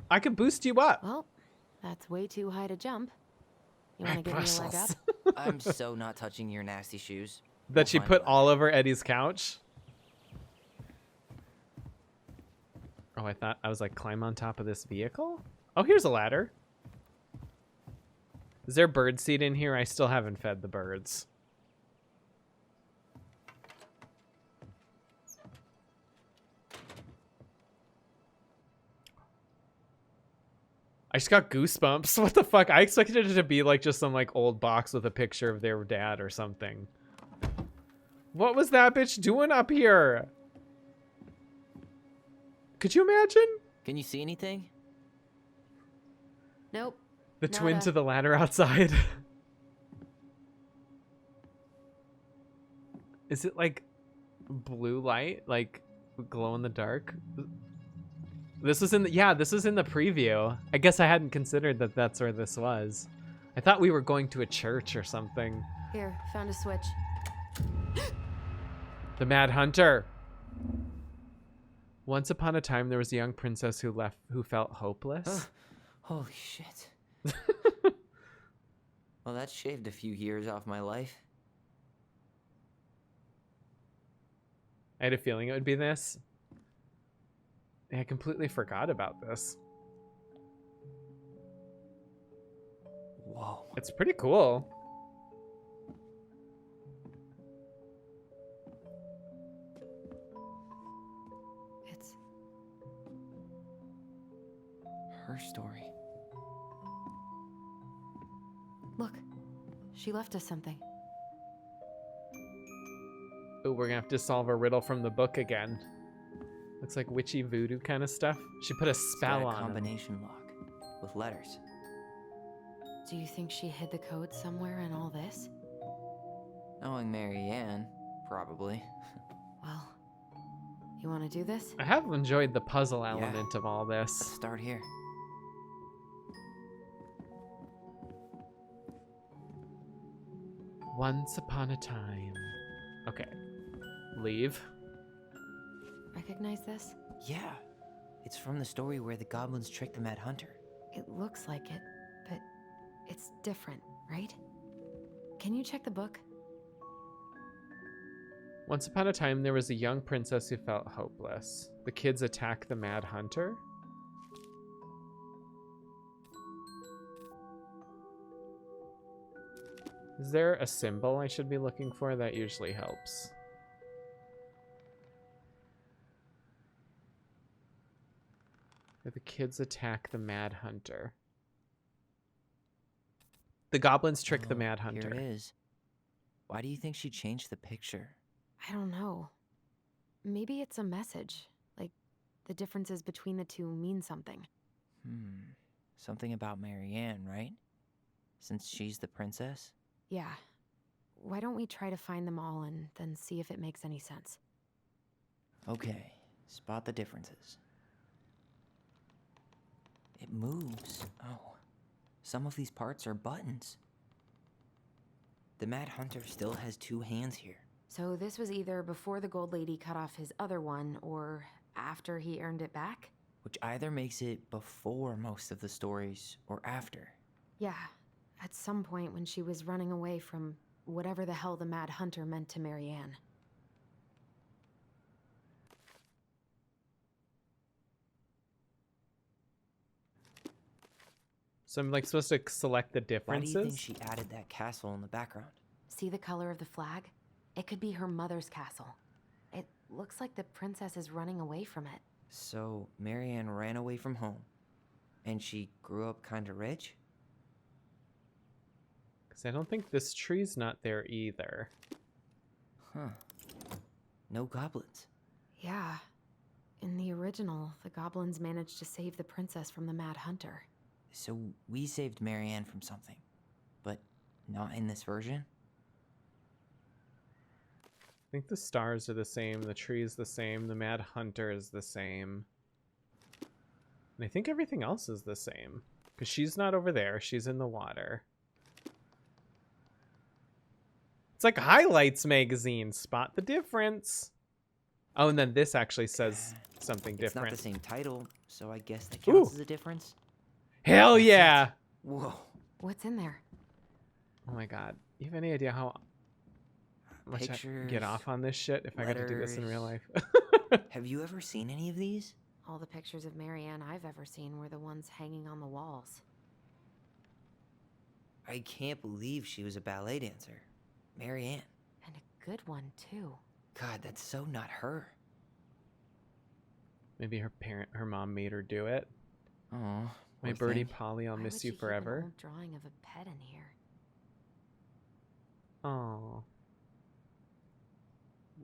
[SPEAKER 1] I could boost you up.
[SPEAKER 3] Well, that's way too high to jump. You want to give me a leg up?
[SPEAKER 2] I'm so not touching your nasty shoes.
[SPEAKER 1] That she put all over Eddie's couch. Oh, I thought I was like, climb on top of this vehicle? Oh, here's a ladder. Is there bird seed in here? I still haven't fed the birds. I just got goosebumps. What the fuck? I expected it to be like just some like old box with a picture of their dad or something. What was that bitch doing up here? Could you imagine?
[SPEAKER 2] Can you see anything?
[SPEAKER 3] Nope.
[SPEAKER 1] The twin
[SPEAKER 3] Nada.
[SPEAKER 1] to the ladder outside. Is it like blue light? Like glow in the dark? This was in the, yeah, this was in the preview. I guess I hadn't considered that that's where this was. I thought we were going to a church or something.
[SPEAKER 3] Here, found a switch.
[SPEAKER 1] The Mad Hunter. Once upon a time, there was a young princess who felt hopeless.
[SPEAKER 2] Holy shit. Well, that shaved a few years off my life.
[SPEAKER 1] I had a feeling it would be this. I completely forgot about this.
[SPEAKER 2] Whoa.
[SPEAKER 1] It's pretty cool.
[SPEAKER 3] It's
[SPEAKER 2] Her story.
[SPEAKER 3] look. She left us something.
[SPEAKER 1] Ooh, we're gonna have to solve a riddle from the book again. Looks like witchy voodoo kind of stuff. She put a spell
[SPEAKER 2] It's got a
[SPEAKER 1] on him.
[SPEAKER 2] combination lock with letters.
[SPEAKER 3] Do you think she hid the code somewhere in all this?
[SPEAKER 2] Knowing Mary Ann, probably.
[SPEAKER 3] Well, you want to do this?
[SPEAKER 1] I have enjoyed the puzzle
[SPEAKER 2] Yeah.
[SPEAKER 1] element of all
[SPEAKER 2] Let's
[SPEAKER 1] this.
[SPEAKER 2] start here.
[SPEAKER 1] Once upon a time. Okay. Leave.
[SPEAKER 3] Recognize this?
[SPEAKER 2] Yeah. It's from the story where the goblins tricked the Mad Hunter.
[SPEAKER 3] It looks like it, but it's different, right? Can you check the book?
[SPEAKER 1] Once upon a time, there was a young princess who felt hopeless. The kids attack the Mad Hunter. Is there a symbol I should be looking for? That usually helps. Where the kids attack the Mad Hunter. The goblins trick the
[SPEAKER 2] Oh,
[SPEAKER 1] Mad Hunter.
[SPEAKER 2] Here it is. Why do you think she changed the picture?
[SPEAKER 3] I don't know. Maybe it's a message. Like, the differences between the two mean something.
[SPEAKER 2] Something about Mary Ann, right? Since she's the princess?
[SPEAKER 3] Yeah. Why don't we try to find them all and then see if it makes any sense?
[SPEAKER 2] Okay, spot the differences. It moves. Oh, some of these parts are buttons. The Mad Hunter still has two hands here.
[SPEAKER 3] So this was either before the Gold Lady cut off his other one, or after he earned it back?
[SPEAKER 2] Which either makes it before most of the stories, or after.
[SPEAKER 3] Yeah, at some point when she was running away from whatever the hell the Mad Hunter meant to Mary Ann.
[SPEAKER 1] So I'm like supposed to select the
[SPEAKER 2] Why do
[SPEAKER 1] differences?
[SPEAKER 2] you think she added that castle in the background?
[SPEAKER 3] See the color of the flag? It could be her mother's castle. It looks like the princess is running away from it.
[SPEAKER 2] So, Marianne ran away from home. And she grew up kinda rich?
[SPEAKER 1] Because I don't think this tree's not there either.
[SPEAKER 2] Huh. No goblins.
[SPEAKER 3] Yeah. In the original, the goblins managed to save the princess from the Mad Hunter.
[SPEAKER 2] So we saved Marianne from something. But not in this version?
[SPEAKER 1] I think the stars are the same, the tree is the same, the Mad Hunter is the same. And I think everything else is the same. Because she's not over there, she's in the water. It's like Highlights magazine. Spot the difference. Oh, and then this actually says something
[SPEAKER 2] It's
[SPEAKER 1] different.
[SPEAKER 2] not the same title, so I guess that counts
[SPEAKER 1] Ooh.
[SPEAKER 2] as a difference.
[SPEAKER 1] Hell yeah!
[SPEAKER 2] Whoa.
[SPEAKER 3] What's in there?
[SPEAKER 1] Oh my god. You have any idea how much I get
[SPEAKER 2] Pictures,
[SPEAKER 1] off on this shit if I got to do this in real life?
[SPEAKER 2] Have you ever seen any of these?
[SPEAKER 3] All the pictures of Marianne I've ever seen were the ones hanging on the walls.
[SPEAKER 2] I can't believe she was a ballet dancer. Marianne.
[SPEAKER 3] And a good one, too.
[SPEAKER 2] God, that's so not her.
[SPEAKER 1] Maybe her mom made her do it.
[SPEAKER 2] Oh,
[SPEAKER 1] My birdie Polly, I'll miss you forever.
[SPEAKER 3] An old drawing of a pet in here.
[SPEAKER 1] Oh.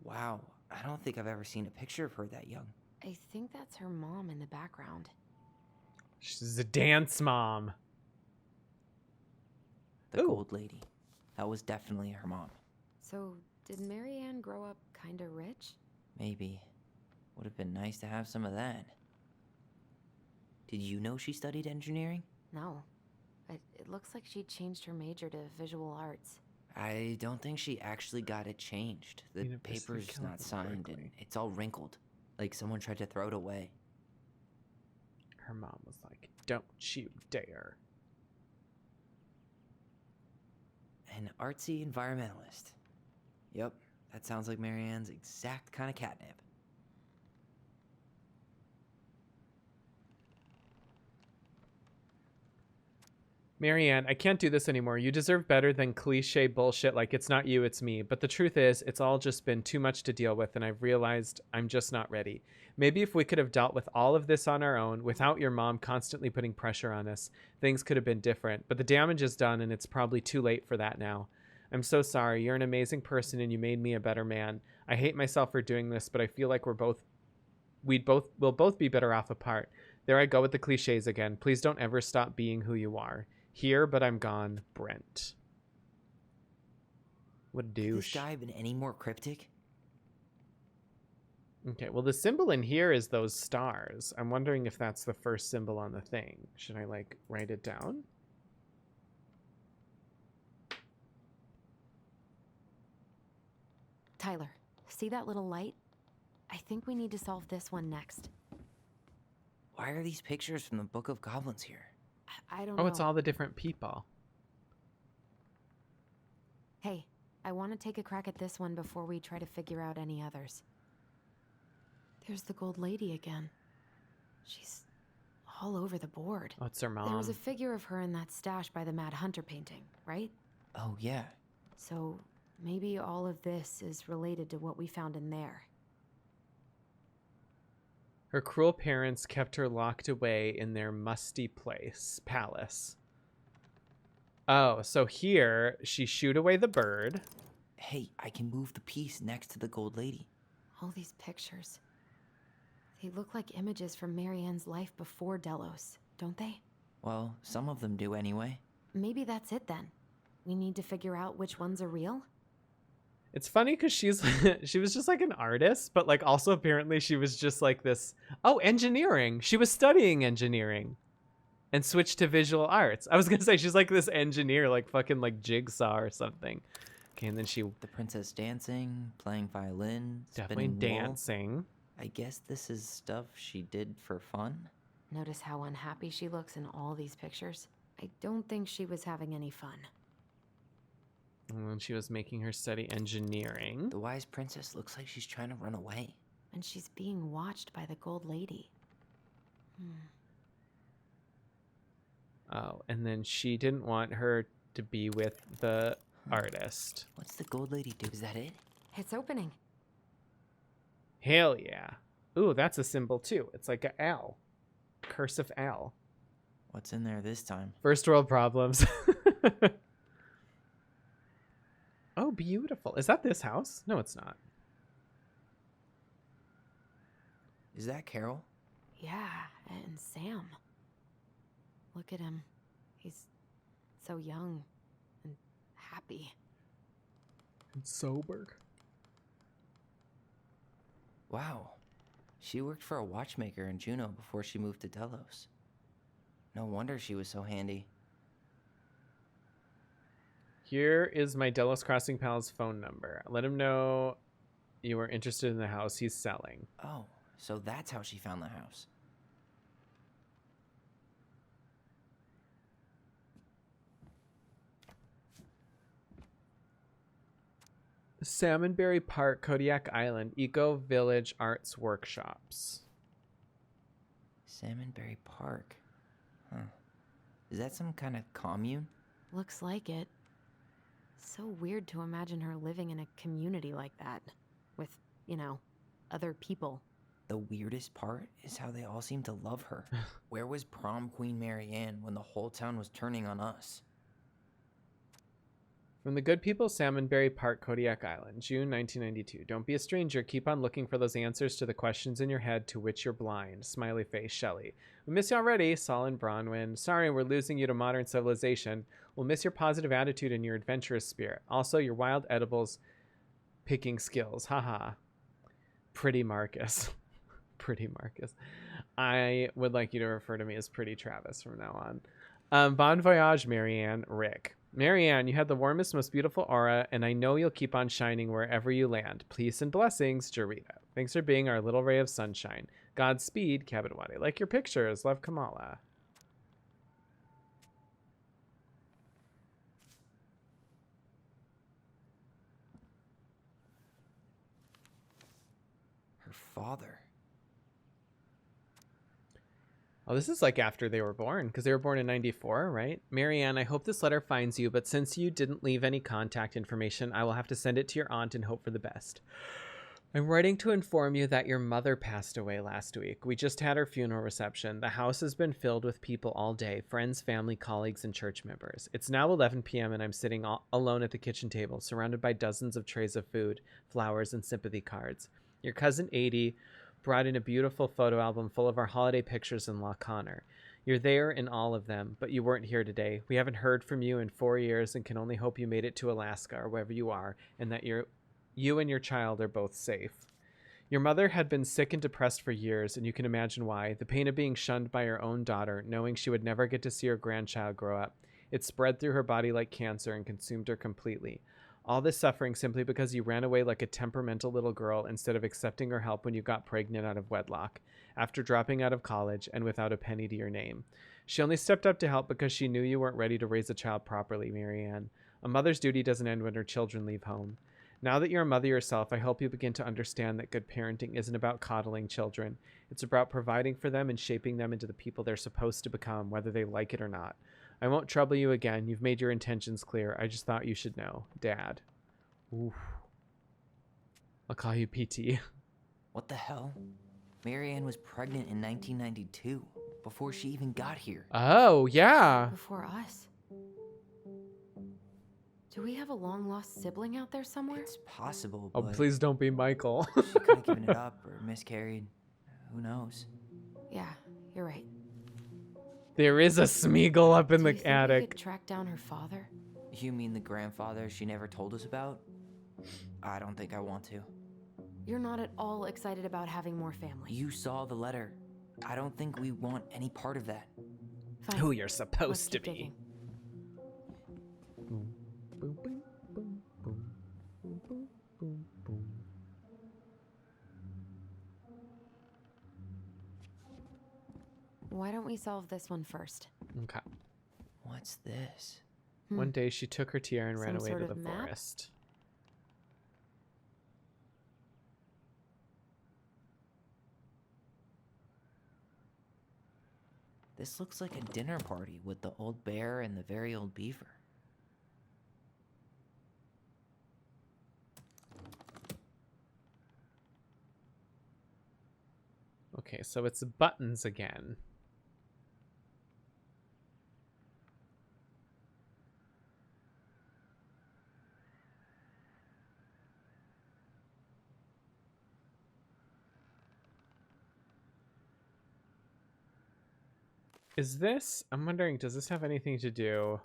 [SPEAKER 2] Wow, I don't think I've ever seen a picture of her that young.
[SPEAKER 3] I think that's her mom in the background.
[SPEAKER 1] She's a dance mom.
[SPEAKER 2] The
[SPEAKER 1] Ooh.
[SPEAKER 2] gold lady. That was definitely her mom.
[SPEAKER 3] So, did Marianne grow up kinda rich?
[SPEAKER 2] Maybe. Would have been nice to have some of that. Did you know she studied engineering?
[SPEAKER 3] No. But it looks like she changed her major to visual arts.
[SPEAKER 2] I don't think she actually got it changed. The
[SPEAKER 1] University of
[SPEAKER 2] paper's not
[SPEAKER 1] California,
[SPEAKER 2] signed and
[SPEAKER 1] Berkeley.
[SPEAKER 2] it's all wrinkled. Like someone tried to throw it away.
[SPEAKER 1] Her mom was like, don't you dare.
[SPEAKER 2] An artsy environmentalist. Yep, that sounds like Marianne's exact kind of catnip.
[SPEAKER 1] Marianne, I can't do this anymore. You deserve better than cliche bullshit like it's not you, it's me. But the truth is, it's all just been too much to deal with, and I've realized I'm just not ready. Maybe if we could have dealt with all of this on our own, without your mom constantly putting pressure on us, things could have been different. But the damage is done, and it's probably too late for that now. I'm so sorry. You're an amazing person, and you made me a better man. I hate myself for doing this, but I feel like we'll both be better off apart. There I go with the cliches again. Please don't ever stop being who you are. Here, but I'm gone, Brent. What a
[SPEAKER 2] Could
[SPEAKER 1] douche.
[SPEAKER 2] this guy been any more cryptic?
[SPEAKER 1] Okay, well, the symbol in here is those stars. I'm wondering if that's the first symbol on the thing. Should I, like, write it down?
[SPEAKER 3] Tyler, see that little light? I think we need to solve this one next.
[SPEAKER 2] Why are these pictures from the Book of Goblins here?
[SPEAKER 3] I don't know.
[SPEAKER 1] Oh, it's all the different people.
[SPEAKER 3] Hey, I want to take a crack at this one before we try to figure out any others. There's the gold lady again. She's all over the board.
[SPEAKER 1] Oh, it's her mom.
[SPEAKER 3] There was a figure of her in that stash by the Mad Hunter painting, right?
[SPEAKER 2] Oh, yeah.
[SPEAKER 3] So maybe all of this is related to what we found in there.
[SPEAKER 1] Her cruel parents kept her locked away in their musty palace. Oh, so here she shooed away the bird.
[SPEAKER 2] Hey, I can move the piece next to the gold lady.
[SPEAKER 3] All these pictures. They look like images from Marianne's life before Delos, don't they?
[SPEAKER 2] Well, some of them do anyway.
[SPEAKER 3] Maybe that's it then. We need to figure out which ones are real?
[SPEAKER 1] It's funny because she was just like an artist, but like also apparently she was just like this. Oh, engineering. She was studying engineering and switched to visual arts. I was going to say she's like this engineer, like fucking like Jigsaw or something. Okay, and then she...
[SPEAKER 2] The princess dancing, playing violin,
[SPEAKER 1] Definitely
[SPEAKER 2] spinning wool.
[SPEAKER 1] dancing.
[SPEAKER 2] I guess this is stuff she did for fun?
[SPEAKER 3] Notice how unhappy she looks in all these pictures? I don't think she was having any fun.
[SPEAKER 1] And then she was making her study engineering.
[SPEAKER 2] The wise princess looks like she's trying to run away.
[SPEAKER 3] And she's being watched by the gold lady.
[SPEAKER 1] Oh, and then she didn't want her to be with the artist.
[SPEAKER 2] What's the gold lady do? Is that it?
[SPEAKER 3] It's opening.
[SPEAKER 1] Hell yeah. Ooh, that's a symbol too. It's like a L. Cursive L.
[SPEAKER 2] What's in there this time?
[SPEAKER 1] First world problems. Oh, beautiful. Is that this house? No, it's not.
[SPEAKER 2] Is that Carol?
[SPEAKER 3] Yeah, and Sam. Look at him. He's so young and happy.
[SPEAKER 1] And sober.
[SPEAKER 2] Wow. She worked for a watchmaker in Juneau before she moved to Delos. No wonder she was so handy.
[SPEAKER 1] Here is my Delos Crossing pal's phone number. Let him know you are interested in the house he's selling.
[SPEAKER 2] Oh, so that's how she found the house.
[SPEAKER 1] Salmonberry Park, Kodiak Island, Eco Village Arts Workshops.
[SPEAKER 2] Salmonberry Park. Huh. Is that some kind of commune?
[SPEAKER 3] Looks like it. So weird to imagine her living in a community like that. With, you know, other people.
[SPEAKER 2] The weirdest part is how they all seem to love her. Where was prom queen Mary Ann when the whole town was turning on us?
[SPEAKER 1] From the good people, Salmonberry Park, Kodiak Island, June 1992. Don't be a stranger. Keep on looking for those answers to the questions in your head to which you're blind. Smiley face, Shelley. We miss you already, Solon Bronwyn. Sorry, we're losing you to modern civilization. We'll miss your positive attitude and your adventurous spirit. Also, your wild edibles picking skills. Haha. Pretty Marcus. Pretty Marcus. I would like you to refer to me as Pretty Travis from now on. Bon voyage, Marianne. Rick. Marianne, you had the warmest, most beautiful aura, and I know you'll keep on shining wherever you land. Peace and blessings, Jarita. Thanks for being our little ray of sunshine. Godspeed, Kabadwadi. Like your pictures. Love, Kamala.
[SPEAKER 2] Her father.
[SPEAKER 1] Oh, this is like after they were born, because they were born in 94, right? Marianne, I hope this letter finds you, but since you didn't leave any contact information, I will have to send it to your aunt and hope for the best. I'm writing to inform you that your mother passed away last week. We just had her funeral reception. The house has been filled with people all day, friends, family, colleagues, and church members. It's now 11 p.m. and I'm sitting alone at the kitchen table, surrounded by dozens of trays of food, flowers, and sympathy cards. Your cousin Adie brought in a beautiful photo album full of our holiday pictures in Loch Connor. You're there in all of them, but you weren't here today. We haven't heard from you in 4 years and can only hope you made it to Alaska or wherever you are, and that you and your child are both safe. Your mother had been sick and depressed for years, and you can imagine why. The pain of being shunned by her own daughter, knowing she would never get to see her grandchild grow up. It spread through her body like cancer and consumed her completely. All this suffering simply because you ran away like a temperamental little girl instead of accepting her help when you got pregnant out of wedlock, after dropping out of college and without a penny to your name. She only stepped up to help because she knew you weren't ready to raise a child properly, Marianne. A mother's duty doesn't end when her children leave home. Now that you're a mother yourself, I hope you begin to understand that good parenting isn't about coddling children. It's about providing for them and shaping them into the people they're supposed to become, whether they like it or not. I won't trouble you again. You've made your intentions clear. I just thought you should know. Dad. Oof. I'll call you PT.
[SPEAKER 2] What the hell? Marianne was pregnant in 1992, before she even got here.
[SPEAKER 1] Oh, yeah.
[SPEAKER 3] Before us. Do we have a long-lost sibling out there somewhere?
[SPEAKER 2] It's possible,
[SPEAKER 1] Oh,
[SPEAKER 2] but
[SPEAKER 1] please don't be Michael.
[SPEAKER 2] she could have given it up or miscarried. Who knows?
[SPEAKER 3] Yeah, you're right.
[SPEAKER 1] There is a Smeagol up in
[SPEAKER 3] Do you
[SPEAKER 1] the
[SPEAKER 3] think we
[SPEAKER 1] attic.
[SPEAKER 3] could track down her father?
[SPEAKER 2] You mean the grandfather she never told us about? I don't think I want to.
[SPEAKER 3] You're not at all excited about having more family.
[SPEAKER 2] You saw the letter. I don't think we want any part of that.
[SPEAKER 3] Fine.
[SPEAKER 1] Who you're
[SPEAKER 3] Let's
[SPEAKER 1] supposed to
[SPEAKER 3] keep
[SPEAKER 1] be.
[SPEAKER 3] digging.
[SPEAKER 1] Boom, boom, boom, boom, boom, boom, boom, boom, boom.
[SPEAKER 3] Why don't we solve this one first?
[SPEAKER 1] Okay.
[SPEAKER 2] What's this?
[SPEAKER 1] One day she took her tiara and ran
[SPEAKER 3] Some
[SPEAKER 1] away
[SPEAKER 3] sort
[SPEAKER 1] to the
[SPEAKER 3] of map?
[SPEAKER 1] forest.
[SPEAKER 2] This looks like a dinner party with the old bear and the very old beaver.
[SPEAKER 1] Okay, so it's buttons again. Is this, I'm wondering, does this have anything to do?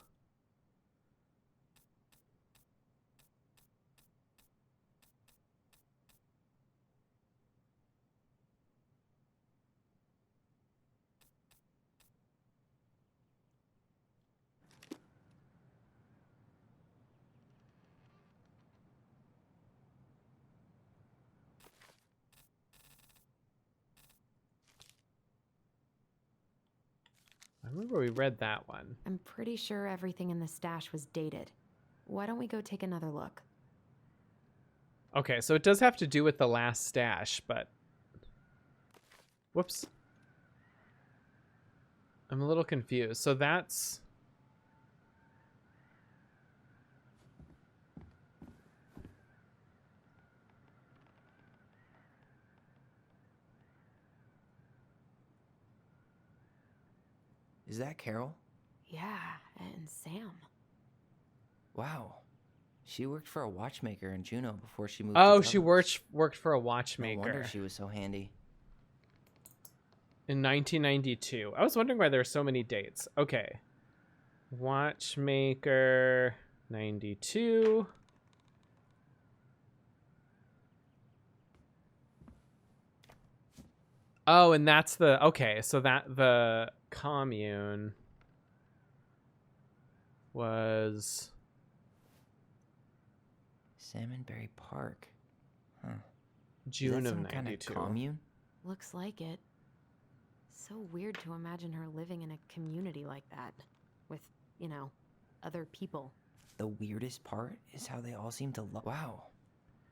[SPEAKER 1] I remember we read that one.
[SPEAKER 3] I'm pretty sure everything in the stash was dated. Why don't we go take another look?
[SPEAKER 1] Okay, so it does have to do with the last stash, but... Whoops. I'm a little confused. So that's...
[SPEAKER 2] Is that Carol?
[SPEAKER 3] Yeah, and Sam.
[SPEAKER 2] Wow. She worked for a watchmaker in Juneau before she moved
[SPEAKER 1] Oh,
[SPEAKER 2] to
[SPEAKER 1] she
[SPEAKER 2] Delos.
[SPEAKER 1] worked for a
[SPEAKER 2] No
[SPEAKER 1] watchmaker.
[SPEAKER 2] wonder she was so handy.
[SPEAKER 1] In 1992. I was wondering why there are so many dates. Okay. Watchmaker 92. Oh, and that's the okay, so that the commune was
[SPEAKER 2] Salmonberry Park. Huh.
[SPEAKER 1] June
[SPEAKER 2] Is that
[SPEAKER 1] of
[SPEAKER 2] some kind
[SPEAKER 1] 92.
[SPEAKER 2] commune?
[SPEAKER 3] Looks like it. So weird to imagine her living in a community like that. With, you know, other people.
[SPEAKER 2] The weirdest part is how they all seem to love. Wow.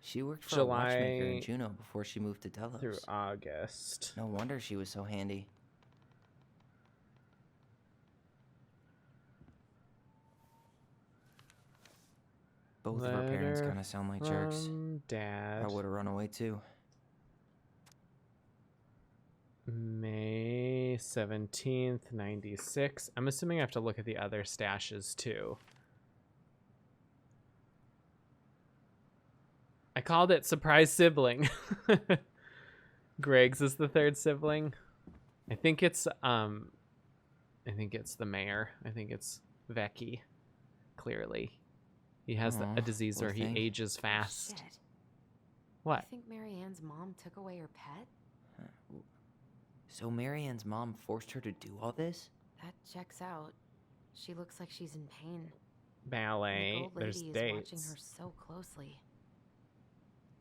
[SPEAKER 2] She worked for
[SPEAKER 1] July
[SPEAKER 2] a watchmaker in Juneau before she moved to Delos.
[SPEAKER 1] Through August.
[SPEAKER 2] No wonder she was so handy. Both of our parents
[SPEAKER 1] Letter
[SPEAKER 2] kind of sound like jerks.
[SPEAKER 1] from Dad.
[SPEAKER 2] I would have run away too.
[SPEAKER 1] May 17th, 96. I'm assuming I have to look at the other stashes too. I called it surprise sibling. Greg's is the third sibling. I think it's the mayor. I think it's Vecchi. Clearly. He has
[SPEAKER 2] Aw,
[SPEAKER 1] a disease
[SPEAKER 2] poor
[SPEAKER 1] where he
[SPEAKER 2] thing.
[SPEAKER 1] ages fast.
[SPEAKER 3] Shit.
[SPEAKER 1] What?
[SPEAKER 3] I think Marianne's mom took away her pet?
[SPEAKER 2] So Marianne's mom forced her to do all this?
[SPEAKER 3] That checks out. She looks like she's in pain.
[SPEAKER 1] Ballet.
[SPEAKER 3] The old
[SPEAKER 1] There's
[SPEAKER 3] lady is
[SPEAKER 1] dates.
[SPEAKER 3] watching her so closely.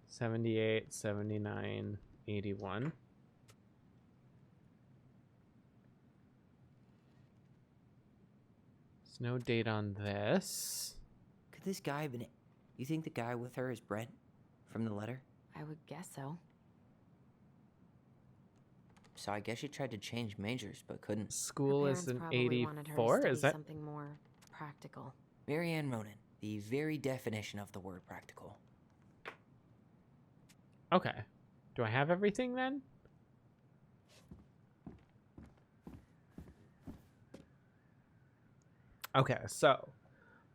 [SPEAKER 1] 78, 79, 81. There's no date on this.
[SPEAKER 2] Could this guy have been... You think the guy with her is Brent? From the letter?
[SPEAKER 3] I would guess so.
[SPEAKER 2] So I guess she tried to change majors, but couldn't.
[SPEAKER 1] School
[SPEAKER 3] Her
[SPEAKER 1] is
[SPEAKER 3] parents
[SPEAKER 1] in
[SPEAKER 3] probably wanted her to
[SPEAKER 1] 84?
[SPEAKER 3] study
[SPEAKER 1] Is that
[SPEAKER 3] something more practical?
[SPEAKER 2] Marianne Ronan, the very definition of the word practical.
[SPEAKER 1] okay? Do I have everything then? Okay, so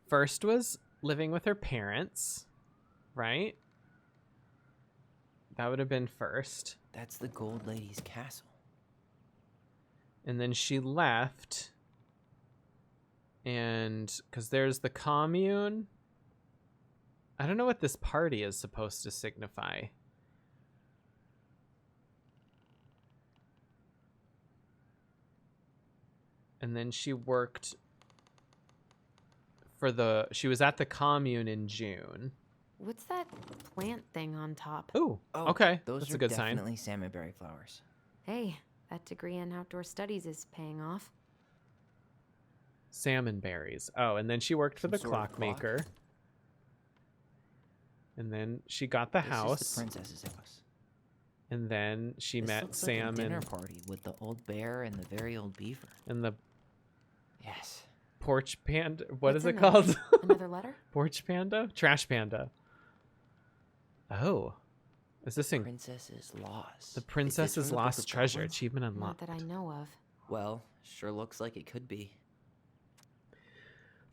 [SPEAKER 1] first was living with her parents, right? That would have been first.
[SPEAKER 2] That's the Gold Lady's castle.
[SPEAKER 1] And then she left. And because there's the commune. I don't know what this party is supposed to signify. And then she worked for she was at the commune in June.
[SPEAKER 3] What's that plant thing on top?
[SPEAKER 1] Ooh,
[SPEAKER 2] Oh,
[SPEAKER 1] okay.
[SPEAKER 2] Those
[SPEAKER 1] That's
[SPEAKER 2] are
[SPEAKER 1] a good sign.
[SPEAKER 2] definitely salmonberry flowers.
[SPEAKER 3] Hey, that degree in outdoor studies is paying off.
[SPEAKER 1] Salmon berries. Oh, and then she worked for
[SPEAKER 2] Some
[SPEAKER 1] the
[SPEAKER 2] sort of clock?
[SPEAKER 1] clockmaker. And then she got the
[SPEAKER 2] This
[SPEAKER 1] house.
[SPEAKER 2] is the princess's house.
[SPEAKER 1] And then she
[SPEAKER 2] This
[SPEAKER 1] met
[SPEAKER 2] looks
[SPEAKER 1] Sam
[SPEAKER 2] like a dinner
[SPEAKER 1] and,
[SPEAKER 2] party with the old bear and the very old beaver.
[SPEAKER 1] and the
[SPEAKER 2] Yes.
[SPEAKER 1] porch panda. What is
[SPEAKER 3] What's
[SPEAKER 1] it
[SPEAKER 3] in there?
[SPEAKER 1] called?
[SPEAKER 3] Another letter?
[SPEAKER 1] Porch panda? Trash panda. Oh. Is this in
[SPEAKER 2] Princess's Lost.
[SPEAKER 1] The
[SPEAKER 2] Is this
[SPEAKER 1] Princess's
[SPEAKER 2] from the Book
[SPEAKER 1] Lost
[SPEAKER 2] of
[SPEAKER 1] Treasure?
[SPEAKER 2] Goblins?
[SPEAKER 1] Achievement
[SPEAKER 3] Not
[SPEAKER 1] unlocked.
[SPEAKER 3] that I know of.
[SPEAKER 2] Well, sure looks like it could be.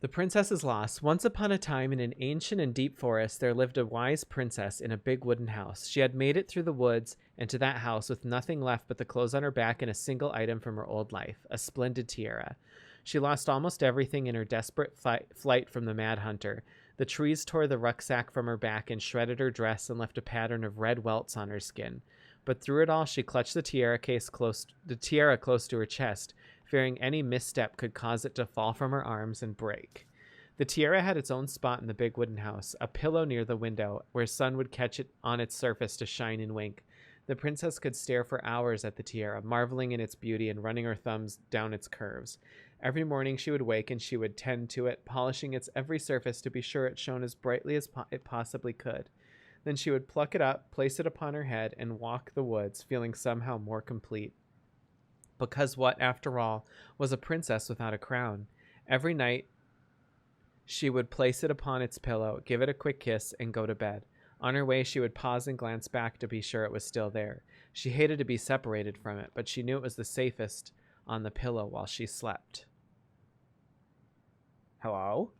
[SPEAKER 1] The Princess's Lost. Once upon a time, in an ancient and deep forest, there lived a wise princess in a big wooden house. She had made it through the woods and to that house with nothing left but the clothes on her back and a single item from her old life, a splendid tiara. She lost almost everything in her desperate flight from the Mad Hunter. The trees tore the rucksack from her back and shredded her dress and left a pattern of red welts on her skin. But through it all, she clutched the tiara close to her chest, fearing any misstep could cause it to fall from her arms and break. The tiara had its own spot in the big wooden house, a pillow near the window, where sun would catch it on its surface to shine and wink. The princess could stare for hours at the tiara, marveling in its beauty and running her thumbs down its curves. Every morning she would wake and she would tend to it, polishing its every surface to be sure it shone as brightly as it possibly could. Then she would pluck it up, place it upon her head, and walk the woods, feeling somehow more complete. Because what, after all, was a princess without a crown? Every night she would place it upon its pillow, give it a quick kiss, and go to bed. On her way, she would pause and glance back to be sure it was still there. She hated to be separated from it, but she knew it was the safest on the pillow while she slept. Hello?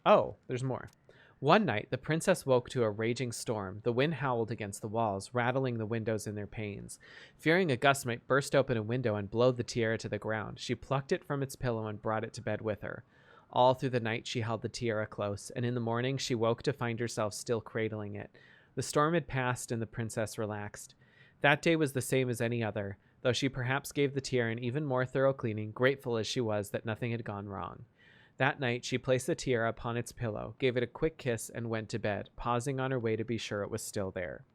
[SPEAKER 1] Oh, there's more. One night, the princess woke to a raging storm. The wind howled against the walls, rattling the windows in their panes. Fearing a gust might burst open a window and blow the tiara to the ground, she plucked it from its pillow and brought it to bed with her. All through the night, she held the tiara close, and in the morning, she woke to find herself still cradling it. The storm had passed, and the princess relaxed. That day was the same as any other, though she perhaps gave the tiara an even more thorough cleaning, grateful as she was that nothing had gone wrong. That night, she placed the tiara upon its pillow, gave it a quick kiss, and went to bed, pausing on her way to be sure it was still there.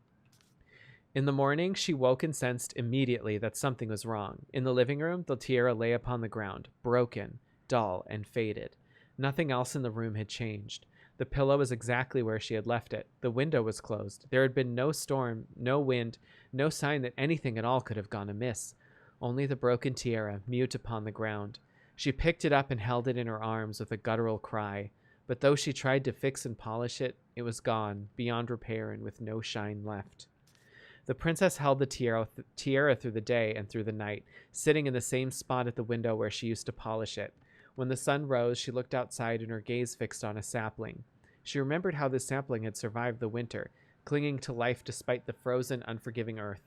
[SPEAKER 1] In the morning, she woke and sensed immediately that something was wrong. In the living room, the tiara lay upon the ground, broken, dull, and faded. Nothing else in the room had changed. The pillow was exactly where she had left it. The window was closed. There had been no storm, no wind, no sign that anything at all could have gone amiss. Only the broken tiara, mute upon the ground. She picked it up and held it in her arms with a guttural cry, but though she tried to fix and polish it, it was gone, beyond repair and with no shine left. The princess held the tiara through the day and through the night, sitting in the same spot at the window where she used to polish it. When the sun rose, she looked outside and her gaze fixed on a sapling. She remembered how the sapling had survived the winter, clinging to life despite the frozen, unforgiving earth.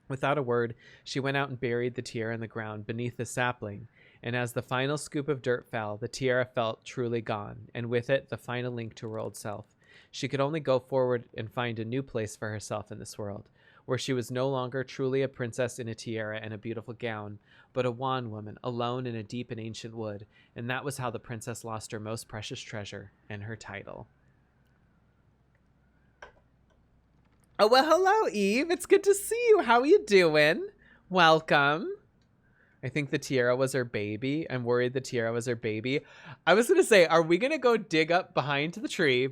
[SPEAKER 1] Without a word, she went out and buried the tiara in the ground beneath the sapling, and as the final scoop of dirt fell, the tiara felt truly gone, and with it the final link to her old self. She could only go forward and find a new place for herself in this world, where she was no longer truly a princess in a tiara and a beautiful gown, but a wan woman alone in a deep and ancient wood, and that was how the princess lost her most precious treasure and her title. Oh, well, hello, Eve. It's good to see you. How are you doing? Welcome. I think the tiara was her baby. I'm worried the tiara was her baby. I was going to say, are we going to go dig up behind the tree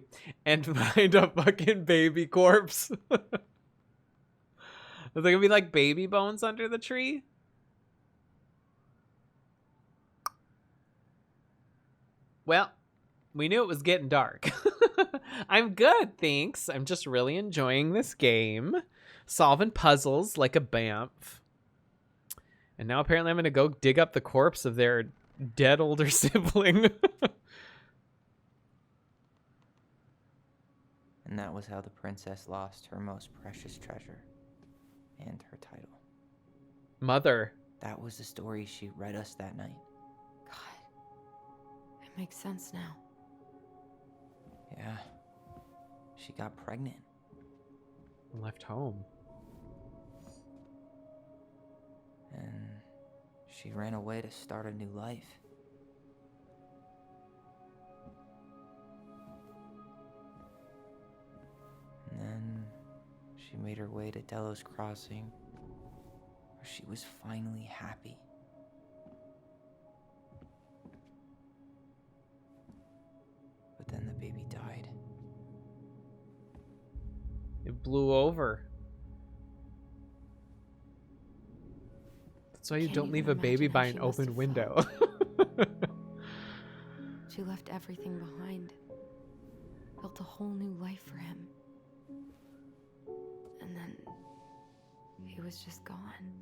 [SPEAKER 1] and find a fucking baby corpse? Is there going to be like baby bones under the tree? Well, we knew it was getting dark. I'm good, thanks. I'm just really enjoying this game. Solving puzzles like a BAMF. And now apparently I'm going to go dig up the corpse of their dead older sibling.
[SPEAKER 2] And that was how the princess lost her most precious treasure and her title.
[SPEAKER 1] Mother.
[SPEAKER 2] That was the story she read us that night.
[SPEAKER 3] It makes sense now.
[SPEAKER 2] Yeah. She got pregnant.
[SPEAKER 1] Left home.
[SPEAKER 2] And she ran away to start a new life. And then she made her way to Delos Crossing, where she was finally happy. But then the baby died.
[SPEAKER 1] It blew over. That's why you don't leave a baby by an open window.
[SPEAKER 3] She left everything behind. built a whole new life for him. And then he was just gone.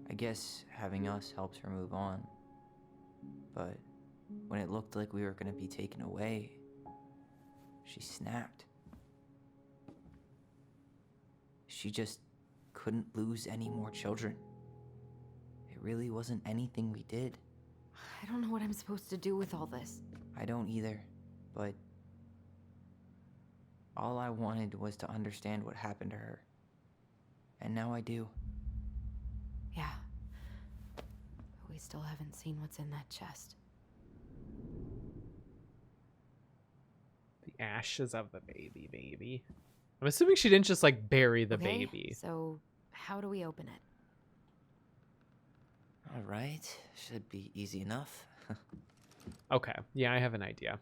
[SPEAKER 2] I guess having us helps her move on. But when it looked like we were gonna be taken away, she snapped. She just couldn't lose any more children. It really wasn't anything we did.
[SPEAKER 3] I don't know what I'm supposed to do with all this.
[SPEAKER 2] I don't either, but all I wanted was to understand what happened to her. And now I do.
[SPEAKER 3] Yeah. But we still haven't seen what's in that chest.
[SPEAKER 1] The ashes of the baby. I'm assuming she didn't just like bury the
[SPEAKER 3] Okay,
[SPEAKER 1] baby.
[SPEAKER 3] So, how do we open it?
[SPEAKER 2] All right, should be easy enough.
[SPEAKER 1] Okay, yeah, I have an idea.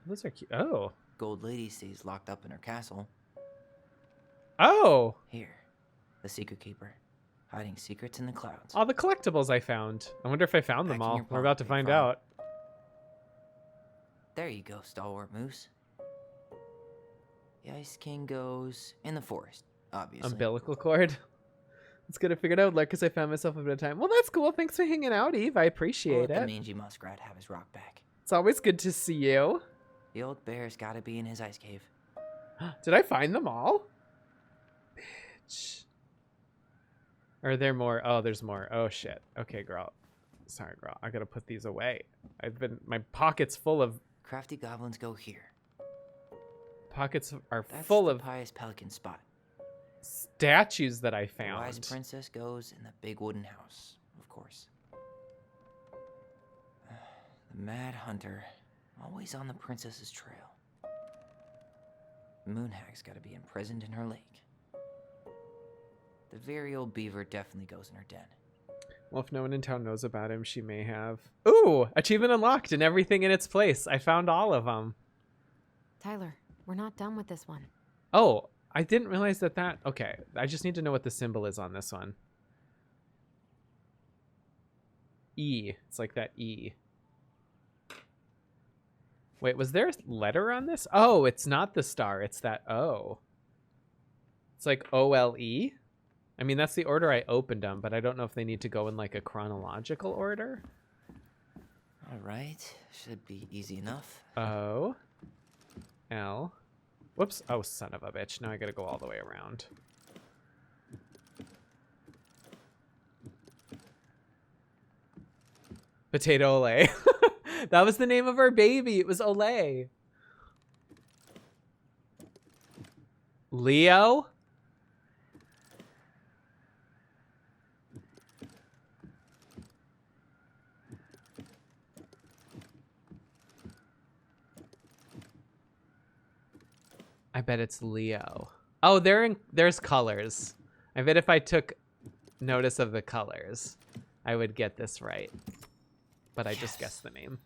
[SPEAKER 1] Those are cute. Oh.
[SPEAKER 2] Gold Lady stays locked up in her castle.
[SPEAKER 1] Oh.
[SPEAKER 2] Here, the Secret Keeper, hiding secrets in the clouds.
[SPEAKER 1] All the collectibles I found. I wonder if I found them
[SPEAKER 2] Back in
[SPEAKER 1] all.
[SPEAKER 2] your
[SPEAKER 1] We're about to
[SPEAKER 2] pocket,
[SPEAKER 1] find
[SPEAKER 2] Fred.
[SPEAKER 1] out.
[SPEAKER 2] There you go, Stalwart Moose. The Ice King goes in the forest, obviously.
[SPEAKER 1] Umbilical cord. Let's get it figured out, like, because I found myself a bit of time. Well, that's cool. Thanks for hanging out, Eve. I
[SPEAKER 2] We'll
[SPEAKER 1] appreciate
[SPEAKER 2] let the
[SPEAKER 1] it.
[SPEAKER 2] mangy muskrat have his rock back.
[SPEAKER 1] It's always good to see you.
[SPEAKER 2] The old bear's gotta be in his ice cave.
[SPEAKER 1] Did I find them all? Bitch. Are there more? Oh, there's more. Oh, shit. Okay, girl. Sorry, girl. I gotta put these away. My pocket's full of...
[SPEAKER 2] Crafty goblins go here.
[SPEAKER 1] Pockets are
[SPEAKER 2] That's
[SPEAKER 1] full
[SPEAKER 2] the
[SPEAKER 1] of
[SPEAKER 2] Pious Pelican spot.
[SPEAKER 1] statues that I
[SPEAKER 2] The wise
[SPEAKER 1] found.
[SPEAKER 2] princess goes in the big wooden house, of course. The Mad Hunter, always on the princess's trail. The Moonhag's gotta be imprisoned in her lake. The very old beaver definitely goes in her den.
[SPEAKER 1] Well, if no one in town knows about him, she may have. Ooh, achievement unlocked and everything in its place. I found all of them.
[SPEAKER 3] Tyler, we're not done with this one.
[SPEAKER 1] Oh, I didn't realize that. Okay, I just need to know what the symbol is on this one. E. It's like that E. Wait, was there a letter on this? Oh, it's not the star. It's that O. It's like O-L-E. I mean, that's the order I opened them, but I don't know if they need to go in like a chronological order.
[SPEAKER 2] All right, should be easy enough.
[SPEAKER 1] O. L. Whoops. Oh, son of a bitch. Now I gotta go all the way around. Potato Olay. That was the name of our baby. It was Olay. Leo? I bet it's Leo. Oh, there's colors. I bet if I took notice of the colors, I would get this right. But I just guessed the name.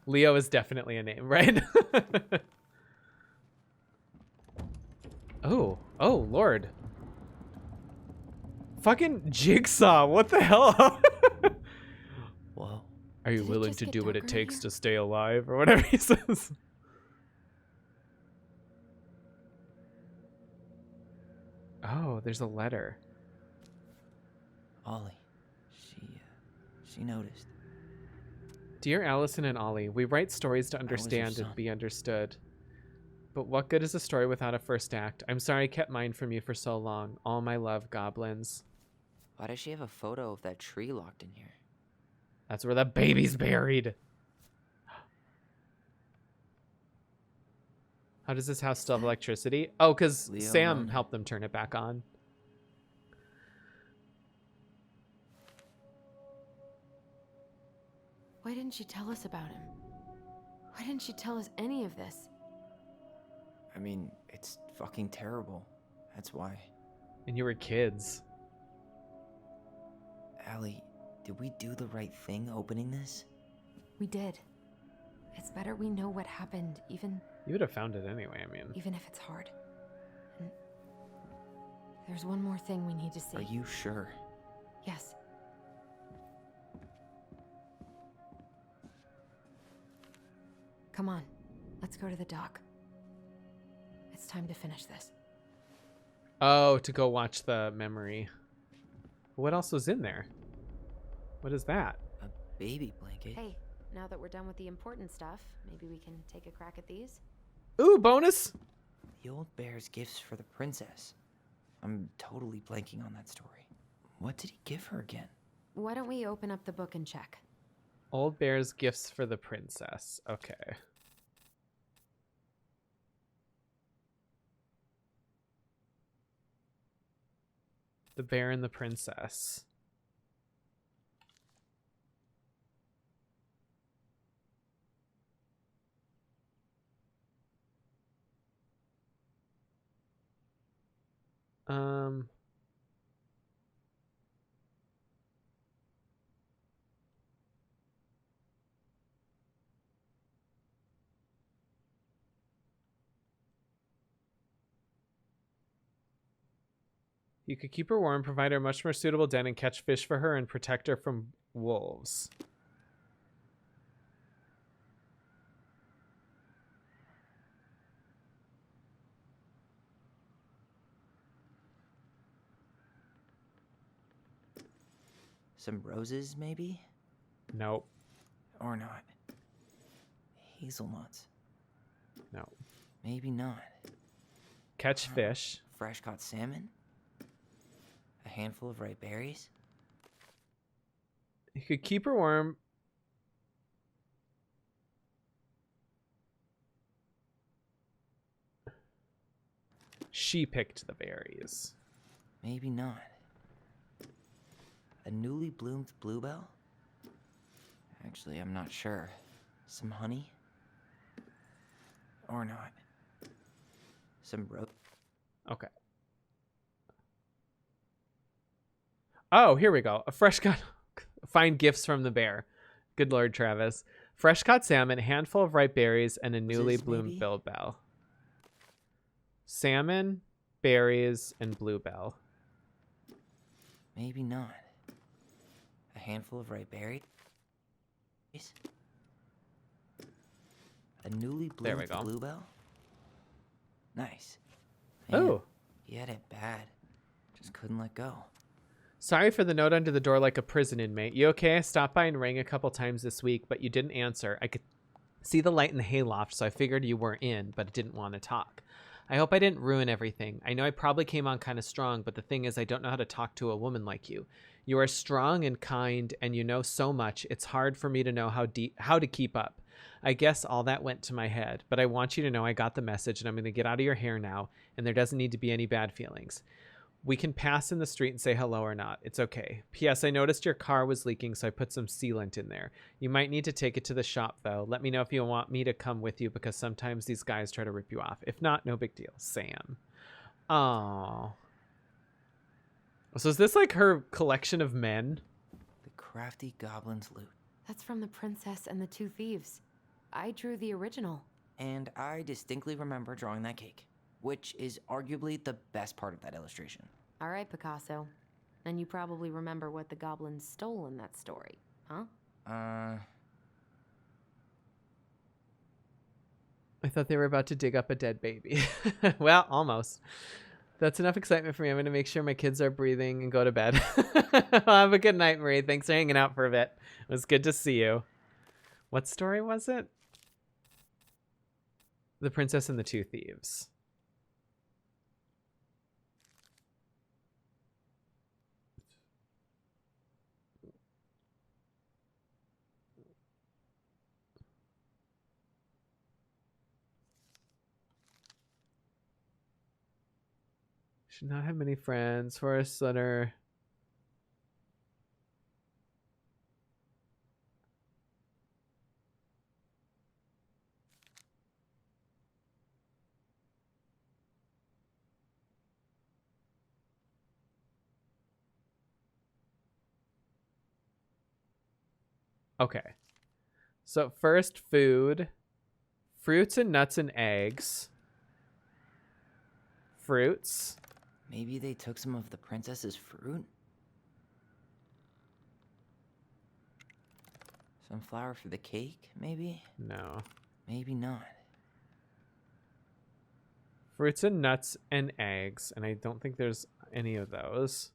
[SPEAKER 1] Leo is definitely a name, right? Oh, Lord. Fucking Jigsaw, what the hell?
[SPEAKER 2] Whoa.
[SPEAKER 1] Are you
[SPEAKER 3] Did it
[SPEAKER 1] willing
[SPEAKER 3] just
[SPEAKER 1] to
[SPEAKER 3] get
[SPEAKER 1] do what it
[SPEAKER 3] darker in
[SPEAKER 1] takes
[SPEAKER 3] here?
[SPEAKER 1] to stay alive, or whatever he says? Oh, there's a letter.
[SPEAKER 2] Ollie. She noticed.
[SPEAKER 1] Dear Allison and Ollie, we write stories to
[SPEAKER 2] was your
[SPEAKER 1] understand
[SPEAKER 2] son.
[SPEAKER 1] and be understood. But what good is a story without a first act? I'm sorry I kept mine from you for so long. All my love, goblins.
[SPEAKER 2] Why does she have a photo of that tree locked in here?
[SPEAKER 1] That's where the baby's buried. How does this house still have electricity? Oh, because
[SPEAKER 2] Leo
[SPEAKER 1] Sam
[SPEAKER 2] Lone.
[SPEAKER 1] helped them turn it back on.
[SPEAKER 3] Why didn't she tell us about him? Why didn't she tell us any of this?
[SPEAKER 2] I mean, it's fucking terrible. That's why.
[SPEAKER 1] And you were kids.
[SPEAKER 2] Allie, did we do the right thing opening this?
[SPEAKER 3] We did. It's better we know what happened, even
[SPEAKER 1] You would have found it anyway, I mean.
[SPEAKER 3] if it's hard. And there's one more thing we need to see.
[SPEAKER 2] Are you sure?
[SPEAKER 3] Yes. Come on, let's go to the dock. It's time to finish this.
[SPEAKER 1] Oh, to go watch the memory. What else was in there? What is that?
[SPEAKER 2] A baby blanket.
[SPEAKER 3] Hey, now that we're done with the important stuff, maybe we can take a crack at these?
[SPEAKER 1] Ooh, bonus!
[SPEAKER 2] The old bear's gifts for the princess. I'm totally blanking on that story. What did he give her again?
[SPEAKER 3] Why don't we open up the book and check?
[SPEAKER 1] Old Bear's gifts for the princess. Okay. The Bear and the Princess. You could keep her warm, provide her a much more suitable den, and catch fish for her and protect her from wolves.
[SPEAKER 2] Some roses, maybe?
[SPEAKER 1] Nope.
[SPEAKER 2] Or not. Hazelnuts.
[SPEAKER 1] No.
[SPEAKER 2] Maybe not.
[SPEAKER 1] Catch fish.
[SPEAKER 2] Fresh caught salmon? A handful of ripe berries?
[SPEAKER 1] You could keep her warm. She picked the berries.
[SPEAKER 2] Maybe not. A newly bloomed bluebell? Actually, I'm not sure. Some honey? Or not. Some
[SPEAKER 1] Okay. Oh, here we go. A fresh cut. Find gifts from the bear. Good Lord, Travis. Fresh caught salmon, a handful of ripe berries, and a newly bloomed bluebell. Salmon, berries, and bluebell.
[SPEAKER 2] Maybe not. A handful of ripe berries? A newly bloomed bluebell? Nice. Man,
[SPEAKER 1] Oh.
[SPEAKER 2] He had it bad. Just couldn't let go.
[SPEAKER 1] Sorry for the note under the door like a prison inmate. You okay? I stopped by and rang a couple times this week, but you didn't answer. I could see the light in the hayloft, so I figured you weren't in, but I didn't want to talk. I hope I didn't ruin everything. I know I probably came on kind of strong, but the thing is I don't know how to talk to a woman like you. You are strong and kind, and you know so much. It's hard for me to know how to keep up. I guess all that went to my head, but I want you to know I got the message, and I'm going to get out of your hair now, and there doesn't need to be any bad feelings. We can pass in the street and say hello or not. It's okay. P.S. I noticed your car was leaking, so I put some sealant in there. You might need to take it to the shop, though. Let me know if you want me to come with you, because sometimes these guys try to rip you off. If not, no big deal. Sam. Oh. So is this like her collection of men?
[SPEAKER 2] The crafty goblin's loot.
[SPEAKER 3] That's from The Princess and the Two Thieves. I drew the original.
[SPEAKER 2] And I distinctly remember drawing that cake, which is arguably the best part of that illustration.
[SPEAKER 3] All right, Picasso. Then you probably remember what the goblins stole in that story, huh?
[SPEAKER 1] I thought they were about to dig up a dead baby. Well, almost. That's enough excitement for me. I'm going to make sure my kids are breathing and go to bed. Well, have a good night, Marie. Thanks for hanging out for a bit. It was good to see you. What story was it? The Princess and the Two Thieves. Should not have many friends. Forest letter. Okay. So first food. Fruits and nuts and eggs. Fruits.
[SPEAKER 2] Maybe they took some of the princess's fruit? Sunflower for the cake, maybe?
[SPEAKER 1] No.
[SPEAKER 2] Maybe not.
[SPEAKER 1] Fruits and nuts and eggs, and I don't think there's any of those.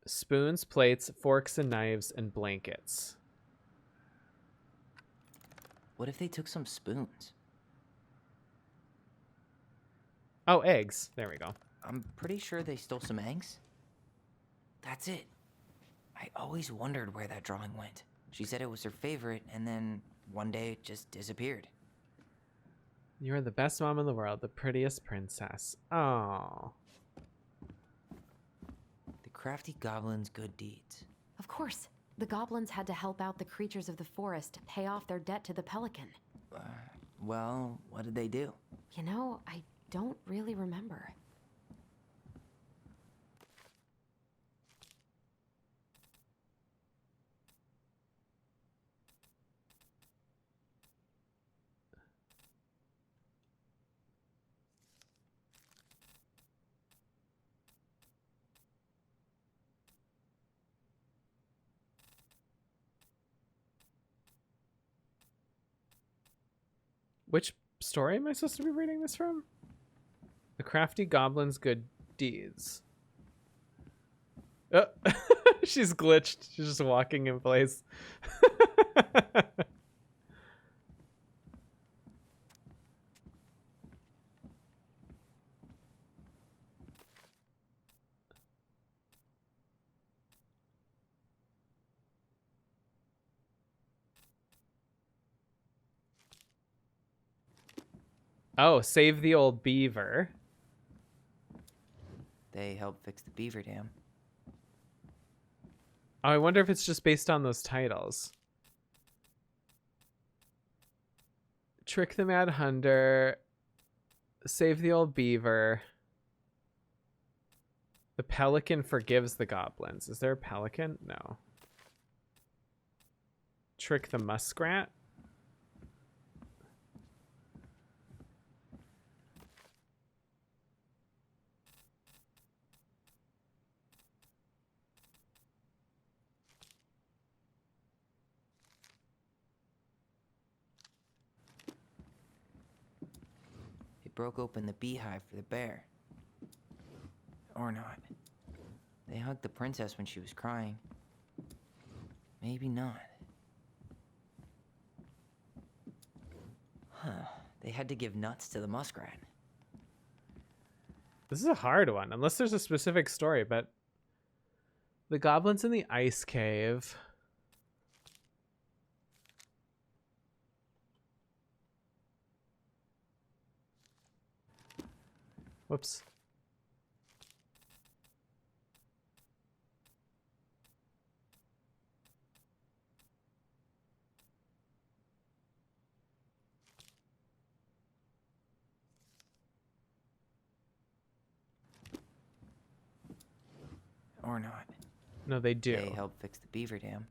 [SPEAKER 1] Spoons, plates, forks and knives, and blankets.
[SPEAKER 2] What if they took some spoons?
[SPEAKER 1] Oh, eggs. There we go.
[SPEAKER 2] I'm pretty sure they stole some eggs. That's it. I always wondered where that drawing went. She said it was her favorite, and then one day it just disappeared.
[SPEAKER 1] You're the best mom in the world, the prettiest princess. Oh.
[SPEAKER 2] The crafty goblin's good deeds.
[SPEAKER 3] Of course. The goblins had to help out the creatures of the forest to pay off their debt to the pelican.
[SPEAKER 2] Well, what did they do?
[SPEAKER 3] You know, I don't really remember.
[SPEAKER 1] Which story am I supposed to be reading this from? The crafty goblin's good deeds. Oh, she's glitched. She's just walking in place. Oh, save the old beaver.
[SPEAKER 2] They helped fix the beaver dam.
[SPEAKER 1] Oh, I wonder if it's just based on those titles. Trick the Mad Hunter. Save the old beaver. The pelican forgives the goblins. Is there a pelican? No. Trick the muskrat.
[SPEAKER 2] Broke open the beehive for the bear. Or not. They hugged the princess when she was crying. Maybe not. Huh. They had to give nuts to the muskrat.
[SPEAKER 1] This is a hard one, unless there's a specific story, but the goblins in the ice cave. Whoops.
[SPEAKER 2] Or not.
[SPEAKER 1] No, they do.
[SPEAKER 2] They helped fix the beaver dam.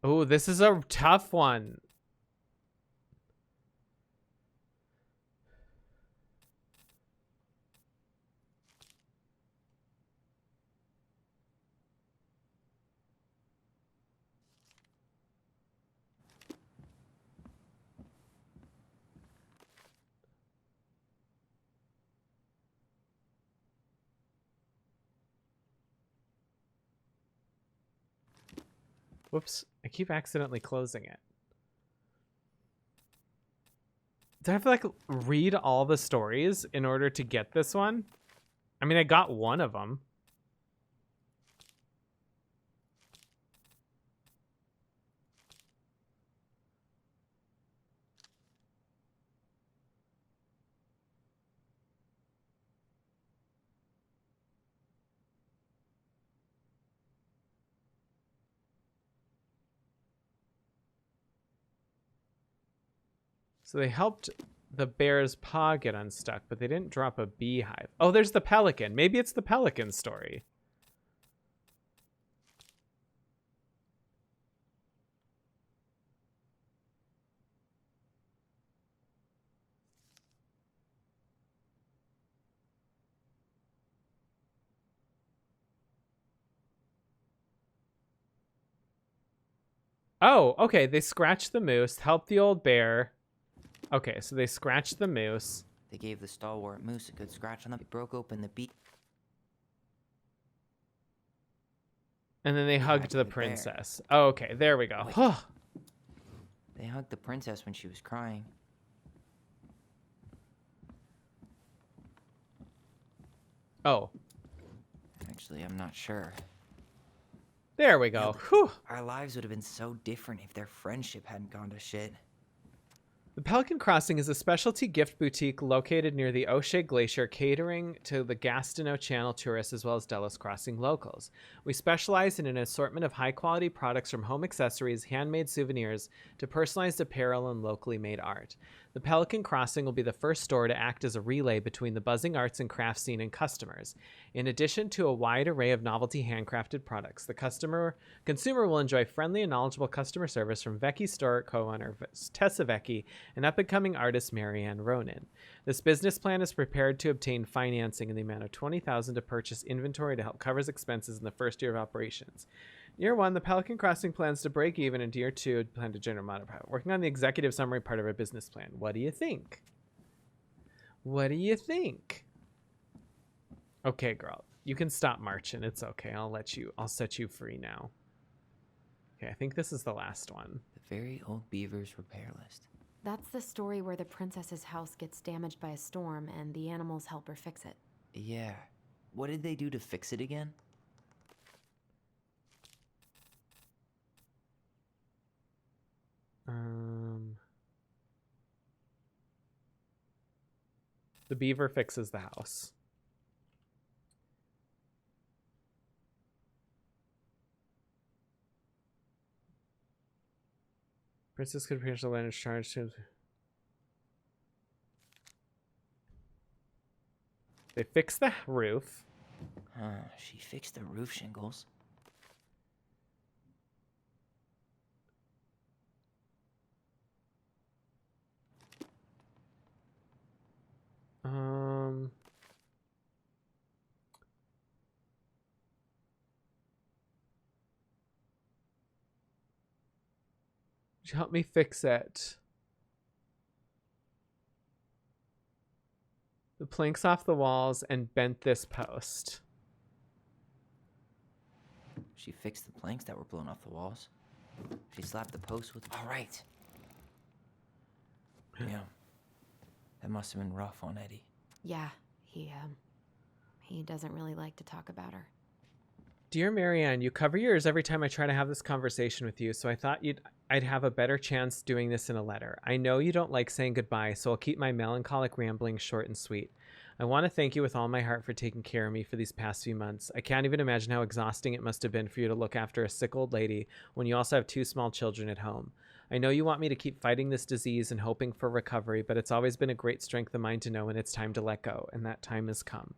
[SPEAKER 1] Oh, this is a tough one. Whoops, I keep accidentally closing it. Do I have to like read all the stories in order to get this one? I mean, I got one of them. So they helped the bear's paw get unstuck, but they didn't drop a beehive. Oh, there's the pelican. Maybe it's the pelican story. Oh, okay. They scratched the moose, helped the old bear. Okay, so they scratched the moose.
[SPEAKER 2] They gave the stalwart moose a good scratch on the... They broke open the beak.
[SPEAKER 1] And then they hugged the princess. Oh, okay, there we go.
[SPEAKER 2] They hugged the princess when she was crying.
[SPEAKER 1] Oh.
[SPEAKER 2] Actually, I'm not sure.
[SPEAKER 1] There we go. Whew.
[SPEAKER 2] Our lives would have been so different if their friendship hadn't gone to shit.
[SPEAKER 1] The Pelican Crossing is a specialty gift boutique located near the O'Shea Glacier, catering to the Gastineau Channel tourists as well as Delos Crossing locals. We specialize in an assortment of high-quality products from home accessories, handmade souvenirs, to personalized apparel and locally made art. The Pelican Crossing will be the first store to act as a relay between the buzzing arts and craft scene and customers. In addition to a wide array of novelty handcrafted products, the consumer will enjoy friendly and knowledgeable customer service from Vecchi store co-owner Tessa Vecchi and up-and-coming artist Marianne Ronan. This business plan is prepared to obtain financing in the amount of $20,000 to purchase inventory to help cover expenses in the first year of operations. Year 1, the Pelican Crossing plans to break even, and Year 2, plan to generate amount of profit. Working on the executive summary part of our business plan. What do you think? What do you think? Okay, girl. You can stop marching. It's okay. I'll set you free now. Okay, I think this is the last one.
[SPEAKER 2] The Very Old Beavers repair list.
[SPEAKER 3] That's the story where the princess's house gets damaged by a storm and the animals help her fix it.
[SPEAKER 2] Yeah. What did they do to fix it again?
[SPEAKER 1] The beaver fixes the house. Princess could pierce the land is charged to... They fixed the roof.
[SPEAKER 2] She fixed the roof shingles.
[SPEAKER 1] Help me fix it. The planks off the walls and bent this post.
[SPEAKER 2] She fixed the planks that were blown off the walls. She slapped the post with... All right. Yeah. That must have been rough on Eddie.
[SPEAKER 3] Yeah, he doesn't really like to talk about her.
[SPEAKER 1] Dear Marianne, you cover yours every time I try to have this conversation with you, so I thought I'd have a better chance doing this in a letter. I know you don't like saying goodbye, so I'll keep my melancholic rambling short and sweet. I want to thank you with all my heart for taking care of me for these past few months. I can't even imagine how exhausting it must have been for you to look after a sick old lady when you also have 2 small children at home. I know you want me to keep fighting this disease and hoping for recovery, but it's always been a great strength of mine to know when it's time to let go, and that time has come.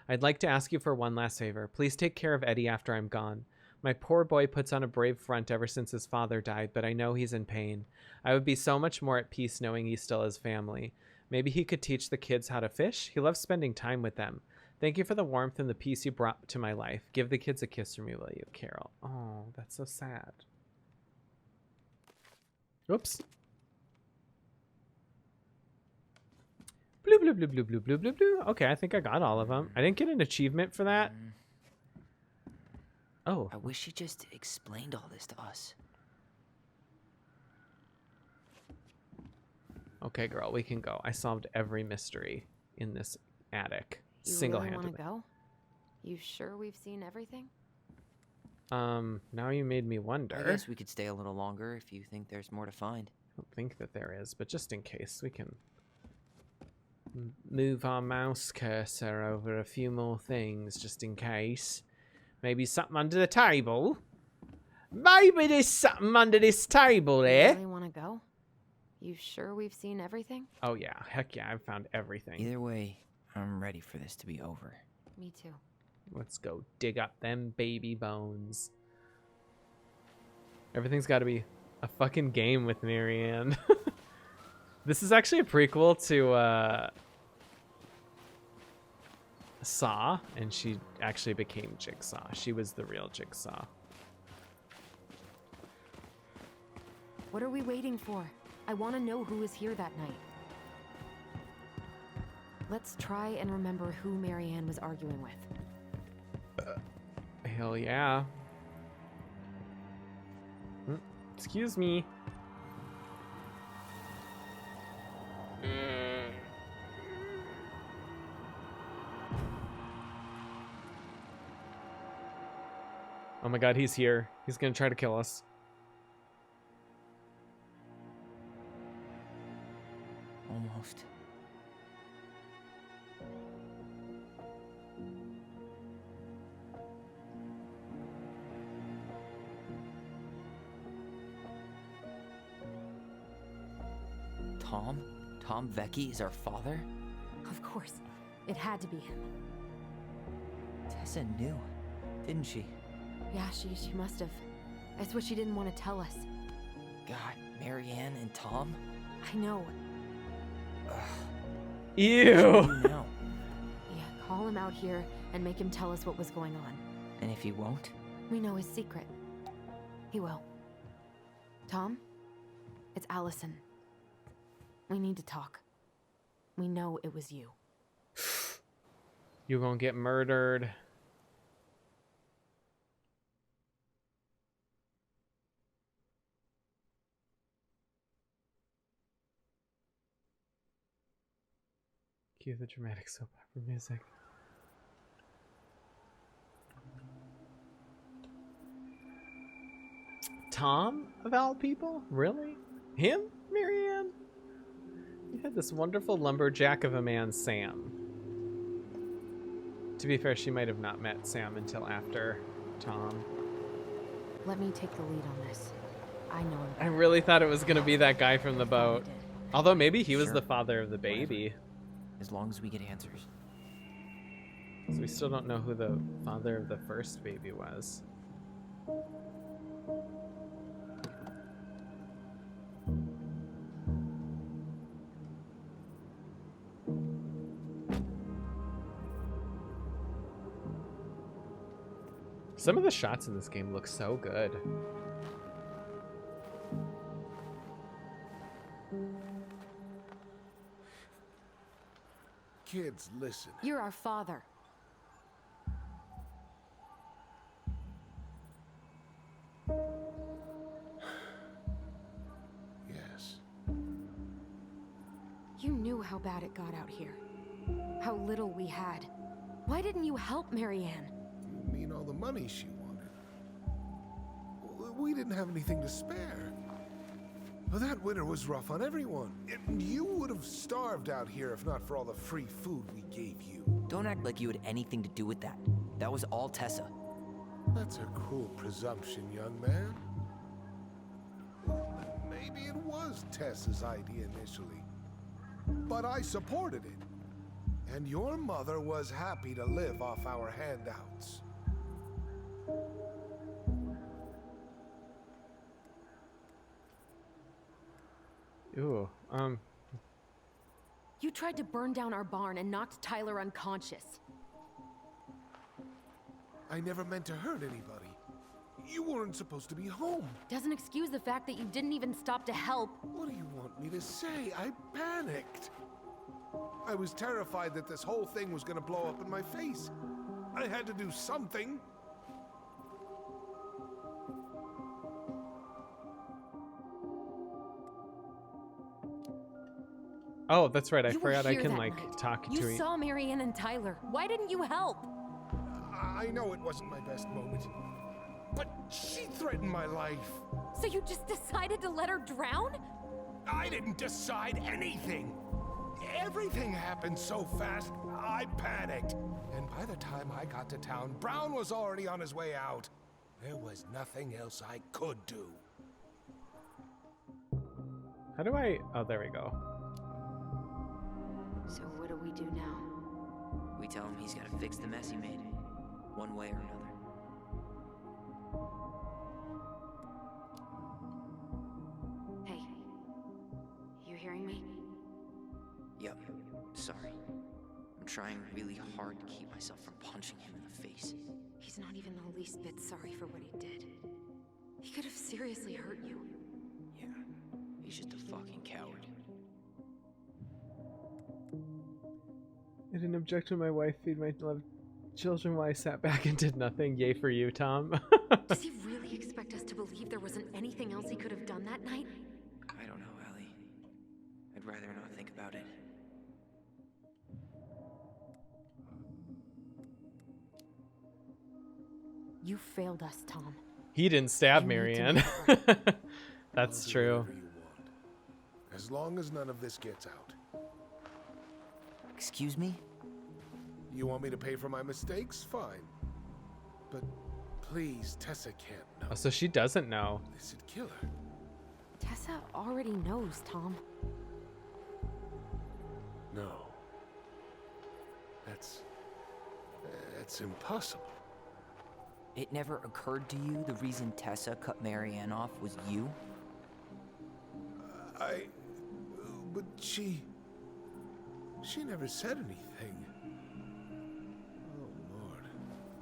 [SPEAKER 1] I'd like to ask you for one last favor. Please take care of Eddie after I'm gone. My poor boy puts on a brave front ever since his father died, but I know he's in pain. I would be so much more at peace knowing he still has family. Maybe he could teach the kids how to fish? He loves spending time with them. Thank you for the warmth and the peace you brought to my life. Give the kids a kiss from me, will you, Carol? Oh, that's so sad. Oops. Blue, blue, blue, blue, blue, blue, blue, blue. Okay, I think I got all of them. I didn't get an achievement for that. Oh.
[SPEAKER 2] I wish she just explained all this to us.
[SPEAKER 1] Okay, girl, we can go. I solved every mystery in this attic.
[SPEAKER 3] You
[SPEAKER 1] Single-handedly.
[SPEAKER 3] really want to go? You sure we've seen everything?
[SPEAKER 1] Now you made me wonder.
[SPEAKER 2] I guess we could stay a little longer if you think there's more to find.
[SPEAKER 1] I don't think that there is, but just in case, we can move our mouse cursor over a few more things, just in case. Maybe something under the table? Maybe there's something under this table
[SPEAKER 3] You
[SPEAKER 1] here.
[SPEAKER 3] really want to go? You sure we've seen everything?
[SPEAKER 1] Oh yeah, heck yeah, I've found everything.
[SPEAKER 2] Either way, I'm ready for this to be over.
[SPEAKER 3] Me too.
[SPEAKER 1] Let's go dig up them baby bones. Everything's got to be a fucking game with Marianne. This is actually a prequel to Saw, and she actually became Jigsaw. She was the real Jigsaw.
[SPEAKER 3] What are we waiting for? I want to know who was here that night. Let's try and remember who Marianne was arguing with.
[SPEAKER 1] Hell yeah. Excuse me. Oh my god, he's here. He's gonna try to kill us.
[SPEAKER 2] Almost. Tom? Tom Vecchi is our father?
[SPEAKER 3] Of course. It had to be him.
[SPEAKER 2] Tessa knew, didn't she?
[SPEAKER 3] Yeah, she must have. That's what she didn't want to tell us.
[SPEAKER 2] God, Marianne and Tom?
[SPEAKER 3] I know.
[SPEAKER 1] Ew.
[SPEAKER 2] Now.
[SPEAKER 3] Yeah, call him out here and make him tell us what was going on.
[SPEAKER 2] And if he won't?
[SPEAKER 3] We know his secret. He will. Tom? It's Allison. We need to talk. We know it was you.
[SPEAKER 1] You're gonna get murdered. Cue the dramatic soap opera music. Tom, of all people? Really? Him, Marianne? You had this wonderful lumberjack of a man, Sam. To be fair, she might have not met Sam until after Tom.
[SPEAKER 3] Let me take the lead on this. I know him.
[SPEAKER 1] I really thought it was going to be that guy from the boat.
[SPEAKER 3] did.
[SPEAKER 1] Although maybe he was
[SPEAKER 2] Sure.
[SPEAKER 1] the father of the baby.
[SPEAKER 2] As long as we get answers.
[SPEAKER 1] So we still don't know who the father of the first baby was. Some of the shots in this game look so good.
[SPEAKER 8] Kids, listen.
[SPEAKER 3] You're our father.
[SPEAKER 8] Yes.
[SPEAKER 3] You knew how bad it got out here. How little we had. Why didn't you help Marianne?
[SPEAKER 8] You mean all the money she wanted? We didn't have anything to spare. Well, that winter was rough on everyone. And you would have starved out here if not for all the free food we gave you.
[SPEAKER 2] Don't act like you had anything to do with that. That was all Tessa.
[SPEAKER 8] That's a cruel presumption, young man. Maybe it was Tessa's idea initially. But I supported it. And your mother was happy to live off our handouts.
[SPEAKER 1] Ooh,
[SPEAKER 3] You tried to burn down our barn and knocked Tyler unconscious.
[SPEAKER 8] I never meant to hurt anybody. You weren't supposed to be home.
[SPEAKER 3] Doesn't excuse the fact that you didn't even stop to help.
[SPEAKER 8] What do you want me to say? I panicked. I was terrified that this whole thing was gonna blow up in my face. I had to do something.
[SPEAKER 1] oh, that's right. I
[SPEAKER 3] You were
[SPEAKER 1] forgot I
[SPEAKER 3] here
[SPEAKER 1] can
[SPEAKER 3] that
[SPEAKER 1] like
[SPEAKER 3] night.
[SPEAKER 1] talk
[SPEAKER 3] You
[SPEAKER 1] to each.
[SPEAKER 3] saw Marianne and Tyler. Why didn't you help?
[SPEAKER 8] I know it wasn't my best moment. But she threatened my life.
[SPEAKER 3] So you just decided to let her drown?
[SPEAKER 8] I didn't decide anything. Everything happened so fast, I panicked. And by the time I got to town, Brown was already on his way out. There was nothing else I could do.
[SPEAKER 1] How do I... Oh, there we go.
[SPEAKER 3] So what do we do now?
[SPEAKER 2] We tell him he's got to fix the mess he made, one way or another.
[SPEAKER 3] Hey, you hearing me?
[SPEAKER 2] Yep, sorry. I'm trying really hard to keep myself from punching him in the face.
[SPEAKER 3] He's not even the least bit sorry for what he did. He could have seriously hurt you.
[SPEAKER 2] Yeah, he's just a fucking coward.
[SPEAKER 1] I didn't object when my wife feed my loved children while I sat back and did nothing. Yay for you, Tom.
[SPEAKER 3] Does he really expect us to believe there wasn't anything else he could have done that night?
[SPEAKER 2] I don't know, Ellie. I'd rather not think about it.
[SPEAKER 3] You failed us, Tom.
[SPEAKER 1] He didn't stab
[SPEAKER 3] You need to
[SPEAKER 1] Marianne.
[SPEAKER 3] make it
[SPEAKER 1] That's
[SPEAKER 8] I'll do
[SPEAKER 1] true.
[SPEAKER 8] whatever you want, as long as none of this gets out.
[SPEAKER 2] Excuse me?
[SPEAKER 8] You want me to pay for my mistakes? Fine. But please, Tessa can't know.
[SPEAKER 1] Oh, so she doesn't know.
[SPEAKER 8] This would kill her.
[SPEAKER 3] Tessa already knows, Tom.
[SPEAKER 8] No. That's impossible.
[SPEAKER 2] It never occurred to you the reason Tessa cut Marianne off was you?
[SPEAKER 8] But she never said anything. Oh, Lord.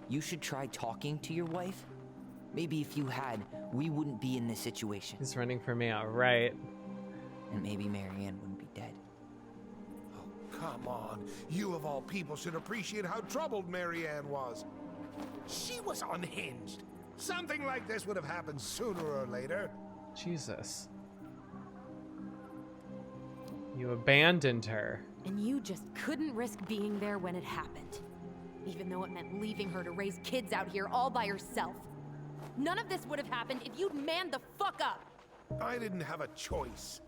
[SPEAKER 2] You should try talking to your wife. Maybe if you had, we wouldn't be in this situation.
[SPEAKER 1] He's running for me outright.
[SPEAKER 2] And maybe Marianne wouldn't be dead.
[SPEAKER 8] Oh, come on. You of all people should appreciate how troubled Marianne was. She was unhinged. Something like this would have happened sooner or later.
[SPEAKER 1] Jesus. You abandoned her.
[SPEAKER 3] And you just couldn't risk being there when it happened. Even though it meant leaving her to raise kids out here all by herself. None of this would have happened if you'd manned the fuck up.
[SPEAKER 8] I didn't have a choice.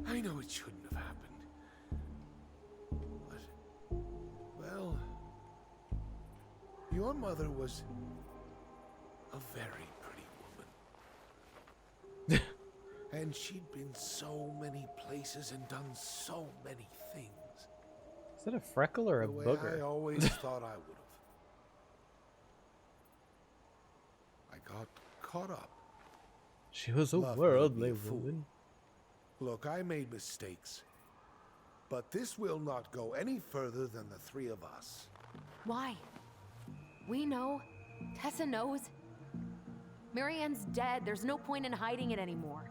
[SPEAKER 8] I know it shouldn't have happened. But, well, your mother was a very pretty woman. And she'd been so many places and done so many things.
[SPEAKER 1] Is that a freckle or a
[SPEAKER 8] The way
[SPEAKER 1] booger?
[SPEAKER 8] I always thought I would have. I got caught up.
[SPEAKER 1] She was a
[SPEAKER 8] Love
[SPEAKER 1] worldly
[SPEAKER 8] made me a fool.
[SPEAKER 1] woman.
[SPEAKER 8] Look, I made mistakes. But this will not go any further than the three of us.
[SPEAKER 3] Why? We know. Tessa knows. Marianne's dead. There's no point in hiding it anymore.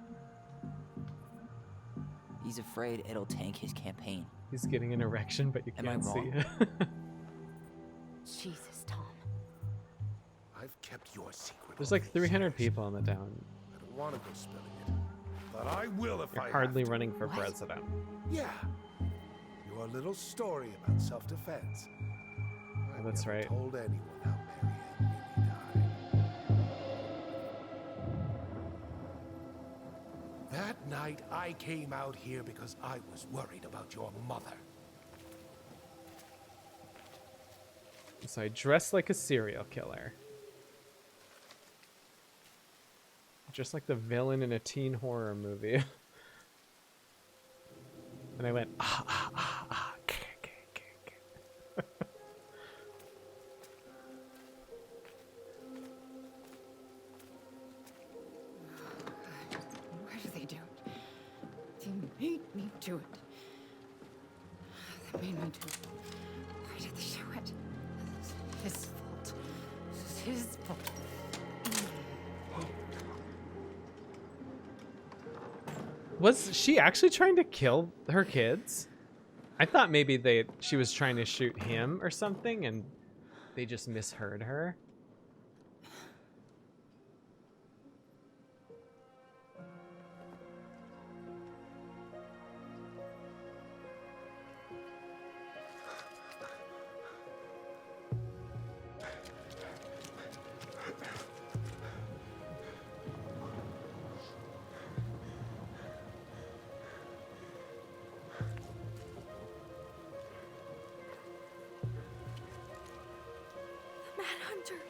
[SPEAKER 2] He's afraid it'll tank his campaign.
[SPEAKER 1] He's getting an erection, but you
[SPEAKER 2] Am I
[SPEAKER 1] can't see.
[SPEAKER 2] wrong?
[SPEAKER 3] Jesus, Tom.
[SPEAKER 8] I've kept your secret.
[SPEAKER 1] There's
[SPEAKER 8] all
[SPEAKER 1] like
[SPEAKER 8] these
[SPEAKER 1] 300
[SPEAKER 8] years.
[SPEAKER 1] people in the town.
[SPEAKER 8] I don't want to go spilling it. But I will if I
[SPEAKER 1] You're
[SPEAKER 8] have
[SPEAKER 1] hardly
[SPEAKER 8] to.
[SPEAKER 1] running for
[SPEAKER 3] What?
[SPEAKER 1] president.
[SPEAKER 8] Yeah. Your little story about self-defense. I've
[SPEAKER 1] that's
[SPEAKER 8] never
[SPEAKER 1] right.
[SPEAKER 8] told anyone how Marianne really died. That night, I came out here because I was worried about your mother.
[SPEAKER 1] So I dress like a serial killer. Just like the villain in a teen horror movie. And I went,
[SPEAKER 7] Why do they do it? They made me do it. They made me do it. Why did they do it? This is his fault. This is his fault.
[SPEAKER 1] Was she actually trying to kill her kids? I thought maybe she was trying to shoot him or something and they just misheard her.
[SPEAKER 6] Mad Hunter.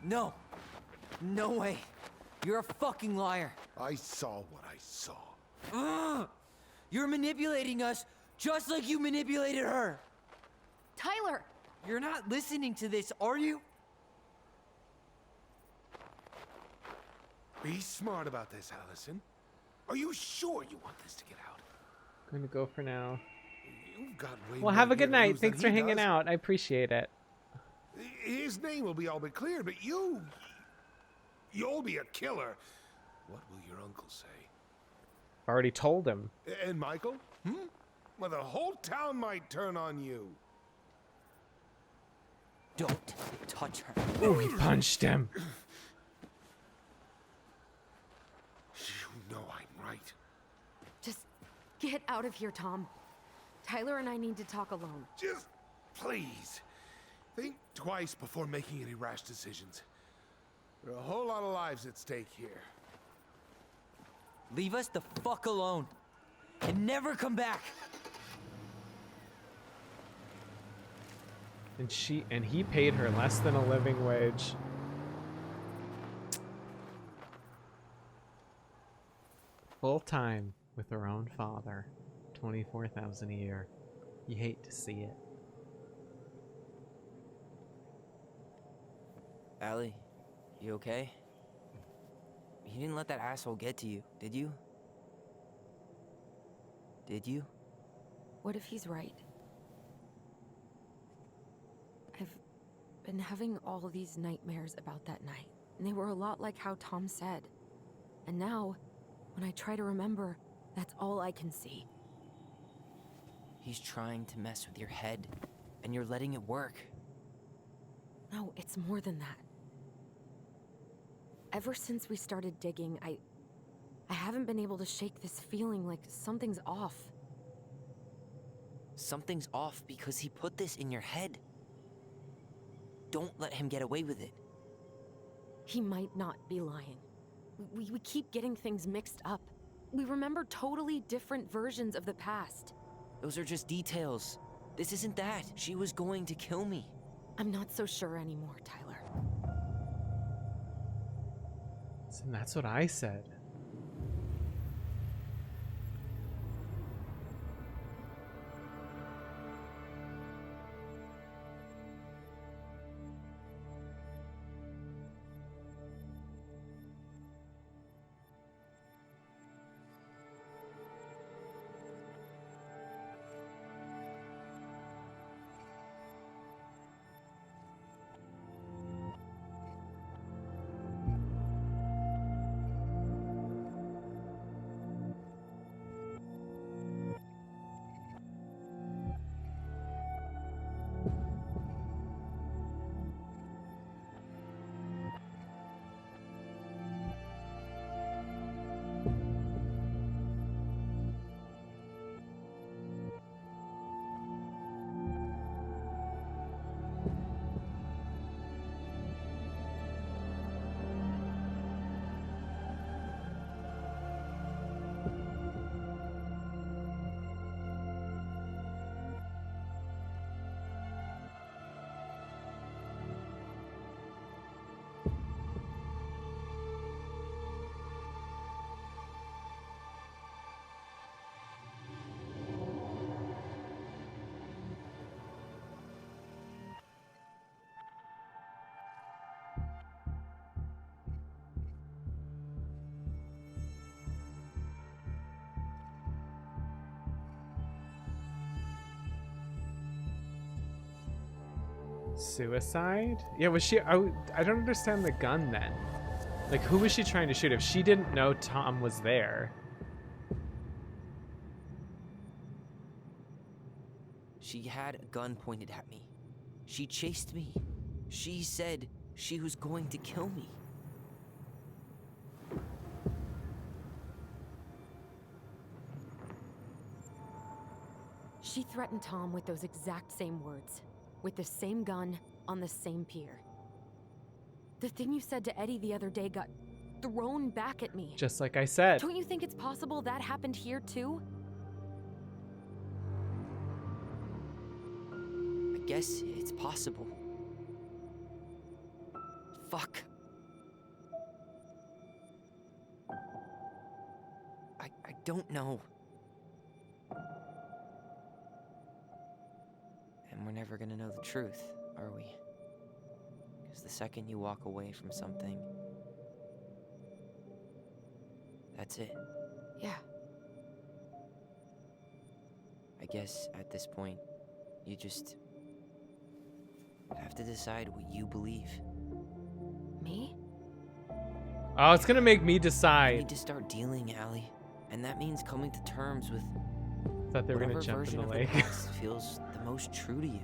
[SPEAKER 2] No. No way. You're a fucking liar.
[SPEAKER 8] I saw what I saw.
[SPEAKER 2] Ugh! You're manipulating us just like you manipulated her.
[SPEAKER 3] Tyler!
[SPEAKER 2] You're not listening to this, are you?
[SPEAKER 8] Be smart about this, Allison. Are you sure you want this to get out?
[SPEAKER 1] I'm gonna go for now.
[SPEAKER 8] You've got way
[SPEAKER 1] Well,
[SPEAKER 8] more
[SPEAKER 1] have a
[SPEAKER 8] here
[SPEAKER 1] good
[SPEAKER 8] to
[SPEAKER 1] night.
[SPEAKER 8] lose than
[SPEAKER 1] Thanks for
[SPEAKER 8] he
[SPEAKER 1] hanging
[SPEAKER 8] does.
[SPEAKER 1] out. I appreciate it.
[SPEAKER 8] His name will be all but cleared, but you'll be a killer. What will your uncle say?
[SPEAKER 1] Already told him.
[SPEAKER 8] And Michael? Well, the whole town might turn on you.
[SPEAKER 2] Don't touch her.
[SPEAKER 1] Oh, he punched him.
[SPEAKER 8] You know I'm right.
[SPEAKER 3] Just get out of here, Tom. Tyler and I need to talk alone.
[SPEAKER 8] Just please, think twice before making any rash decisions. There are a whole lot of lives at stake here.
[SPEAKER 2] Leave us the fuck alone. And never come back.
[SPEAKER 1] And he paid her less than a living wage. Full time with her own father. $24,000 a year. You hate to see it.
[SPEAKER 2] Allie, you okay? You didn't let that asshole get to you, did you? Did you?
[SPEAKER 3] What if he's right? I've been having all these nightmares about that night, and they were a lot like how Tom said. And now, when I try to remember, that's all I can see.
[SPEAKER 2] He's trying to mess with your head, and you're letting it work.
[SPEAKER 3] No, it's more than that. Ever since we started digging, I haven't been able to shake this feeling like something's off.
[SPEAKER 2] Something's off because he put this in your head. Don't let him get away with it.
[SPEAKER 3] He might not be lying. We keep getting things mixed up. We remember totally different versions of the past.
[SPEAKER 2] Those are just details. This isn't that. She was going to kill me.
[SPEAKER 3] I'm not so sure anymore, Tyler.
[SPEAKER 1] And that's what I said. Suicide? Yeah, was she... I don't understand the gun then. Like, who was she trying to shoot if she didn't know Tom was there?
[SPEAKER 2] She had a gun pointed at me. She chased me. She said she was going to kill me.
[SPEAKER 3] She threatened Tom with those exact same words. With the same gun, on the same pier. The thing you said to Eddie the other day got thrown back at me.
[SPEAKER 1] Just like I said.
[SPEAKER 3] Don't you think it's possible that happened here too?
[SPEAKER 2] I guess it's possible. Fuck. I don't know. And we're never gonna know the truth, are we? Because the second you walk away from something, that's it.
[SPEAKER 3] Yeah.
[SPEAKER 2] I guess at this point, you just have to decide what you believe.
[SPEAKER 3] Me?
[SPEAKER 1] Oh, it's gonna make me
[SPEAKER 2] You
[SPEAKER 1] decide.
[SPEAKER 2] need to start dealing, Allie. And that means coming to terms with
[SPEAKER 1] Thought they were gonna
[SPEAKER 2] whatever
[SPEAKER 1] jump in
[SPEAKER 2] version
[SPEAKER 1] the
[SPEAKER 2] of
[SPEAKER 1] lake.
[SPEAKER 2] the past feels the most true to you.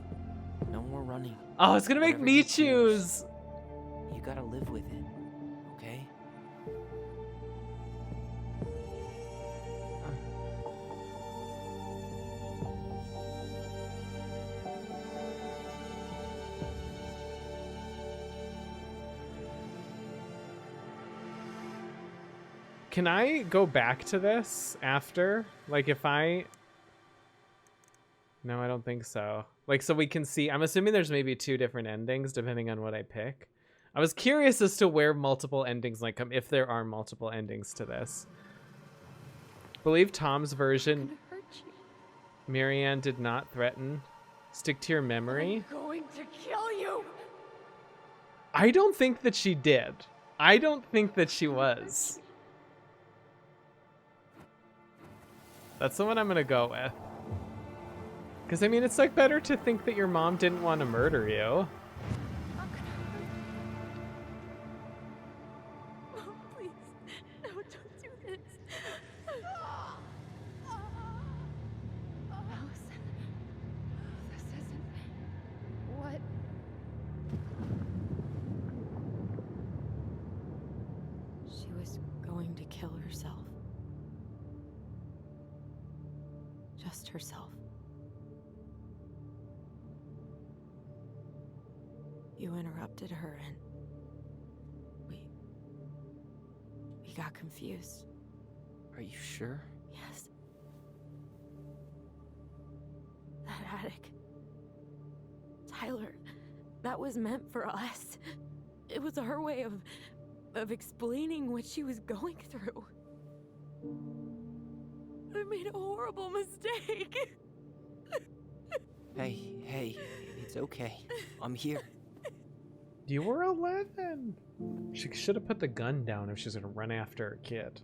[SPEAKER 2] No more running.
[SPEAKER 1] Oh, it's gonna make
[SPEAKER 2] Whatever
[SPEAKER 1] me
[SPEAKER 2] you choose.
[SPEAKER 1] choose.
[SPEAKER 2] You gotta live with it, okay?
[SPEAKER 1] Can I go back to this after? Like if I... No, I don't think so. Like, so we can see... I'm assuming there's maybe 2 different endings depending on what I pick. I was curious as to where multiple endings might come, if there are multiple endings to this. Believe Tom's version,
[SPEAKER 6] Hurt you.
[SPEAKER 1] Marianne did not threaten. Stick to your memory.
[SPEAKER 6] I'm going to kill you.
[SPEAKER 1] I don't think that she did. I don't think that she was. That's the one I'm gonna go with. Because, I mean, it's like better to think that your mom didn't want to murder you.
[SPEAKER 6] Oh, please. No, don't do this.
[SPEAKER 7] Allison, this isn't what.
[SPEAKER 3] She was going to kill herself. Just herself. You interrupted her and we got confused.
[SPEAKER 2] Are you sure?
[SPEAKER 3] Yes. That attic. Tyler, that was meant for us. It was her way of explaining what she was going through. I made a horrible mistake.
[SPEAKER 2] Hey, it's okay. I'm here.
[SPEAKER 1] You were 11. She should have put the gun down if she's gonna run after her kid.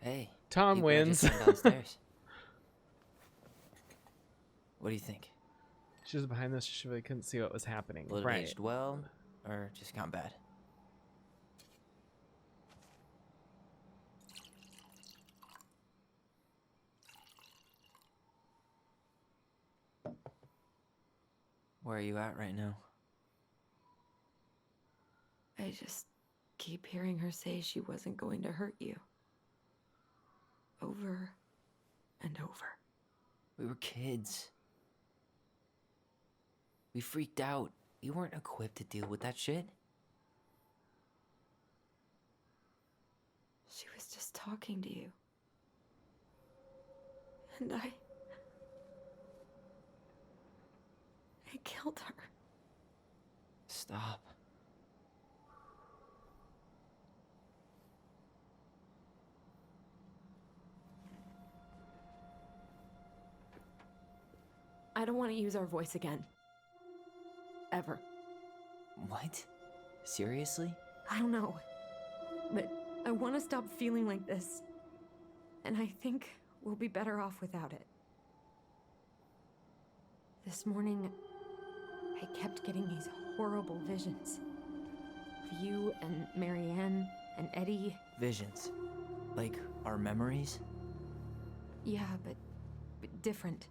[SPEAKER 2] Hey.
[SPEAKER 1] Tom
[SPEAKER 2] people are
[SPEAKER 1] wins.
[SPEAKER 2] just sitting downstairs. What do you think?
[SPEAKER 1] She was behind this. She really couldn't see what was happening.
[SPEAKER 2] Will it
[SPEAKER 1] Right.
[SPEAKER 2] aged well, or just gone bad? Where are you at right now?
[SPEAKER 3] I just keep hearing her say she wasn't going to hurt you. Over and over.
[SPEAKER 2] We were kids. We freaked out. You weren't equipped to deal with that shit.
[SPEAKER 3] She was just talking to you. And I killed her.
[SPEAKER 2] Stop.
[SPEAKER 3] I don't want to use our voice again. Ever.
[SPEAKER 2] What? Seriously?
[SPEAKER 3] I don't know. But I want to stop feeling like this. And I think we'll be better off without it. This morning, I kept getting these horrible visions. Of you and Marianne and Eddie.
[SPEAKER 2] Visions. Like our memories?
[SPEAKER 3] Yeah, but different.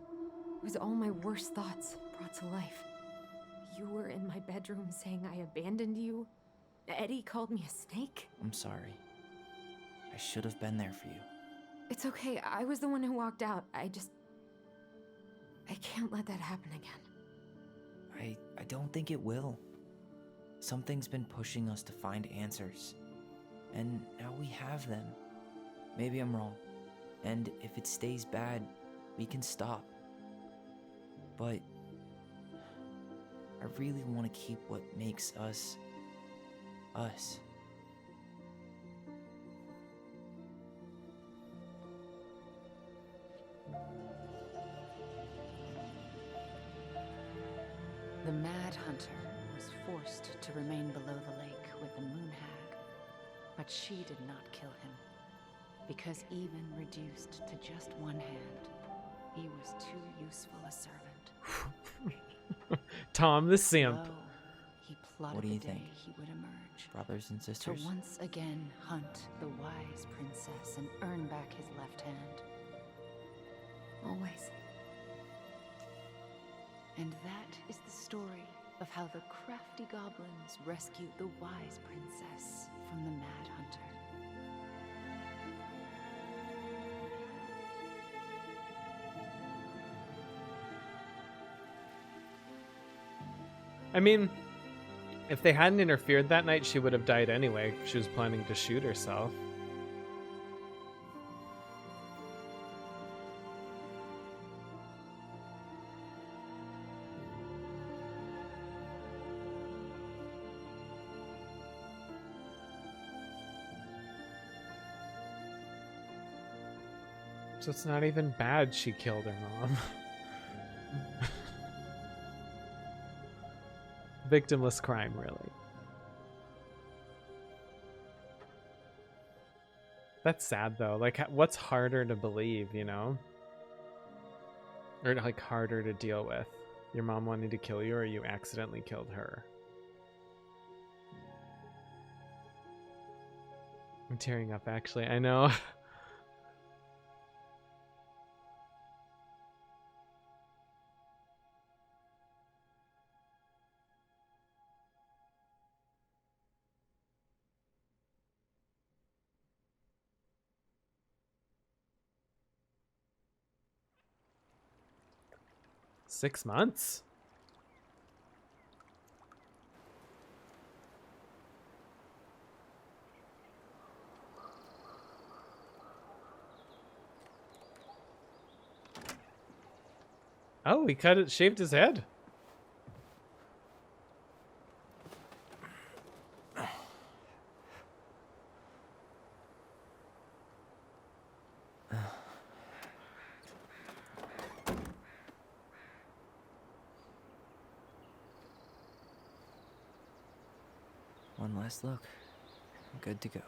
[SPEAKER 3] It was all my worst thoughts brought to life. You were in my bedroom saying I abandoned you. Eddie called me a snake.
[SPEAKER 2] I'm sorry. I should have been there for you.
[SPEAKER 3] It's okay. I was the one who walked out. I can't let that happen again.
[SPEAKER 2] I don't think it will. Something's been pushing us to find answers. And now we have them. Maybe I'm wrong. And if it stays bad, we can stop. But I really want to keep what makes us, us.
[SPEAKER 5] The Mad Hunter was forced to remain below the lake with the Moon Hag, but she did not kill him, because even reduced to just one hand, he was too useful a servant.
[SPEAKER 1] Tom the simp.
[SPEAKER 5] Lo, he plotted
[SPEAKER 2] What do you
[SPEAKER 5] the day
[SPEAKER 2] think?
[SPEAKER 5] he would emerge.
[SPEAKER 2] Brothers and
[SPEAKER 5] To
[SPEAKER 2] sisters?
[SPEAKER 5] once again hunt the wise princess and earn back his left hand.
[SPEAKER 3] Always.
[SPEAKER 5] And that is the story of how the crafty goblins rescued the wise princess from the Mad Hunter.
[SPEAKER 1] I mean, if they hadn't interfered that night, she would have died anyway. She was planning to shoot herself. So it's not even bad she killed her mom. Victimless crime, really. That's sad, though. Like, what's harder to believe, you know? Or, like, harder to deal with? Your mom wanting to kill you, or you accidentally killed her? I'm tearing up, actually. I know. Six months? Oh, he shaved his head.
[SPEAKER 2] One last look. Good to go.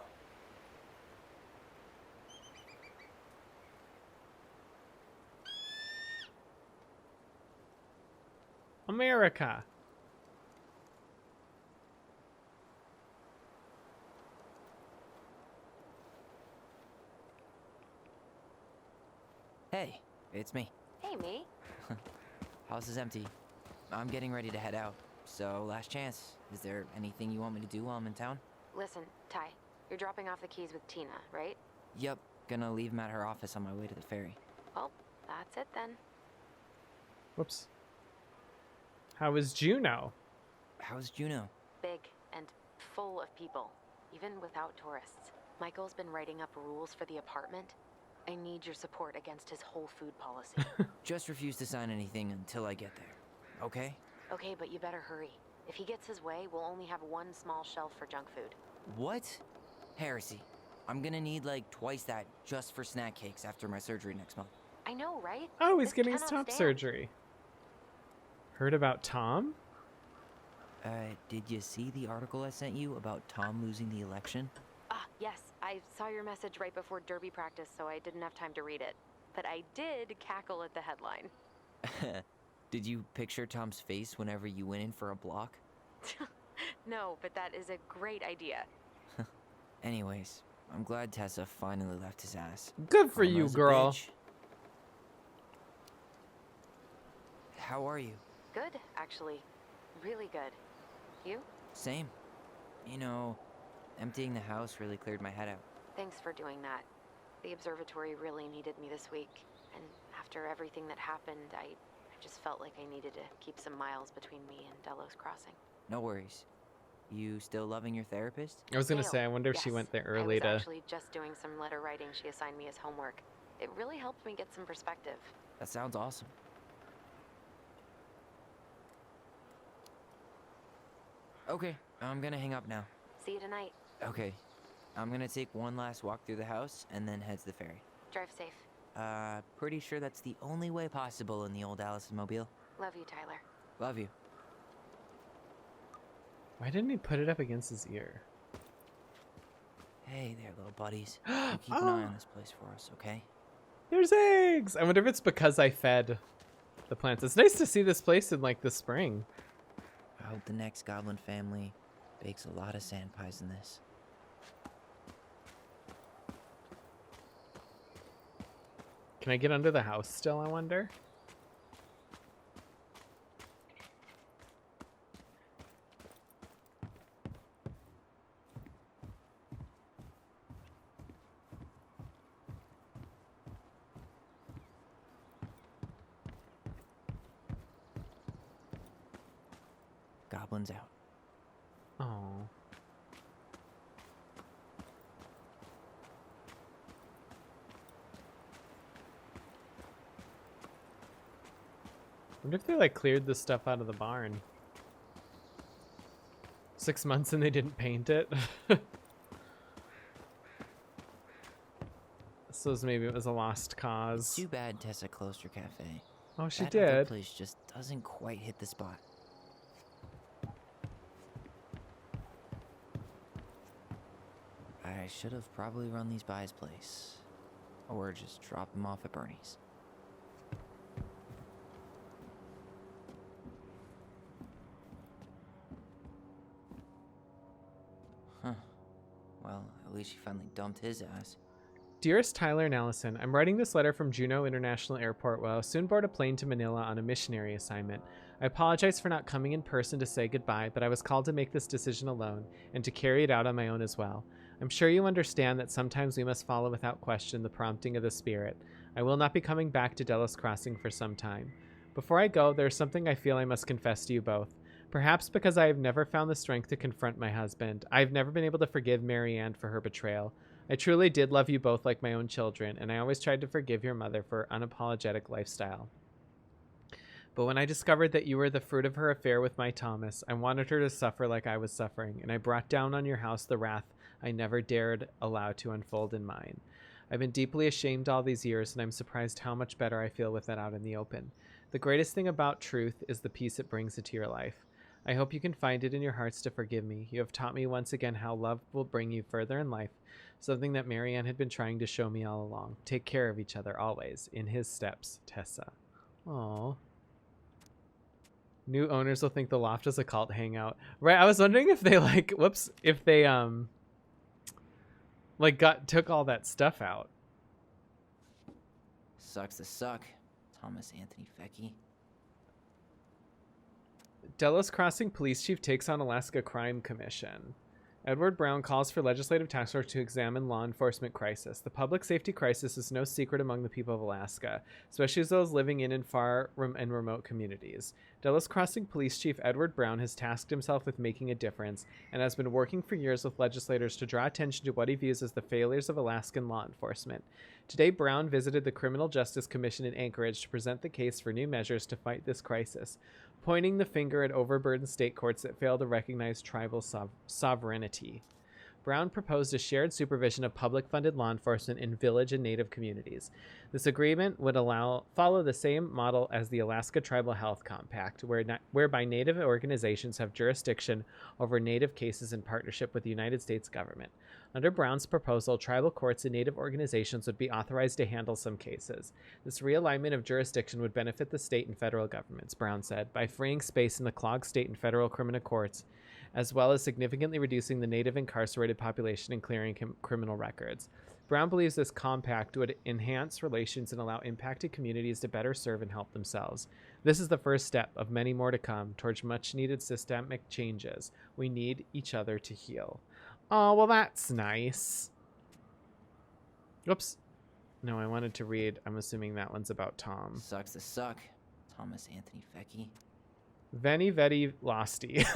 [SPEAKER 1] America.
[SPEAKER 2] Hey, it's me.
[SPEAKER 3] Hey, me.
[SPEAKER 2] House is empty. I'm getting ready to head out. So, last chance. Is there anything you want me to do while I'm in town?
[SPEAKER 3] Listen, Ty, you're dropping off the keys with Tina, right?
[SPEAKER 2] Yep, gonna leave 'em at her office on my way to the ferry.
[SPEAKER 3] Well, that's it then.
[SPEAKER 1] Whoops. How is Juno?
[SPEAKER 2] How's Juno?
[SPEAKER 3] Big and full of people, even without tourists. Michael's been writing up rules for the apartment. I need your support against his whole food policy.
[SPEAKER 2] Just refuse to sign anything until I get there. Okay?
[SPEAKER 3] Okay, but you better hurry. If he gets his way, we'll only have one small shelf for junk food.
[SPEAKER 2] What? Heresy. I'm gonna need like twice that just for snack cakes after my surgery next month.
[SPEAKER 3] I know, right?
[SPEAKER 1] Oh, he's
[SPEAKER 3] This
[SPEAKER 1] getting his
[SPEAKER 3] cannot
[SPEAKER 1] top
[SPEAKER 3] stand.
[SPEAKER 1] surgery. Heard about Tom?
[SPEAKER 2] Did you see the article I sent you about Tom losing the election?
[SPEAKER 3] Ah, yes. I saw your message right before derby practice, so I didn't have time to read it. But I did cackle at the headline.
[SPEAKER 2] Did you picture Tom's face whenever you went in for a block?
[SPEAKER 3] No, but that is a great idea.
[SPEAKER 2] Anyways, I'm glad Tessa finally left his ass.
[SPEAKER 1] Good for you,
[SPEAKER 2] Karma's a
[SPEAKER 1] girl.
[SPEAKER 2] bitch. How are you?
[SPEAKER 3] Good, actually. Really good. You?
[SPEAKER 2] Same. You know, emptying the house really cleared my head out.
[SPEAKER 3] Thanks for doing that. The observatory really needed me this week. And after everything that happened, I just felt like I needed to keep some miles between me and Delos Crossing.
[SPEAKER 2] No worries. You still loving your therapist?
[SPEAKER 1] I was gonna
[SPEAKER 3] Dale,
[SPEAKER 1] say, I wonder if she
[SPEAKER 3] yes.
[SPEAKER 1] went there early
[SPEAKER 3] I was
[SPEAKER 1] to.
[SPEAKER 3] actually just doing some letter writing she assigned me as homework. It really helped me get some perspective.
[SPEAKER 2] That sounds awesome. Okay, I'm gonna hang up now.
[SPEAKER 3] See you tonight.
[SPEAKER 2] Okay, I'm gonna take one last walk through the house and then head to the ferry.
[SPEAKER 3] Drive safe.
[SPEAKER 2] Pretty sure that's the only way possible in the old Allison Mobile.
[SPEAKER 3] Love you, Tyler.
[SPEAKER 2] Love you.
[SPEAKER 1] Why didn't he put it up against his ear?
[SPEAKER 2] Hey there, little buddies. You keep an eye on this place for us, okay?
[SPEAKER 1] There's eggs! I wonder if it's because I fed the plants. It's nice to see this place in like the spring.
[SPEAKER 2] I hope the next goblin family bakes a lot of sand pies in this.
[SPEAKER 1] Can I get under the house still, I wonder?
[SPEAKER 2] Goblins out.
[SPEAKER 1] Oh. Wonder if they like cleared the stuff out of the barn. 6 months and they didn't paint it. So maybe it was a lost cause.
[SPEAKER 2] Too bad Tessa closed her cafe.
[SPEAKER 1] Oh, she
[SPEAKER 2] That other
[SPEAKER 1] did.
[SPEAKER 2] place just doesn't quite hit the spot. I should have probably run these by his place. Or just drop them off at Bernie's. Huh. Well, at least she finally dumped his ass.
[SPEAKER 1] Dearest Tyler and Allison, I'm writing this letter from Juneau International Airport while I'll soon board a plane to Manila on a missionary assignment. I apologize for not coming in person to say goodbye, but I was called to make this decision alone and to carry it out on my own as well. I'm sure you understand that sometimes we must follow without question the prompting of the Spirit. I will not be coming back to Delos Crossing for some time. Before I go, there is something I feel I must confess to you both. Perhaps because I have never found the strength to confront my husband, I have never been able to forgive Marianne for her betrayal. I truly did love you both like my own children, and I always tried to forgive your mother for her unapologetic lifestyle. But when I discovered that you were the fruit of her affair with my Thomas, I wanted her to suffer like I was suffering, and I brought down on your house the wrath I never dared allow to unfold in mine. I've been deeply ashamed all these years, and I'm surprised how much better I feel with it out in the open. The greatest thing about truth is the peace it brings into your life. I hope you can find it in your hearts to forgive me. You have taught me once again how love will bring you further in life, something that Marianne had been trying to show me all along. Take care of each other always. In his steps, Tessa. Aww. New owners will think the loft is a cult hangout. Right, I was wondering if they if they took all that stuff out.
[SPEAKER 2] Sucks to suck, Thomas Anthony Fecky.
[SPEAKER 1] Delos Crossing Police Chief takes on Alaska Crime Commission. Edward Brown calls for legislative task force to examine law enforcement crisis. The public safety crisis is no secret among the people of Alaska, especially those living in far and remote communities. Delos Crossing Police Chief Edward Brown has tasked himself with making a difference and has been working for years with legislators to draw attention to what he views as the failures of Alaskan law enforcement. Today, Brown visited the Criminal Justice Commission in Anchorage to present the case for new measures to fight this crisis, pointing the finger at overburdened state courts that fail to recognize tribal sovereignty. Brown proposed a shared supervision of public-funded law enforcement in village and native communities. This agreement would follow the same model as the Alaska Tribal Health Compact, whereby native organizations have jurisdiction over native cases in partnership with the United States government. Under Brown's proposal, tribal courts and native organizations would be authorized to handle some cases. This realignment of jurisdiction would benefit the state and federal governments, Brown said, by freeing space in the clogged state and federal criminal courts, as well as significantly reducing the native incarcerated population and clearing criminal records. Brown believes this compact would enhance relations and allow impacted communities to better serve and help themselves. This is the first step of many more to come towards much needed systemic changes. We need each other to heal. Oh, well, that's nice. Oops. No, I wanted to read. I'm assuming that one's about Tom.
[SPEAKER 2] Sucks to suck. Thomas Anthony Vecchi.
[SPEAKER 1] Veni Vedi Losty.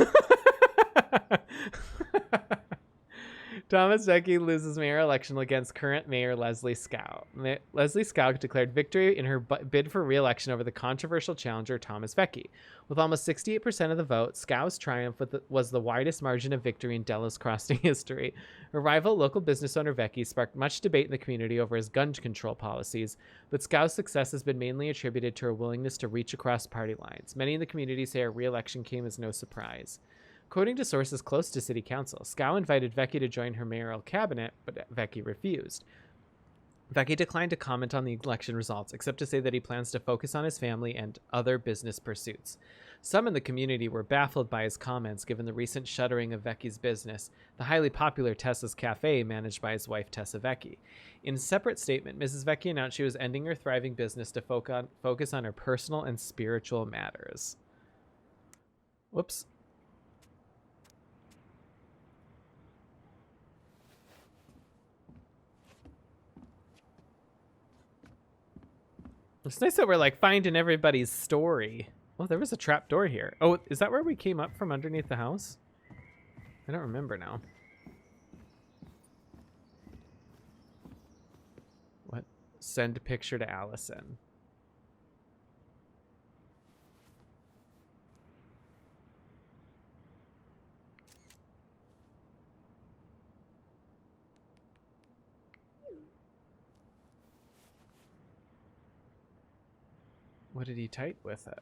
[SPEAKER 1] Thomas Vecchi loses mayor election against current mayor Leslie Scow. Leslie Scow declared victory in her bid for re-election over the controversial challenger Thomas Vecchi. With almost 68% of the vote, Scow's triumph was the widest margin of victory in Delos Crossing history. Her rival, local business owner Vecchi, sparked much debate in the community over his gun control policies, but Scow's success has been mainly attributed to her willingness to reach across party lines. Many in the community say her re-election came as no surprise. According to sources close to city council, Scow invited Vecchi to join her mayoral cabinet, but Vecchi refused. Vecchi declined to comment on the election results, except to say that he plans to focus on his family and other business pursuits. Some in the community were baffled by his comments, given the recent shuttering of Vecchi's business, the highly popular Tessa's Cafe, managed by his wife Tessa Vecchi. In a separate statement, Mrs. Vecchi announced she was ending her thriving business to focus on her personal and spiritual matters. Whoops. It's nice that we're like finding everybody's story. Oh, there was a trap door here. Oh, is that where we came up from underneath the house? I don't remember now. What? Send a picture to Allison. What did he type with it?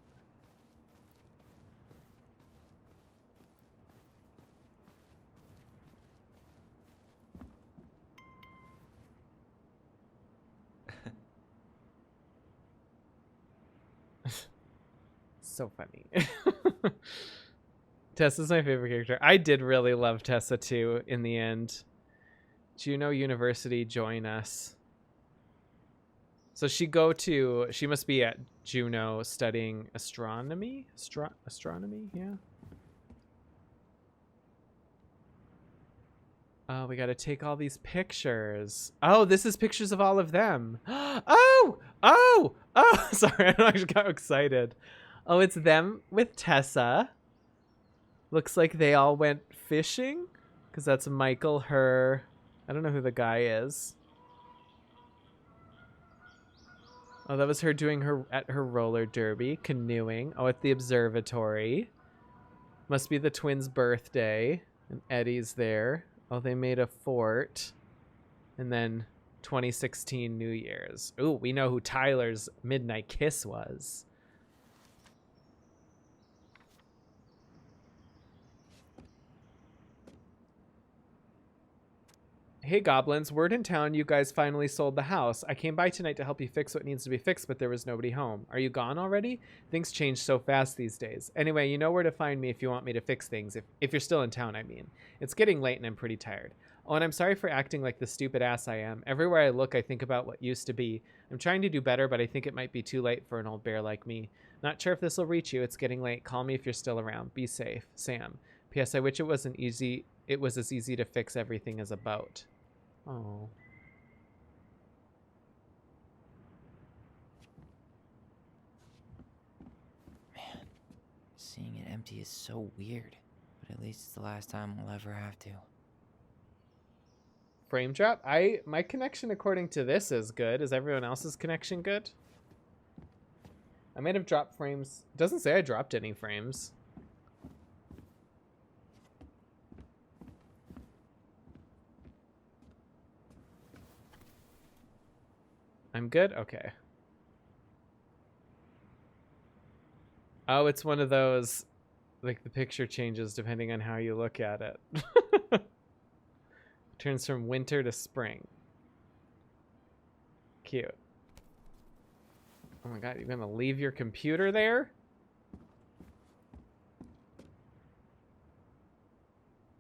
[SPEAKER 1] So funny. Tessa's my favorite character. I did really love Tessa too in the end. Juneau University, join us. So she must be at Juneau studying astronomy? Astronomy, yeah. Oh, we got to take all these pictures. Oh, this is pictures of all of them. Oh! Sorry, I just got excited. Oh, it's them with Tessa. Looks like they all went fishing. Because that's Michael, her. I don't know who the guy is. Oh, that was her doing her roller derby, canoeing. Oh, at the observatory. Must be the twins' birthday. And Eddie's there. Oh, they made a fort. And then 2016 New Year's. Ooh, we know who Tyler's midnight kiss was. Hey goblins, word in town you guys finally sold the house. I came by tonight to help you fix what needs to be fixed, but there was nobody home. Are you gone already? Things change so fast these days. Anyway, you know where to find me if you want me to fix things. If you're still in town, I mean. It's getting late and I'm pretty tired. Oh, and I'm sorry for acting like the stupid ass I am. Everywhere I look, I think about what used to be. I'm trying to do better, but I think it might be too late for an old bear like me. Not sure if this will reach you. It's getting late. Call me if you're still around. Be safe. Sam. P.S. I wish it was as easy to fix everything as a boat. Oh.
[SPEAKER 2] Man, seeing it empty is so weird, but at least it's the last time we'll ever have to.
[SPEAKER 1] Frame drop? My connection according to this is good. Is everyone else's connection good? I might have dropped frames. It doesn't say I dropped any frames. I'm good? Okay. Oh, it's one of those, like the picture changes depending on how you look at it. Turns from winter to spring. Cute. Oh my god, you're gonna leave your computer there?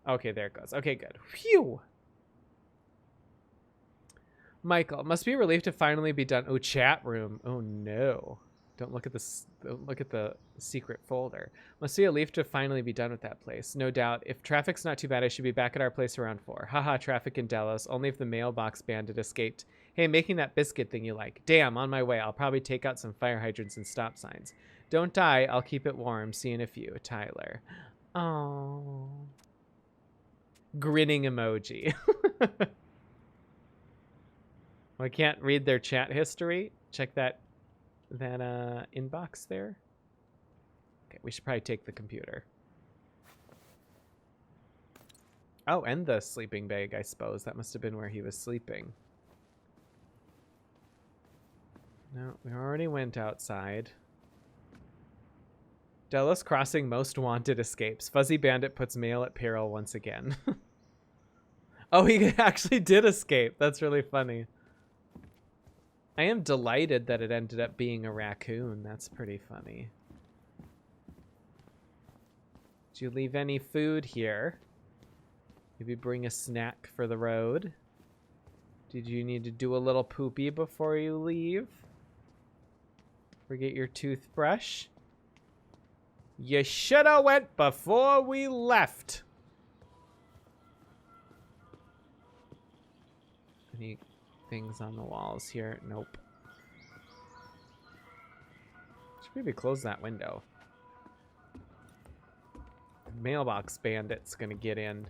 [SPEAKER 1] Okay, there it goes. Okay, good. Phew! Michael, must be a relief to finally be done. Oh, chat room. Oh no. Don't look at this. Don't look at the secret folder. Must be a relief to finally be done with that place. No doubt. If traffic's not too bad, I should be back at our place around 4. Haha, traffic in Delos. Only if the mailbox bandit escaped. Hey, making that biscuit thing you like. Damn, on my way. I'll probably take out some fire hydrants and stop signs. Don't die. I'll keep it warm. See you in a few. Tyler. Oh. Grinning emoji. I can't read their chat history. Check that inbox there. Okay, we should probably take the computer. Oh, and the sleeping bag, I suppose. That must have been where he was sleeping. No, we already went outside. Delos Crossing most wanted escapes. Fuzzy Bandit puts mail at peril once again. Oh, he actually did escape. That's really funny. I am delighted that it ended up being a raccoon. That's pretty funny. Did you leave any food here? Maybe bring a snack for the road? Did you need to do a little poopy before you leave? Forget your toothbrush? You shoulda went before we left. Any things on the walls here? Nope. Should maybe close that window. Mailbox bandit's gonna get in.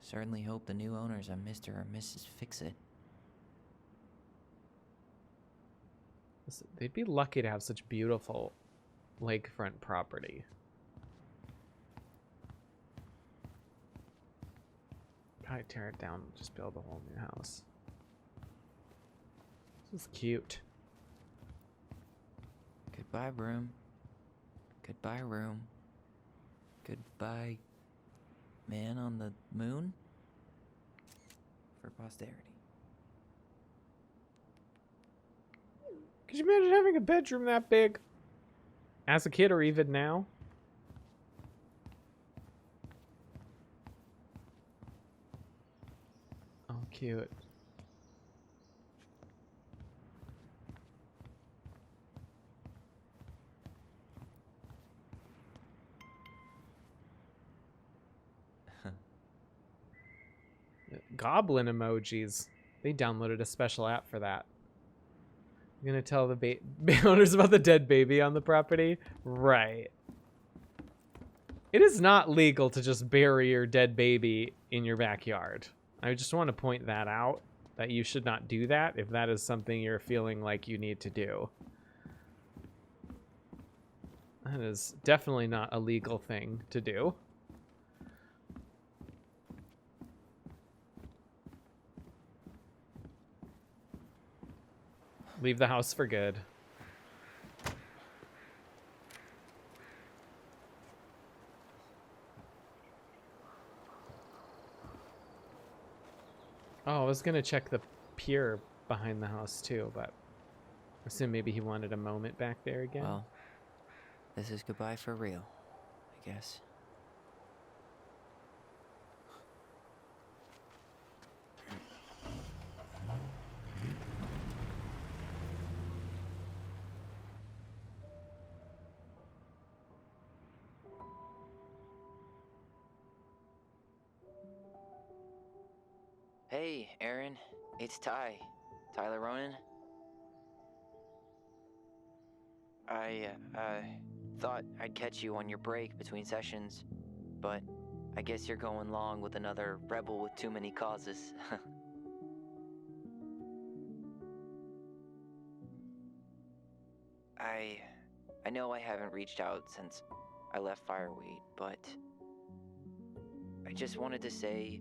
[SPEAKER 2] Certainly hope the new owners are Mr. or Mrs. Fix-It.
[SPEAKER 1] Listen, they'd be lucky to have such beautiful lakefront property. Probably tear it down and just build a whole new house. This is cute.
[SPEAKER 2] Goodbye, room. Goodbye, room. Goodbye, man on the moon. For posterity.
[SPEAKER 1] Could you imagine having a bedroom that big? As a kid or even now? Oh, cute. Goblin emojis. They downloaded a special app for that. You're gonna tell the owners about the dead baby on the property? Right. It is not legal to just bury your dead baby in your backyard. I just want to point that out, that you should not do that if that is something you're feeling like you need to do. That is definitely not a legal thing to do. Leave the house for good. Oh, I was gonna check the pier behind the house too, but I assume maybe he wanted a moment back there again.
[SPEAKER 2] Well, this is goodbye for real, I guess. Hey, Aaron. It's Ty. Tyler Ronan. I thought I'd catch you on your break between sessions, but I guess you're going long with another rebel with too many causes. I know I haven't reached out since I left Fireweed, but I just wanted to say,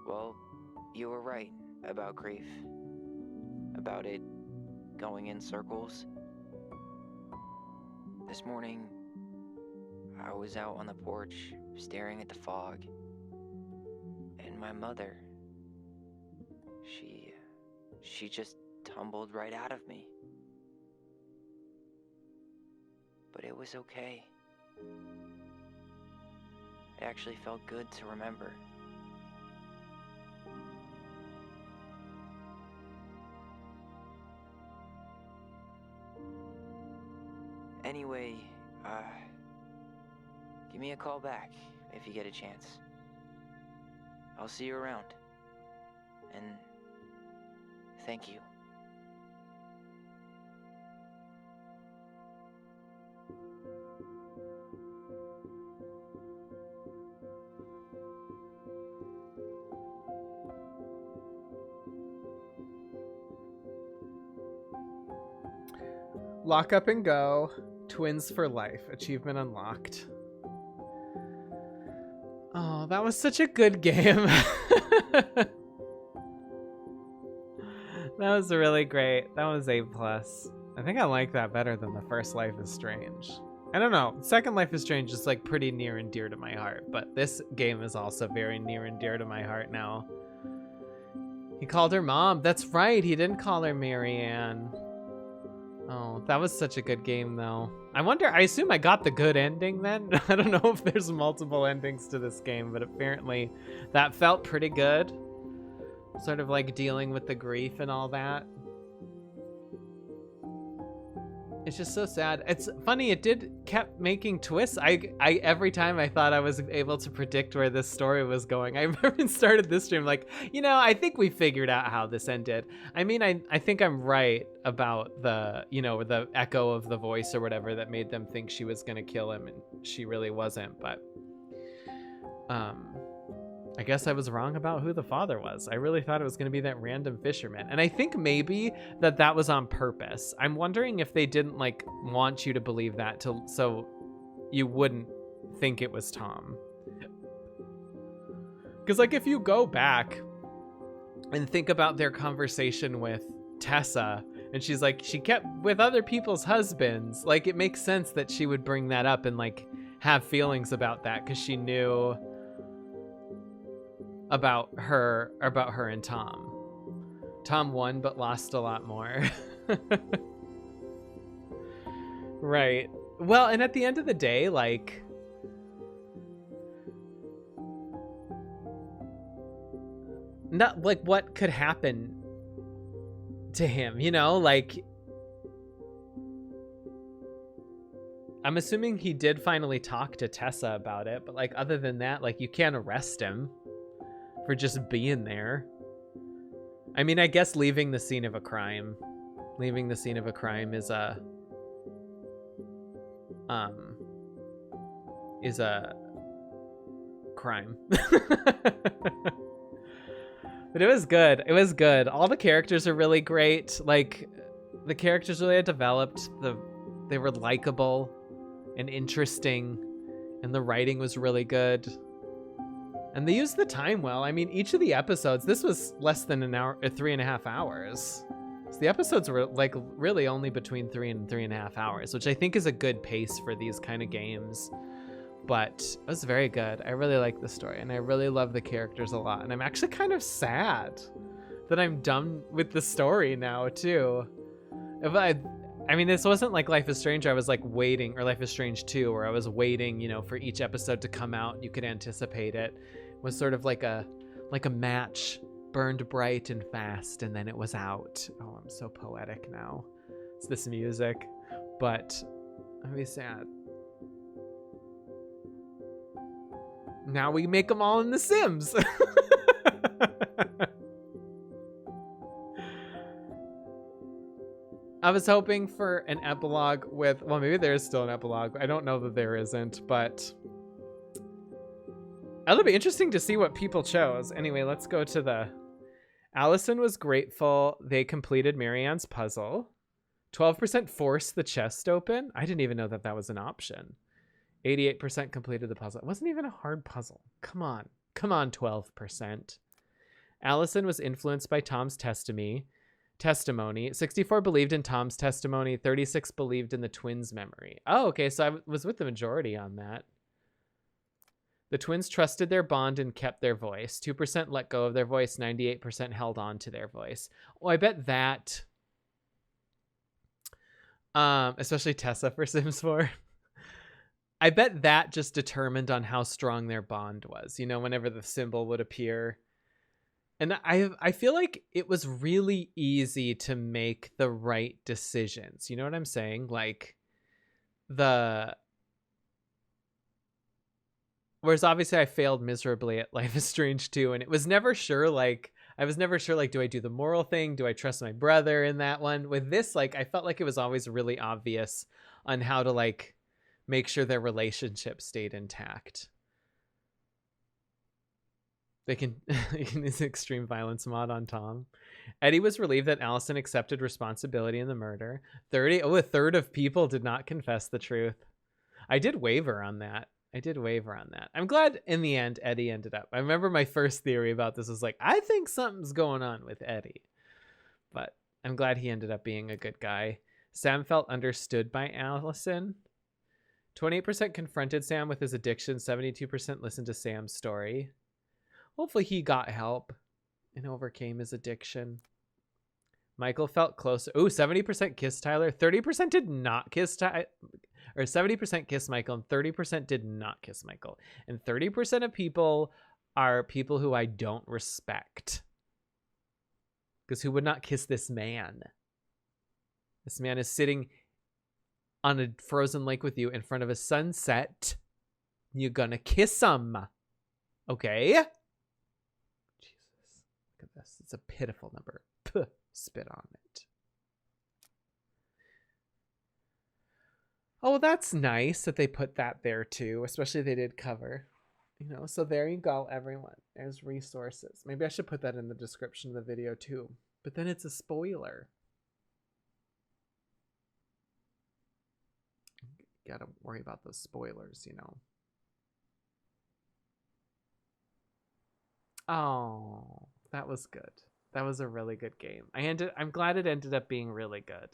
[SPEAKER 2] well, you were right about grief. About it going in circles. This morning, I was out on the porch staring at the fog, and my mother, she just tumbled right out of me. But it was okay. It actually felt good to remember. Anyway, give me a call back if you get a chance. I'll see you around. And thank you.
[SPEAKER 1] Lock up and go. Twins for life. Achievement unlocked. Oh, that was such a good game. That was really great. That was A+. I think I like that better than the first Life is Strange. I don't know. Second Life is Strange is like pretty near and dear to my heart, but this game is also very near and dear to my heart now. He called her mom. That's right. He didn't call her Marianne. Oh, that was such a good game, though. I assume I got the good ending then? I don't know if there's multiple endings to this game, but apparently that felt pretty good. Sort of like dealing with the grief and all that. It's just so sad. It's funny, it kept making twists. I every time I thought I was able to predict where this story was going. I remember it started this stream like, I think we figured out how this ended. I mean, I think I'm right about the, the echo of the voice or whatever that made them think she was gonna kill him and she really wasn't, but I guess I was wrong about who the father was. I really thought it was going to be that random fisherman. And I think maybe that was on purpose. I'm wondering if they didn't like want you to believe that so you wouldn't think it was Tom. Because like if you go back and think about their conversation with Tessa and she's like, she kept with other people's husbands, like it makes sense that she would bring that up and like have feelings about that because she knew about her and Tom. Tom won but lost a lot more. Right. Well, and at the end of the day, like not like what could happen to him, like I'm assuming he did finally talk to Tessa about it, but like other than that, like you can't arrest him for just being there. I mean, I guess leaving the scene of a crime is a crime. But it was good. All the characters are really great. Like the characters really developed. They were likable and interesting, and the writing was really good. And they used the time well. I mean, each of the episodes, this was less than an hour, 3.5 hours. So the episodes were like really only between 3 and 3.5 hours, which I think is a good pace for these kind of games. But it was very good. I really like the story and I really love the characters a lot. And I'm actually kind of sad that I'm done with the story now too. I mean, this wasn't like Life is Strange. I was like waiting, or Life is Strange 2, where I was waiting, for each episode to come out. You could anticipate it. It was sort of like a match, burned bright and fast, and then it was out. Oh, I'm so poetic now. It's this music, but I'd be sad. Now we make them all in The Sims. I was hoping for an epilogue with, well, maybe there is still an epilogue. I don't know that there isn't, but it'll be interesting to see what people chose. Anyway, let's go to the... Allison was grateful they completed Marianne's puzzle. 12% forced the chest open. I didn't even know that was an option. 88% completed the puzzle. It wasn't even a hard puzzle. Come on, 12%. Allison was influenced by Tom's testimony. 64 believed in Tom's testimony. 36 believed in the twins' memory. Oh, okay, so I was with the majority on that. The twins trusted their bond and kept their voice. 2% let go of their voice. 98% held on to their voice. Oh, I bet that, especially Tessa for Sims 4. I bet that just determined on how strong their bond was. Whenever the symbol would appear. And I feel like it was really easy to make the right decisions. You know what I'm saying? Like, whereas obviously I failed miserably at Life is Strange 2, and it was never sure, like, I was never sure, like, do I do the moral thing? Do I trust my brother in that one? With this, like, I felt like it was always really obvious on how to, like, make sure their relationship stayed intact. They can use extreme violence mod on Tom. Eddie was relieved that Allison accepted responsibility in the murder. A third of people did not confess the truth. I did waver on that. I'm glad in the end Eddie ended up. I remember my first theory about this was like, I think something's going on with Eddie. But I'm glad he ended up being a good guy. Sam felt understood by Allison. 28% confronted Sam with his addiction. 72% listened to Sam's story. Hopefully he got help and overcame his addiction. Michael felt close. Ooh, 70% kissed Tyler. 30% did not kiss Tyler. Or 70% kissed Michael and 30% did not kiss Michael. And 30% of people are people who I don't respect. Because who would not kiss this man? This man is sitting on a frozen lake with you in front of a sunset. You're gonna kiss him. Okay? Jesus. Look at this. It's a pitiful number. Puh, spit on it. Oh, well, that's nice that they put that there too, especially they did cover, you know. So there you go, everyone. There's resources. Maybe I should put that in the description of the video too, but then it's a spoiler. Gotta worry about those spoilers, you know. Oh, that was good. That was a really good game. I'm glad it ended up being really good.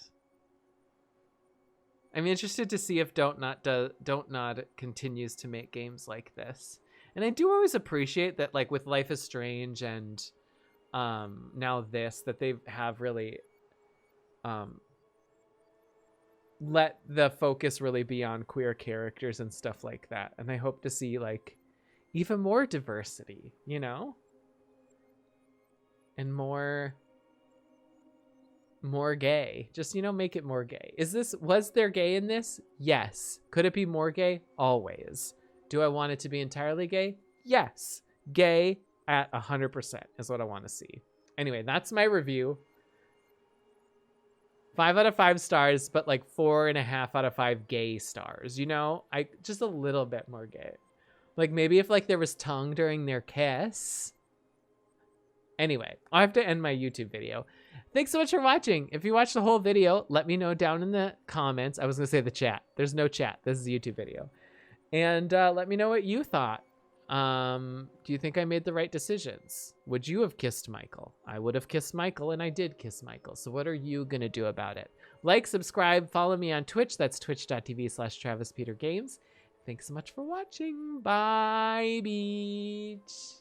[SPEAKER 1] I'm interested to see if Don't Nod continues to make games like this. And I do always appreciate that, like with Life is Strange and now this, that they have really let the focus really be on queer characters and stuff like that. And I hope to see like even more diversity, you know? And more gay. Just, you know, make it more gay. Was there gay in this? Yes. Could it be more gay? Always. Do I want it to be entirely gay? Yes. Gay at 100% is what I want to see. Anyway, that's my review. 5 out of 5 stars, but like 4.5 out of 5 gay stars, you know? Just a little bit more gay. Like maybe if like there was tongue during their kiss. Anyway, I have to end my YouTube video. Thanks so much for watching. If you watched the whole video, let me know down in the comments. I was going to say the chat. There's no chat. This is a YouTube video. And let me know what you thought. Do you think I made the right decisions? Would you have kissed Michael? I would have kissed Michael, and I did kiss Michael. So what are you going to do about it? Like, subscribe, follow me on Twitch. That's twitch.tv/TravisPeterGames. Thanks so much for watching. Bye, beach.